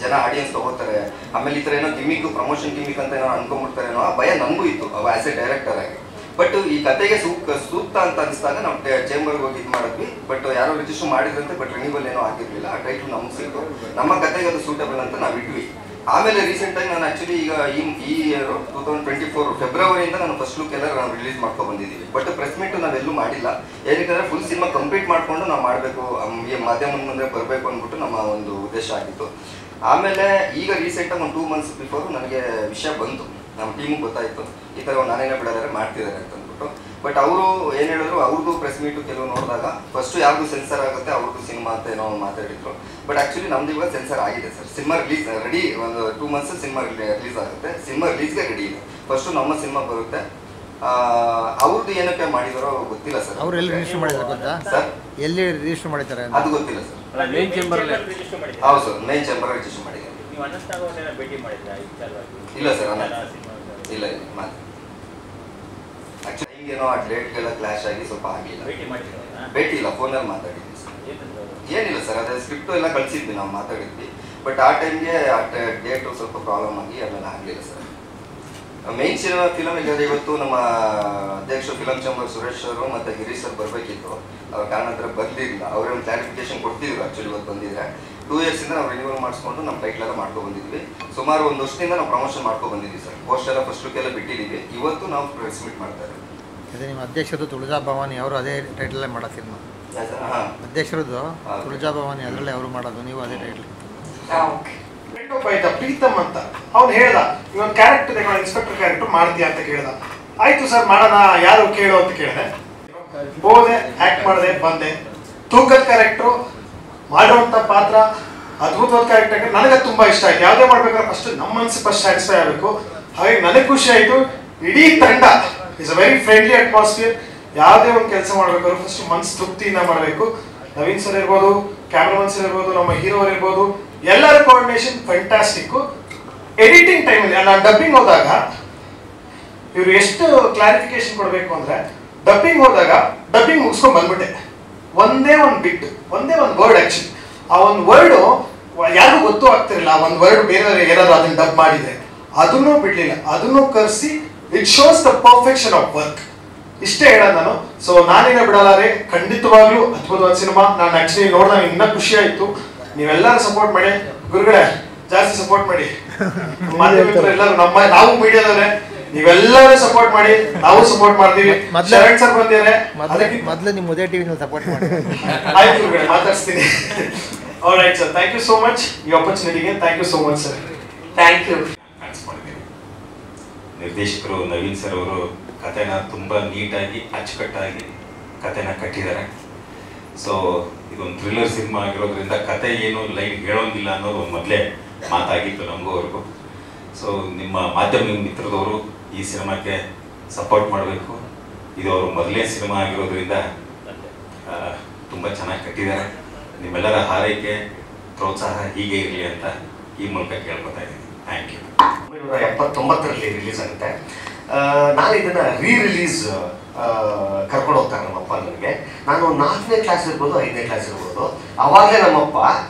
ಜನ ಆಡಿಯನ್ಸ್ ತೊಗೋತಾರೆ, ಆಮೇಲೆ ಈ ಥರ ಏನೋ ಪ್ರಮೋಷನ್ ಗಿಮಿಕ್ ಅಂತ ಏನೋ ಅನ್ಕೊಂಡ್ಬಿಡ್ತಾರೆ ಅನ್ನೋ ಆ ಭಯ ನಮಗೂ ಇತ್ತು ಆ್ಯಸ್ ಎ ಡೈರೆಕ್ಟರ್ ಆಗಿ. ಬಟ್ ಈ ಕತೆಗೆ ಸೂಕ್ತ ಅಂತ ಅನಿಸಿದಾಗ ನಾವು ಚೇಂಬರ್ಗೆ ಹೋಗಿ ಇದು ಮಾಡಿದ್ವಿ. ಬಟ್ ಯಾರೋ ರಿಜಿಸ್ಟರ್ ಮಾಡಿದ್ರಂತೆ, ಬಟ್ ರಿನ್ಯೂವಲ್ ಏನೋ ಆಗಿರಲಿಲ್ಲ. ಆ ಟೈಟ್ಲು ನಮಗೆ ಸಿಕ್ತು, ನಮ್ಮ ಕತೆಗೆ ಅದು ಸೂಟಬಲ್ ಅಂತ ನಾವು ಇಟ್ವಿ. ಆಮೇಲೆ ರೀಸೆಂಟಾಗಿ ನಾನು ಆ್ಯಕ್ಚುಲಿ ಈಗ ಈ ಇಯರ್ 2024 ಫೆಬ್ರವರಿಯಿಂದ ನಾನು ಫಸ್ಟ್ ಲುಕ್ ಎಲ್ಲ ನಾವು ರಿಲೀಸ್ ಮಾಡ್ಕೊಂಡು ಬಂದಿದ್ದೀವಿ. ಬಟ್ ಪ್ರೆಸ್ ಮೀಟು ನಾವೆಲ್ಲೂ ಮಾಡಿಲ್ಲ. ಏನಕ್ಕೆ ಫುಲ್ ಸಿನಿಮಾ ಕಂಪ್ಲೀಟ್ ಮಾಡಿಕೊಂಡು ನಾವು ಮಾಡಬೇಕು, ಮಾಧ್ಯಮದ ಮುಂದೆ ಬರಬೇಕು ಅಂದ್ಬಿಟ್ಟು ನಮ್ಮ ಒಂದು ಉದ್ದೇಶ ಆಗಿತ್ತು. ಆಮೇಲೆ ಈಗ ರೀಸೆಂಟಾಗಿ ಒಂದು 2 months ಬಿಫೋರು ನನಗೆ ವಿಷಯ ಬಂತು, ನಮ್ಮ ಟೀಮಿಗೆ ಗೊತ್ತಾಯಿತು ಈ ಥರ ನಾನೇನೇ ಬಿಡೋದಾರೆ ಮಾಡ್ತಿದ್ದಾರೆ ಅಂತ ಅಂದ್ಬಿಟ್ಟು. ಬಟ್ ಅವರು ಏನು ಹೇಳಿದ್ರು, ಅವ್ರದ್ದು ಪ್ರೆಸ್ ಮೀಟು ಕೆಲವು ನೋಡಿದಾಗ ಫಸ್ಟು ಯಾವುದು ಸೆನ್ಸರ್ ಆಗುತ್ತೆ ಅವ್ರದ್ದು ಸಿನಿಮಾ ಅಂತ ಏನೋ ಮಾತಾಡಿದ್ರು. ಬಟ್ ಆ್ಯಕ್ಚುಲಿ ನಮ್ದು ಇವಾಗ ಸೆನ್ಸರ್ ಆಗಿದೆ ಸರ್. ಸಿನಿಮಾ ರಿಲೀಸ್ ರೆಡಿ, ಒಂದು 2 months ಸಿನಿಮಾ ರಿಲೀಸ್ ಆಗುತ್ತೆ. ಸಿನಿಮಾ ರಿಲೀಸ್ಗೆ ರೆಡಿ ಇದೆ. ಫಸ್ಟು ನಮ್ಮ ಸಿನಿಮಾ ಬರುತ್ತೆ. ಅವ್ರದ್ದು ಏನಕ್ಕೆ ಮಾಡಿದಾರೋ ಗೊತ್ತಿಲ್ಲ ಸರ್. ಅವ್ರು ಎಲ್ಲಿ ರಿಜಿಸ್ಟರ್ ಮಾಡಿದ್ದಾರೆ ಗೊತ್ತಾ ಸರ್? ಎಲ್ಲಿ ರಿಜಿಸ್ಟರ್ ಮಾಡಿದ್ದಾರೆ ಅದು ಗೊತ್ತಿಲ್ಲ ಸರ್. ಮೇನ್ ಚೇಂಬರ್ ಹೌದು ಸರ್, ಮೇನ್ ಚೇಂಬರ್ ರಿಜಿಸ್ಟರ್ ಮಾಡಿದ್ದಾರೆ. ಇಲ್ಲ ಸರ್, ಇಲ್ಲ ಆ್ಯಕ್ಚುಲಿ ಹಿಂಗೇನೋ ಆ ಡೇಟ್ಗೆಲ್ಲ ಕ್ಲಾಶ್ ಆಗಿ ಸ್ವಲ್ಪ ಆಗಲಿಲ್ಲ. ಭೇಟಿ ಇಲ್ಲ, ಫೋನಲ್ಲಿ ಮಾತಾಡಿದ್ವಿ ಸರ್. ಏನಿಲ್ಲ ಸರ್, ಅದೇ ಸ್ಕ್ರಿಪ್ಟು ಎಲ್ಲ ಕಳಿಸಿದ್ವಿ, ನಾವು ಮಾತಾಡಿದ್ವಿ. ಬಟ್ ಆ ಟೈಮ್ಗೆ ಆ ಡೇಟು ಸ್ವಲ್ಪ ಪ್ರಾಬ್ಲಮ್ ಆಗಿ ಅಲ್ಲೆಲ್ಲ ಆಗಲಿಲ್ಲ ಸರ್. ಮೇನ್ ಫಿಲಮ್ ಈಗ ಇವತ್ತು ನಮ್ಮ ಅಧ್ಯಕ್ಷರು ಫಿಲಮ್ ಚೇಂಬರ್ ಸುರೇಶ್ ಅವರು ಮತ್ತು ಗಿರೀಶ್ ಸರ್ ಬರಬೇಕಿತ್ತು. ಅವ್ರ ಕಾರಣಾಂತರ ಬರಲಿಲ್ಲ. ಅವರೇ ಒಂದು ಕ್ಲಾರಿಫಿಕೇಶನ್ ಕೊಡ್ತಿದ್ರು. ಆ್ಯಕ್ಚುಲಿ ಇವತ್ತು ಬಂದಿದ್ರೆ 2 years ನಾವು ರಿನ್ಯೂವಲ್ ಮಾಡಿಸ್ಕೊಂಡು ನಮ್ಮ ಟೈಟ್ಲೆಲ್ಲ ಮಾಡ್ಕೊಂಡು ಬಂದಿದ್ವಿ. ಸುಮಾರು 1 ವರ್ಷದಿಂದ ನಾವು ಪ್ರಮೋಷನ್ ಮಾಡ್ಕೊಂಡು ಬಂದಿದ್ವಿ ಸರ್. ಪೋಸ್ಟ್ ಎಲ್ಲ ಫಸ್ಟ್ ಲುಕ್ ಎಲ್ಲ ಬಿಟ್ಟಿದ್ದೀವಿ. ಇವತ್ತು ನಾವು ಪ್ರೆಸ್ ಮೀಟ್ ಮಾಡ್ತಾರೆ. ಅದೇ ನಿಮ್ಮ ಅಧ್ಯಕ್ಷರು ತುಳಜಾ ಭವಾನಿ ಅವರು ಅದೇ ಟೈಟಲೇ ಮಾಡೋ ಸಿನಿಮಾ. ಅಧ್ಯಕ್ಷರದ್ದು ಪ್ರಜಾಭವಾನಿ ಅದರಲ್ಲಿ ಅವರು ಮಾಡೋದು, ನೀವು ಅದೇ ಟೈಟ್ಲ್. ಒಬ್ಬ ಇದ್ದ ಪ್ರೀತಮ್ ಅಂತ, ಅವ್ನು ಹೇಳ್ದ ಇವೊಂದು ಕ್ಯಾರೆಕ್ಟರ್ ಇನ್ಸ್ಪೆಕ್ಟರ್ ಕ್ಯಾರೆಕ್ಟರ್ ಮಾಡ್ತೀಯಾ ಅಂತ ಕೇಳ್ದ. ಆಯ್ತು ಸರ್ ಮಾಡೋಣ, ಯಾರು ಕೇಳು ಅಂತ ಕೇಳಿದೆ. ಹೋದೆ, ಆಕ್ಟ್ ಮಾಡಿದೆ, ಬಂದೆ. ತೂಕದ ಕ್ಯಾರೆಕ್ಟ್ರು ಮಾಡುವಂಥ ಪಾತ್ರ ಅದ್ಭುತವಾದ ಕ್ಯಾರೆಕ್ಟರ್. ನನಗೆ ತುಂಬಾ ಇಷ್ಟ ಆಯ್ತು. ಯಾವುದೇ ಮಾಡ್ಬೇಕಾದ್ರೆ ಫಸ್ಟ್ ನಮ್ಮ ಮನಸ್ಸು ಫಸ್ಟ್ ಸ್ಯಾಟಿಸ್ಫೈ ಆಗಬೇಕು. ಹಾಗಾಗಿ ನನಗೆ ಖುಷಿ ಆಯಿತು. ಇಡೀ ತಂಡ is a very friendly atmosphere. ಯಾವುದೇ ಒಂದು ಕೆಲಸ ಮಾಡಬೇಕಾದ್ರೂ ಫಸ್ಟ್ ಮನಸ್ಸು ತೃಪ್ತಿಯಿಂದ ಮಾಡಬೇಕು. ನವೀನ್ ಸರ್ ಇರ್ಬೋದು, ಕ್ಯಾಮ್ರಾಮನ್ ಸರ್ ಇರ್ಬೋದು, ನಮ್ಮ ಹೀರೋ ಇರ್ಬೋದು, ಎಲ್ಲರ ಕೋಆರ್ಡಿನೇಷನ್ ಫ್ಯಾಂಟಾಸ್ಟಿಕ್. ಎಡಿಟಿಂಗ್ ಟೈಮಲ್ಲಿ ನಾನು ಡಬ್ಬಿಂಗ್ ಹೋದಾಗ ಇವರು ಎಷ್ಟು ಕ್ಲಾರಿಫಿಕೇಶನ್ ಕೊಡಬೇಕು ಅಂದ್ರೆ, ಡಬ್ಬಿಂಗ್ ಹೋದಾಗ ಡಬ್ಬಿಂಗ್ ಮುಗಿಸ್ಕೊಂಡು ಬಂದ್ಬಿಟ್ಟೆ. ಒಂದೇ ಒಂದು ಬಿಟ್, ಒಂದೇ ಒಂದು ವರ್ಡ್ ಆಕ್ಚುಲಿ. ಆ ಒಂದು ವರ್ಡು ಯಾರಿಗೂ ಗೊತ್ತೂ ಆಗ್ತಿರಲಿಲ್ಲ. ಆ ಒಂದು ವರ್ಡ್ ಬೇರೆ ಏನಾದ್ರು ಅದನ್ನ ಡಬ್ ಮಾಡಿದ್ರೆ ಅದನ್ನೂ ಬಿಡ್ಲಿಲ್ಲ, ಅದನ್ನು ಕರೆಸಿ. It shows the perfection of work. ಇಷ್ಟೇ ಹೇಳೋದು ನಾನು. ಸೊ ನಾನೇನ ಬಿಡಲಾರೆ, ಖಂಡಿತವಾಗ್ಲೂ ಅದ್ಭುತವಾದ ಸಿನಿಮಾ. ನಾನು ಆಕ್ಚುಲಿ ನೋಡಿದಾಗ ಇನ್ನೂ ಖುಷಿ ಆಯ್ತು. ನೀವೆಲ್ಲರೂ ಸಪೋರ್ಟ್ ಮಾಡಿ ಗುರುಗಳೇ, ಜಾಸ್ತಿ ಸಪೋರ್ಟ್ ಮಾಡಿ. ಮಾಧ್ಯಮಿಕರು ಎಲ್ಲರೂ ನಾವು ಮೀಡಿಯಾದವ್ರೆ, ನೀವೆಲ್ಲರೂ ಸಪೋರ್ಟ್ ಮಾಡಿ, ನಾವು ಸಪೋರ್ಟ್ ಮಾಡ್ತೀವಿ. ಶರಣ್ ಸರ್ ಬಂದಿದ್ದಾರೆ, ಮೊದಲು ನಿಮ್ಮ ಉದಯ ಟಿವಿ ಸಪೋರ್ಟ್ ಮಾಡಿ. ಆಯ್ತು ಗುರುಗಳೇ, ಮಾತಾಡ್ಸ್ತೀನಿ. Alright sir, thank you so much ಈ ಆಪರ್ಚುನಿಟಿಗೆ. Thank you so much sir. Thank you. ನಿರ್ದೇಶಕರು ನವೀನ್ ಸರ್ ಅವರು ಕಥೆನ ತುಂಬ ನೀಟಾಗಿ ಅಚ್ಚುಕಟ್ಟಾಗಿ ಕಥೆನ ಕಟ್ಟಿದ್ದಾರೆ. ಸೊ ಇದೊಂದು ಥ್ರಿಲ್ಲರ್ ಸಿನಿಮಾ ಆಗಿರೋದ್ರಿಂದ ಕತೆ ಏನು ಲೈನ್ ಹೇಳೋಂಗಿಲ್ಲ ಅನ್ನೋದು ಮೊದಲೇ ಮಾತಾಗಿತ್ತು ನಮಗೂ ಅವ್ರಿಗೂ. ಸೊ ನಿಮ್ಮ ಮಾಧ್ಯಮ ಮಿತ್ರದವರು ಈ ಸಿನಿಮಾಕ್ಕೆ ಸಪೋರ್ಟ್ ಮಾಡಬೇಕು. ಇದು ಅವರು ಮೊದಲನೇ ಸಿನಿಮಾ ಆಗಿರೋದ್ರಿಂದ ತುಂಬ ಚೆನ್ನಾಗಿ ಕಟ್ಟಿದ್ದಾರೆ. ನಿಮ್ಮೆಲ್ಲರ ಹಾರೈಕೆ ಪ್ರೋತ್ಸಾಹ ಹೀಗೆ ಇರಲಿ ಅಂತ ಈ ಮೂಲಕ ಕೇಳ್ಕೊತಾ ಇದ್ದೀನಿ. Thank you. 1979ರಲ್ಲಿ ರಿಲೀಸ್ ಆಗುತ್ತೆ. ನಾನು ಇದನ್ನ ರಿಲೀಸ್ ಕರ್ಕೊಂಡು ಹೋಗ್ತಾರೆ ನಮ್ಮಪ್ಪ ನನಗೆ. ನಾನು 4ನೇ ಕ್ಲಾಸ್ ಇರ್ಬೋದು, 5ನೇ ಕ್ಲಾಸ್ ಇರ್ಬೋದು. ಅವಾಗಲೇ ನಮ್ಮಪ್ಪ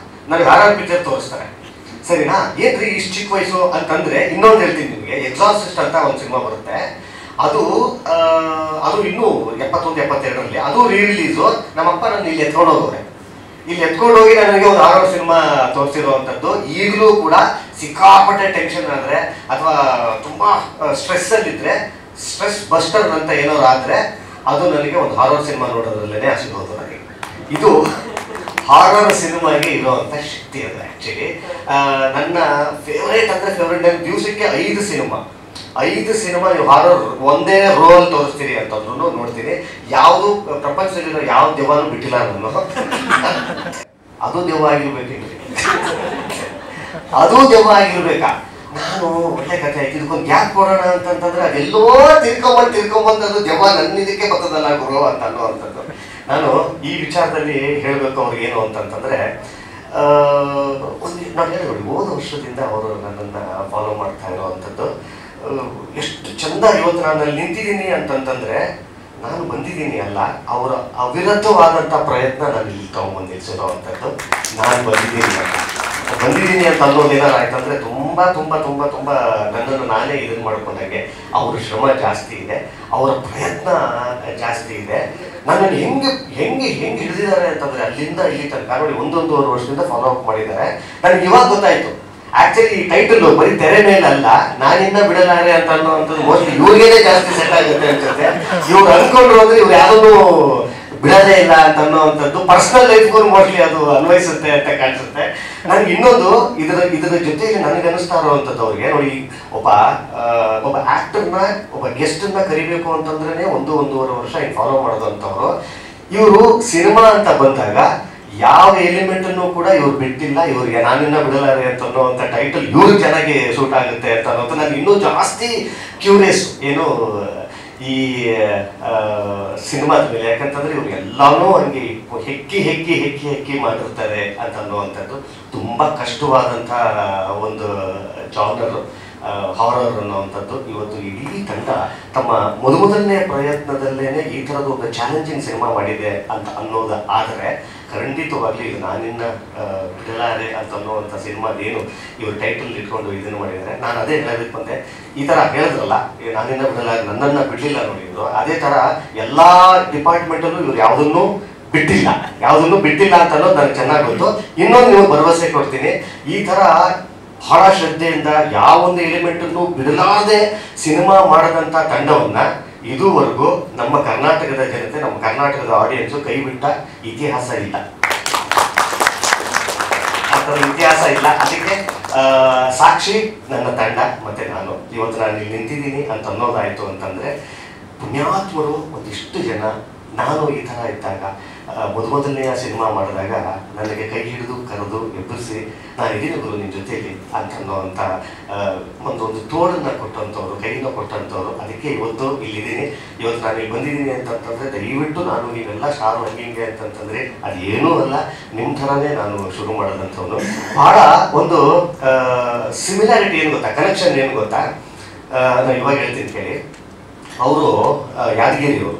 ನನಗೆ ಆರ್ ಪಿಕ್ಚರ್ ತೋರಿಸ್ತಾರೆ. ಸರಿನಾ, ಏನ್ರಿ ಇಷ್ಟು ಚಿಕ್ಕ ವಯಸ್ಸು ಅಂತಂದ್ರೆ, ಇನ್ನೊಂದು ಹೇಳ್ತೀನಿ ನಿಮಗೆ, ಎಕ್ಸಾಸಿಸ್ಟ್ ಅಂತ ಒಂದು ಸಿನಿಮಾ ಬರುತ್ತೆ. ಅದು ಇನ್ನೂ 71-72ರಲ್ಲಿ ಅದು ರಿಲೀಸು. ನಮ್ಮಪ್ಪ ನನ್ನ ಇಲ್ಲಿ ಎತ್ಕೊಂಡು ಹೋಗೋರೆ. ಇಲ್ಲಿ ಎತ್ಕೊಂಡು ಹೋಗಿ ನನಗೆ ಒಂದು 6 ಸಿನಿಮಾ ತೋರಿಸಿರುವಂಥದ್ದು. ಈಗಲೂ ಕೂಡ ಸಿಕ್ಕಾಪಟ್ಟೆ ಟೆನ್ಷನ್ ಆದರೆ ಅಥವಾ ತುಂಬಾ ಸ್ಟ್ರೆಸ್ ಅಲ್ಲಿದ್ರೆ, ಸ್ಟ್ರೆಸ್ ಬಸ್ಟರ್ ಅಂತ ಏನಾದ್ರು ಆದ್ರೆ ಅದು ನನಗೆ ಒಂದು ಹಾರರ್ ಸಿನಿಮಾ ನೋಡೋದ್ರಲ್ಲೇ ಸಿಗೋದು ನನಗೆ. ಇದು ಹಾರರ್ ಸಿನಿಮಾಗೆ ಇರುವಂಥ ಶಕ್ತಿ ಅದು ಆ್ಯಕ್ಚುಲಿ. ನನ್ನ ಫೇವ್ರೇಟ್ ಅಂದರೆ ಫೇವ್ರೇಟ್, ದಿವಸಕ್ಕೆ 5 ಸಿನಿಮಾ ನೀವು ಹಾರರ್ ಒಂದೇ ರೋಲ್ ತೋರಿಸ್ತೀರಿ ಅಂತಂದ್ರೂ ನೋಡ್ತೀನಿ. ಯಾವುದು ಪ್ರಪಂಚದಲ್ಲಿರೋ ಯಾವ ದೆವ್ವನೂ ಬಿಟ್ಟಿಲ್ಲ ನಾನು. ಅದು ದೆವ್ವ ಆಗಿರ್ಬೇಕೇನ್ರಿ, ಅದು ದೆವ್ವ ಆಗಿರ್ಬೇಕಾ? ನಾನು ಒಳ್ಳೆ ಕಥೆ ಆಯ್ತು, ಇದಕ್ಕೊಂದು ಗ್ಯಾಪ್ ಕೊಡೋಣ ಅಂತಂತಂದ್ರೆ ಅದೆಲ್ಲೋ ತಿರ್ಕೊಂಬಂದದು ದೆವ್ವ ನನ್ನ ಇದಕ್ಕೆ ಬರ್ತದಲ್ಲ ಗುರು ಅಂತ ಅನ್ನೋವಂಥದ್ದು. ನಾನು ಈ ವಿಚಾರದಲ್ಲಿ ಹೇಳಬೇಕು ಅವ್ರಿಗೆ ಏನು ಅಂತಂತಂದ್ರೆ, ನಾವು ಹೇಳಿ ನೋಡಿ, ಹೋದ ವರ್ಷದಿಂದ ಅವರು ನನ್ನನ್ನು ಫಾಲೋ ಮಾಡ್ತಾ ಇರೋವಂಥದ್ದು. ಎಷ್ಟು ಚಂದ ಇವತ್ತು ನಾನು ಅಲ್ಲಿ ನಿಂತಿದ್ದೀನಿ ಅಂತಂತಂದ್ರೆ, ನಾನು ಬಂದಿದ್ದೀನಿ ಅಲ್ಲ, ಅವರ ಅವಿರತವಾದಂಥ ಪ್ರಯತ್ನ ನಾನು ಇಲ್ಲಿ ತಗೊಂಡ್ಬಂದು ನಿಲ್ಸಿರೋವಂಥದ್ದು. ನಾನು ಬಂದಿದ್ದೀನಿ ಅಂತ ಅನ್ನೋದೇನಾರು ಆಯ್ತಂದ್ರೆ ತುಂಬ ತುಂಬ ತುಂಬ ತುಂಬ ನನ್ನನ್ನು ನಾನೇ ಇದನ್ನು ಮಾಡ್ಕೊಂಡಾಗೆ. ಅವ್ರ ಶ್ರಮ ಜಾಸ್ತಿ ಇದೆ, ಅವರ ಪ್ರಯತ್ನ ಜಾಸ್ತಿ ಇದೆ. ನನ್ನನ್ನು ಹೆಂಗೆ ಹಿಡಿದಿದ್ದಾರೆ ಅಂತಂದ್ರೆ, ಅಲ್ಲಿಂದ ಇಲ್ಲಿ ತನಕ ನೋಡಿ 1-1.5 ವರ್ಷದಿಂದ ಫಾಲೋ ಅಪ್ ಮಾಡಿದ್ದಾರೆ. ನನಗೆ ಇವಾಗ ಗೊತ್ತಾಯ್ತು ಆಕ್ಚುಲಿ ಈ ಟೈಟಲ್ ಬರೀ ತೆರೆ ಮೇಲಲ್ಲ, ನಾನಿನ್ನ ಬಿಡಲಾರೆ ಅಂತ ಅನ್ನೋವಂಥದ್ದು ಮೋಸ್ಟ್ಲಿ ಇವ್ರಿಗೇನೆ ಜಾಸ್ತಿ ಸೆಟ್ ಆಗುತ್ತೆ ಅನ್ಸುತ್ತೆ. ಇವ್ರು ಅನ್ಕೊಂಡ್ರು ಅಂದ್ರೆ ಇವ್ರು ಯಾವ್ದೂ ಬಿಡೋದೇ ಇಲ್ಲ ಅಂತ ಅನ್ನೋವಂಥದ್ದು ಪರ್ಸನಲ್ ಲೈಫ್ಗೂ ಮೋಸ್ಟ್ಲಿ ಅದು ಅನ್ವಯಿಸುತ್ತೆ ಅಂತ ಕಾಣಿಸುತ್ತೆ. ನನ್ಗೆ ಇನ್ನೊಂದು ಇದರ ಜೊತೆಗೆ ನನಗೆ ಅನಿಸ್ತಾ ಇರುವಂಥದ್ದು, ಅವ್ರಿಗೆ ನೋಡಿ, ಒಬ್ಬ ಆಕ್ಟರ್ನ, ಒಬ್ಬ ಗೆಸ್ಟನ್ನ ಕರಿಬೇಕು ಅಂತಂದ್ರೆ 1-1.5 ವರ್ಷ ಹಿಂಗೆ ಫಾಲೋ ಮಾಡೋದಂಥವ್ರು. ಇವರು ಸಿನಿಮಾ ಅಂತ ಬಂದಾಗ ಯಾವ ಎಲಿಮೆಂಟ್ ಅನ್ನು ಕೂಡ ಇವ್ರು ಬಿಟ್ಟಿಲ್ಲ. ಇವ್ರಿಗೆ ನಾನಿನ್ನ ಬಿಡಲಾರೆ ಅಂತ ಅನ್ನೋವಂಥ ಟೈಟಲ್ ಇವ್ರಿಗೆ ಚೆನ್ನಾಗಿ ಸೂಟ್ ಆಗುತ್ತೆ ಅಂತ ಅನ್ನೋದು ನನಗೆ ಇನ್ನೂ ಜಾಸ್ತಿ ಕ್ಯೂರಿಯಸ್ ಏನು ಈ ಸಿನಿಮಾದ ಮೇಲೆ. ಯಾಕಂತಂದ್ರೆ ಇವ್ರು ಎಲ್ಲಾನು ಹಂಗೆ ಹೆಕ್ಕಿ ಮಾಡಿರ್ತಾರೆ ಅಂತ ಅನ್ನುವಂಥದ್ದು. ತುಂಬಾ ಕಷ್ಟವಾದಂಥ ಒಂದು ಜಾನರ್ ಹಾರರ್ ಅನ್ನುವಂಥದ್ದು. ಇವತ್ತು ಇಡೀ ತಂಡ ತಮ್ಮ ಮೊದಲನೇ ಪ್ರಯತ್ನದಲ್ಲೇನೆ ಈ ಥರದ ಒಂದು ಚಾಲೆಂಜಿಂಗ್ ಸಿನಿಮಾ ಮಾಡಿದೆ ಅಂತ ಅನ್ನೋದು ಆದರೆ, ಖಂಡಿತವಾಗ್ಲಿ ಇದು ನಾನಿನ್ನ ಬಿಡಲಾರೆ ಅಂತ ಅನ್ನುವಂಥ ಸಿನಿಮಾದೇನು ಇವರು ಟೈಟಲ್ ಇಟ್ಕೊಂಡು ಇದನ್ನು ಮಾಡಿದ್ದಾರೆ. ನಾನು ಅದೇ ಹೇಳೋದಕ್ಕೆ ಬಂದೆ, ಈ ಥರ ಹೇಳಿದ್ರಲ್ಲ, ನಾನಿನ್ನ ಬಿಡಲಾರೆ, ನನ್ನನ್ನು ಬಿಡಲಿಲ್ಲ ನೋಡಿ ಇವರು. ಅದೇ ಥರ ಎಲ್ಲ ಡಿಪಾರ್ಟ್ಮೆಂಟಲ್ಲೂ ಇವ್ರು ಯಾವುದನ್ನು ಬಿಟ್ಟಿಲ್ಲ ಅಂತ ಅನ್ನೋದು ನನಗೆ ಚೆನ್ನಾಗಿ ಗೊತ್ತು. ಇನ್ನೊಂದು ನೀವು ಭರವಸೆ ಕೊಡ್ತೀನಿ, ಈ ಥರ ಬಹಳ ಶ್ರದ್ಧೆಯಿಂದ ಯಾವೊಂದು ಎಲಿಮೆಂಟನ್ನು ಬಿಡಲಾರದೆ ಸಿನಿಮಾ ಮಾಡದಂಥ ತಂಡವನ್ನ ಇದುವರೆಗೂ ನಮ್ಮ ಕರ್ನಾಟಕದ ಜನತೆ, ನಮ್ಮ ಕರ್ನಾಟಕದ ಆಡಿಯನ್ಸು ಕೈ ಬಿಟ್ಟ ಇತಿಹಾಸ ಇಲ್ಲ, ಆ ಥರ ಇತಿಹಾಸ ಇಲ್ಲ. ಅದಕ್ಕೆ ಸಾಕ್ಷಿ ನನ್ನ ತಂಡ ಮತ್ತೆ ನಾನು ಇವತ್ತು ನಾನು ಇಲ್ಲಿ ನಿಂತಿದ್ದೀನಿ ಅಂತ ಅನ್ನೋದಾಯಿತು ಅಂತಂದರೆ, ಪುಣ್ಯಾತ್ಮರು ಒಂದಿಷ್ಟು ಜನ ನಾನು ಈ ಥರ ಇದ್ದಾಗ ಮೊದಲನೆಯ ಸಿನಿಮಾ ಮಾಡಿದಾಗ ನನಗೆ ಕೈ ಹಿಡಿದು ಕರೆದು ಎಬ್ಬರಿಸಿ ನಾನು ಇದೀನಿ ಗುರು ನಿನ್ನ ಜೊತೆಯಲ್ಲಿ ಅಂತ ಅನ್ನೋವಂಥ ಒಂದು ತೋಳನ್ನು ಕೊಟ್ಟಂಥವ್ರು, ಕೈನ ಕೊಟ್ಟಂಥವ್ರು. ಅದಕ್ಕೆ ಇವತ್ತು ಇಲ್ಲಿದ್ದೀನಿ. ಇವತ್ತು ನಾನು ಇಲ್ಲಿ ಬಂದಿದ್ದೀನಿ ಅಂತಂತಂದರೆ ದಯವಿಟ್ಟು ನಾನು ನೀವೆಲ್ಲ ಸ್ಟಾರು ಹಂಗೆ ಅಂತಂತಂದರೆ ಅದು ಏನೂ ಅಲ್ಲ, ನಿಮ್ಮ ಥರನೇ ನಾನು ಶುರು ಮಾಡೋದಂಥವ್ನು. ಭಾಳ ಒಂದು ಸಿಮಿಲಾರಿಟಿ ಏನು ಗೊತ್ತಾ, ಕನೆಕ್ಷನ್ ಏನು ಗೊತ್ತಾ, ನಾನು ಇವಾಗ ಹೇಳ್ತೀನಿ ಕೇಳಿ. ಅವರು ಯಾದಗಿರಿಯವರು,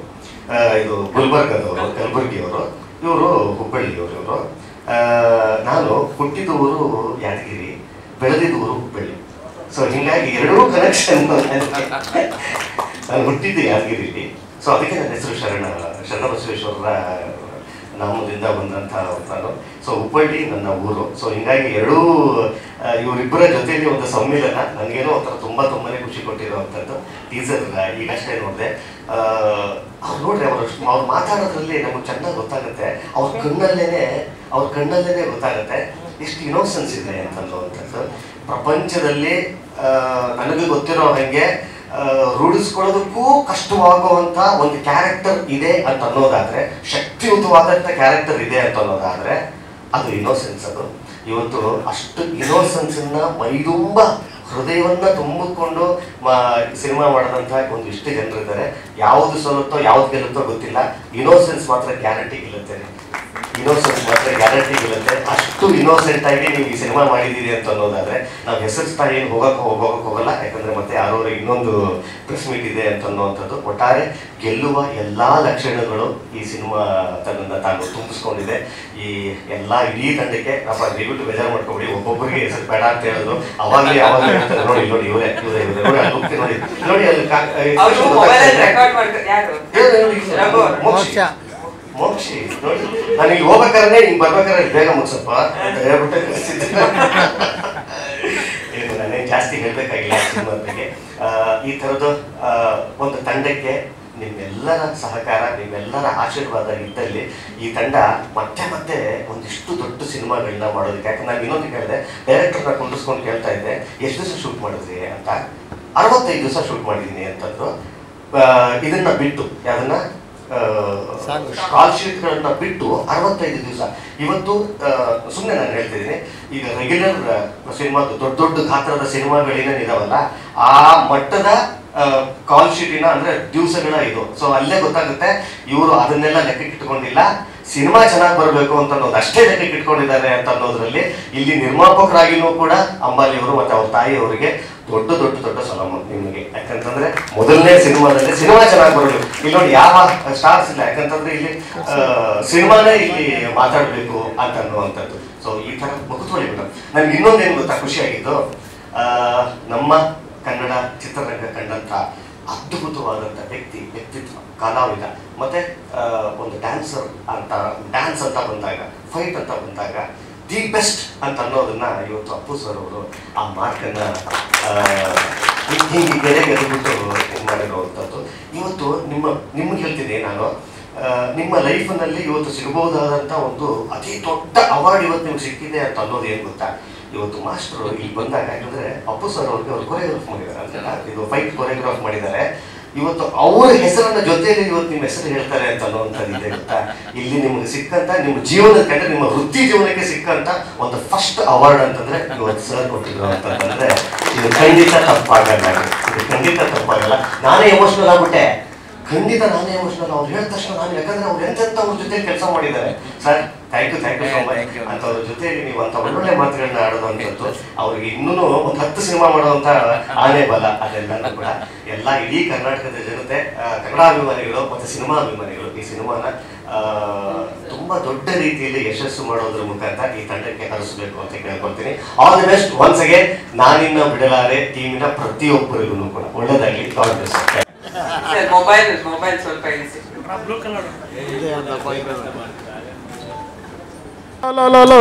ಇದು ಗುಲ್ಬರ್ಗದವರು, ಕಲಬುರಗಿಯವರು, ಇವರು ಹುಬ್ಬಳ್ಳಿಯವರು. ಇವರು ನಾನು ಹುಟ್ಟಿದ ಊರು ಯಾದಗಿರಿ, ಬೆಳೆದಿದ್ದ ಊರು ಹುಬ್ಬಳ್ಳಿ. ಸೊ ಹೀಗಾಗಿ ಎರಡೂ ಕನೆಕ್ಷನ್. ನಾನು ಹುಟ್ಟಿದ್ದು ಯಾದಗಿರಿಲಿ, ಸೊ ಅದಕ್ಕೆ ನನ್ನ ಹೆಸರು ಶರಣಬಸವೇಶ್ವರರ ನಾಮದಿಂದ ಬಂದಂಥ ನಾನು. ಸೊ ಹುಬ್ಬಳ್ಳಿ ನನ್ನ ಊರು. ಸೊ ಹೀಗಾಗಿ ಎರಡೂ ಇವರಿಬ್ಬರ ಜೊತೆಯಲ್ಲಿ ಒಂದು ಸಮ್ಮಿಲನ ನನಗೇನೋ ಒಂಥರ ತುಂಬಾ ಖುಷಿ ಕೊಟ್ಟಿರೋವಂಥದ್ದು. ಟೀಸರ್ ಈಗಷ್ಟೇ ನೋಡಿದೆ. ಅವ್ರು ನೋಡ್ರಿ, ಅವ್ರು ಮಾತಾಡೋದ್ರಲ್ಲಿ ನಮಗೆ ಚೆನ್ನಾಗಿ ಗೊತ್ತಾಗುತ್ತೆ. ಅವ್ರ ಕಣ್ಣಲ್ಲೇನೆ ಗೊತ್ತಾಗುತ್ತೆ ಎಷ್ಟು ಇನೋಸೆನ್ಸ್ ಇದೆ ಅಂತನ್ನುವಂಥದ್ದು. ಪ್ರಪಂಚದಲ್ಲಿ ನನಗೆ ಗೊತ್ತಿರೋ ಹಾಗೆ ರೂಢಿಸ್ಕೊಳ್ಳೋದಕ್ಕೂ ಕಷ್ಟವಾಗುವಂಥ ಒಂದು ಕ್ಯಾರೆಕ್ಟರ್ ಇದೆ ಅಂತ ಅನ್ನೋದಾದರೆ, ಶಕ್ತಿಯುತವಾದಂಥ ಕ್ಯಾರೆಕ್ಟರ್ ಇದೆ ಅಂತ ಅನ್ನೋದಾದರೆ ಅದು ಇನೋಸೆನ್ಸ್. ಅದು ಇವತ್ತು ಅಷ್ಟು ಇನೋಸೆನ್ಸನ್ನು ಮೈದುಂಬ ಹೃದಯವನ್ನು ತುಂಬಿಕೊಂಡು ಸಿನಿಮಾ ಮಾಡಿದಂಥ ಒಂದಿಷ್ಟು ಜನರಿದ್ದಾರೆ. ಯಾವುದು ಸೋಲುತ್ತೋ ಯಾವ್ದು ಗೆಲ್ಲುತ್ತೋ ಗೊತ್ತಿಲ್ಲ, ಇನೋಸೆನ್ಸ್ ಮಾತ್ರ ಗ್ಯಾರಂಟಿ ಗೆಲ್ಲುತ್ತೆ. ಅಷ್ಟು ಇನ್ನೋಸೆಂಟ್ ಆಗಿ ನೀವು ಈ ಸಿನಿಮಾ ಮಾಡಿದ್ದೀರಿ ಅಂತ ಅನ್ನೋದಾದ್ರೆ ನಾವು ಹೆಸರಿಸ್ತಾ ಏನು ಹೋಗಲ್ಲ. ಯಾಕಂದ್ರೆ ಮತ್ತೆ ಯಾರೋ ಇನ್ನೊಂದು ಪ್ರೆಸ್ ಮೀಟ್ ಇದೆ ಅಂತ ಅನ್ನೋವಂಥದ್ದು. ಒಟ್ಟಾರೆ ಗೆಲ್ಲುವ ಎಲ್ಲಾ ಲಕ್ಷಣಗಳು ಈ ಸಿನಿಮಾ ತನ್ನನ್ನು ತಾನು ತುಂಬಿಸ್ಕೊಂಡಿದೆ. ಈ ಎಲ್ಲಾ ಇಡೀ ತಂಡಕ್ಕೆ ದಯವಿಟ್ಟು ಬೇಜಾರು ಮಾಡ್ಕೊಬಿಡಿ, ಒಬ್ಬೊಬ್ಬರಿಗೆ ಹೆಸರು ಬೇಡ ಅಂತ ಹೇಳಿದ್ರು. ಅವಾಗಲೇ ಹೇಳ್ತಾರೆ, ನೋಡಿ ಇವರೇ ನೋಡಿ ಅಲ್ಲಿ ಮೋಕ್ಷಿ ನೋಡಿ, ನಾನು ಇಲ್ಲಿ ಹೋಗ್ಬೇಕಾದ್ರೆ ಹಿಂಗೆ ಬರ್ಬೇಕಾದ್ರೆ ಬೇಗ ಮುಗಿಸಪ್ಪ ಅಂತ ಹೇಳ್ಬಿಟ್ಟು ಕಳಿಸಿದ್ದೆ. ನಾನೇನು ಜಾಸ್ತಿ ಹೇಳ್ಬೇಕಾಗಿಲ್ಲ ಸಿನಿಮಾ ಬಗ್ಗೆ. ಈ ಥರದ ಒಂದು ತಂಡಕ್ಕೆ ನಿಮ್ಮೆಲ್ಲರ ಸಹಕಾರ, ನಿಮ್ಮೆಲ್ಲರ ಆಶೀರ್ವಾದ ಇದ್ದಲ್ಲಿ ಈ ತಂಡ ಮತ್ತೆ ಒಂದಿಷ್ಟು ದೊಡ್ಡ ಸಿನಿಮಾಗಳನ್ನ ಮಾಡೋದಕ್ಕೆ. ಯಾಕಂದ್ರೆ ನಾನು ಇನ್ನೊಂದು ಕೇಳಿದೆ, ಡೈರೆಕ್ಟರ್ನ ಕುಂಡಿಸ್ಕೊಂಡು ಕೇಳ್ತಾ ಇದ್ದೆ, ಎಷ್ಟು ದಿವಸ ಶೂಟ್ ಮಾಡಿದ್ರಿ ಅಂತ. 65 ದಿವಸ ಶೂಟ್ ಮಾಡಿದ್ದೀನಿ ಅಂತಂದ್ರು. ಇದನ್ನ ಬಿಟ್ಟು ಯಾವ್ದನ್ನ ಕಾಲ್ ಶೀಟ್ಗಳನ್ನ ಬಿಟ್ಟು 65 ದಿವಸ. ಇವತ್ತು ಸುಮ್ಮನೆ ನಾನು ಹೇಳ್ತಿದ್ದೀನಿ, ಈಗ ರೆಗ್ಯುಲರ್ ಸಿನಿಮಾ ದೊಡ್ಡ ಗಾತ್ರದ ಸಿನಿಮಾಗಳೇನೇನಿದಾವಲ್ಲ ಆ ಮಟ್ಟದ ಕಾಲ್ ಶೀಟಿನ ಅಂದ್ರೆ ದಿವಸಗಳ ಇದು. ಸೊ ಅಲ್ಲೇ ಗೊತ್ತಾಗುತ್ತೆ ಇವರು ಅದನ್ನೆಲ್ಲ ಲೆಕ್ಕಕ್ಕೆ ಇಟ್ಕೊಂಡಿಲ್ಲ, ಸಿನಿಮಾ ಚೆನ್ನಾಗಿ ಬರಬೇಕು ಅಂತ ಅನ್ನೋದು ಅಷ್ಟೇ ಲೆಕ್ಕಕ್ಕೆ ಇಟ್ಕೊಂಡಿದ್ದಾರೆ ಅಂತ ಅನ್ನೋದ್ರಲ್ಲಿ ಇಲ್ಲಿ ನಿರ್ಮಾಪಕರಾಗಿನೂ ಕೂಡ ಅಂಬಾಲಿಯವರು ಮತ್ತೆ ಅವ್ರ ತಾಯಿಯವರಿಗೆ ದೊಡ್ಡ ಸಲಾಮ ನಿಮಗೆ. ಯಾಕಂತಂದ್ರೆ ಮೊದಲನೇ ಸಿನಿಮಾದಲ್ಲಿ ಸಿನಿಮಾ ಚೆನ್ನಾಗಿ ಬರಬೇಕು. ಇಲ್ಲಿ ನೋಡಿ ಯಾವ ಸ್ಟಾರ್ಸ್ ಇಲ್ಲ, ಯಾಕಂತಂದ್ರೆ ಇಲ್ಲಿ ಸಿನಿಮಾನೇ ಇಲ್ಲಿ ಮಾತಾಡಬೇಕು ಅಂತ ಅನ್ನುವಂಥದ್ದು. ಸೊ ಈ ತರ ಮುಗಿಸ್ಕೊಳ್ಳಿ ಮೇಡಮ್. ನನ್ಗೆ ಇನ್ನೊಂದೇನು ಗೊತ್ತಾ ಖುಷಿಯಾಗಿದ್ದು, ನಮ್ಮ ಕನ್ನಡ ಚಿತ್ರರಂಗ ಕಂಡಂತ ಅದ್ಭುತವಾದಂಥ ವ್ಯಕ್ತಿತ್ವ, ಕಲಾವಿದ ಮತ್ತೆ ಒಂದು ಡ್ಯಾನ್ಸರ್ ಅಂತ, ಡ್ಯಾನ್ಸ್ ಅಂತ ಬಂದಾಗ, ಫೈಟ್ ಅಂತ ಬಂದಾಗ ದಿ ಬೆಸ್ಟ್ ಅಂತ ಅನ್ನೋದನ್ನ ಇವತ್ತು ಅಪ್ಪು ಸರ್ ಅವರು ಆ ಮಾರ್ಕನ್ನ ಹಿಂಗೆ ಗೆದ್ದುಬಿಟ್ಟು ಮಾಡಿರುವಂಥದ್ದು. ಇವತ್ತು ನಿಮ್ಗೆ ಹೇಳ್ತೀನಿ ನಾನು, ನಿಮ್ಮ ಲೈಫ್ನಲ್ಲಿ ಇವತ್ತು ಸಿಗಬಹುದಾದಂಥ ಒಂದು ಅತಿ ದೊಡ್ಡ ಅವಾರ್ಡ್ ಇವತ್ತು ನಿಮ್ಗೆ ಸಿಕ್ಕಿದೆ ಅಂತ ಅನ್ನೋದು ಏನು ಗೊತ್ತಾ, ಇವತ್ತು ಮಾಸ್ಟರ್ ಇಲ್ಲಿ ಬಂದಾಗ, ಯಾಕಂದ್ರೆ ಅಪ್ಪು ಸರ್ ಅವ್ರಿಗೆ ಅವ್ರು ಕೊರಿಯೋಗ್ರಾಫ್ ಮಾಡಿದ್ದಾರೆ ಅಂತಲ್ಲ, ಇದು ಫೈಟ್ ಕೊರಿಯೋಗ್ರಾಫ್ ಮಾಡಿದ್ದಾರೆ. ಇವತ್ತು ಅವ್ರ ಹೆಸರನ್ನ ಜೊತೆಯಲ್ಲಿ ಇವತ್ತು ನಿಮ್ಮ ಹೆಸರು ಹೇಳ್ತಾರೆ ಅಂತ ಅನ್ನೋವಂಥದ್ದು ಇದೆ ಗೊತ್ತಾ. ಇಲ್ಲಿ ನಿಮ್ಗೆ ಸಿಕ್ಕಂತ ನಿಮ್ಮ ಜೀವನಕ್ಕೆ ಅಂದ್ರೆ ನಿಮ್ಮ ವೃತ್ತಿ ಜೀವನಕ್ಕೆ ಸಿಕ್ಕಂತ ಒಂದು ಫಸ್ಟ್ ಅವಾರ್ಡ್ ಅಂತಂದ್ರೆ ಇವತ್ತು ಸರ್ ಕೊಟ್ಟಿದ್ರು ಅಂತಂದ್ರೆ ಇದು ಖಂಡಿತ ತಪ್ಪಾಗಲ್ಲ. ನಾನೇ ಎಮೋಷನಲ್ ಆಗ್ಬಿಟ್ಟೆ, ಖಂಡಿತ ನಾನೇ ಎಮೋಷನಲ್. ಅವ್ರು ಹೇಳಿದ ತಕ್ಷಣ ನಾನು, ಯಾಕಂದ್ರೆ ಅವ್ರು ಎಂತೆಂತ ಅವ್ರ ಜೊತೆ ಕೆಲಸ ಮಾಡಿದ್ದಾರೆ. Sir thank you so much ಅಂತ ಅವ್ರ ಜೊತೆಯಲ್ಲಿ ನೀವು ಅಂತ ಒಳ್ಳೊಳ್ಳೆ ಮಾತುಗಳನ್ನ ಆಡೋದಂಥದ್ದು. ಅವ್ರಿಗೆ ಇನ್ನೂ ಒಂದು 10 ಸಿನಿಮಾ ಮಾಡುವಂತ ಆನೆ ಬಲ. ಅದೆಲ್ಲನೂ ಕೂಡ ಎಲ್ಲ ಇಡೀ ಕರ್ನಾಟಕದ ಜನತೆ, ಕನ್ನಡ ಅಭಿಮಾನಿಗಳು ಮತ್ತೆ ಸಿನಿಮಾ ಅಭಿಮಾನಿಗಳು ಈ ಸಿನಿಮಾನ ತುಂಬಾ ದೊಡ್ಡ ರೀತಿಯಲ್ಲಿ ಯಶಸ್ಸು ಮಾಡೋದ್ರ ಮುಖಾಂತರ ಈ ತಂಡಕ್ಕೆ ಹರಿಸಬೇಕು ಅಂತ ಕೇಳ್ಕೊಳ್ತೀನಿ. All the best once again. ನಾನಿನ್ನ ಬಿಡಲಾರೆ ಟೀಮಿನ ಪ್ರತಿಯೊಬ್ಬರಿಗೂ ಕೂಡ ಒಳ್ಳೆದಾಗಲಿ. God bless. ಮೊಬೈಲ್ ಸ್ವಲ್ಪ ಇಳಿಸಿ. ಹಲೋ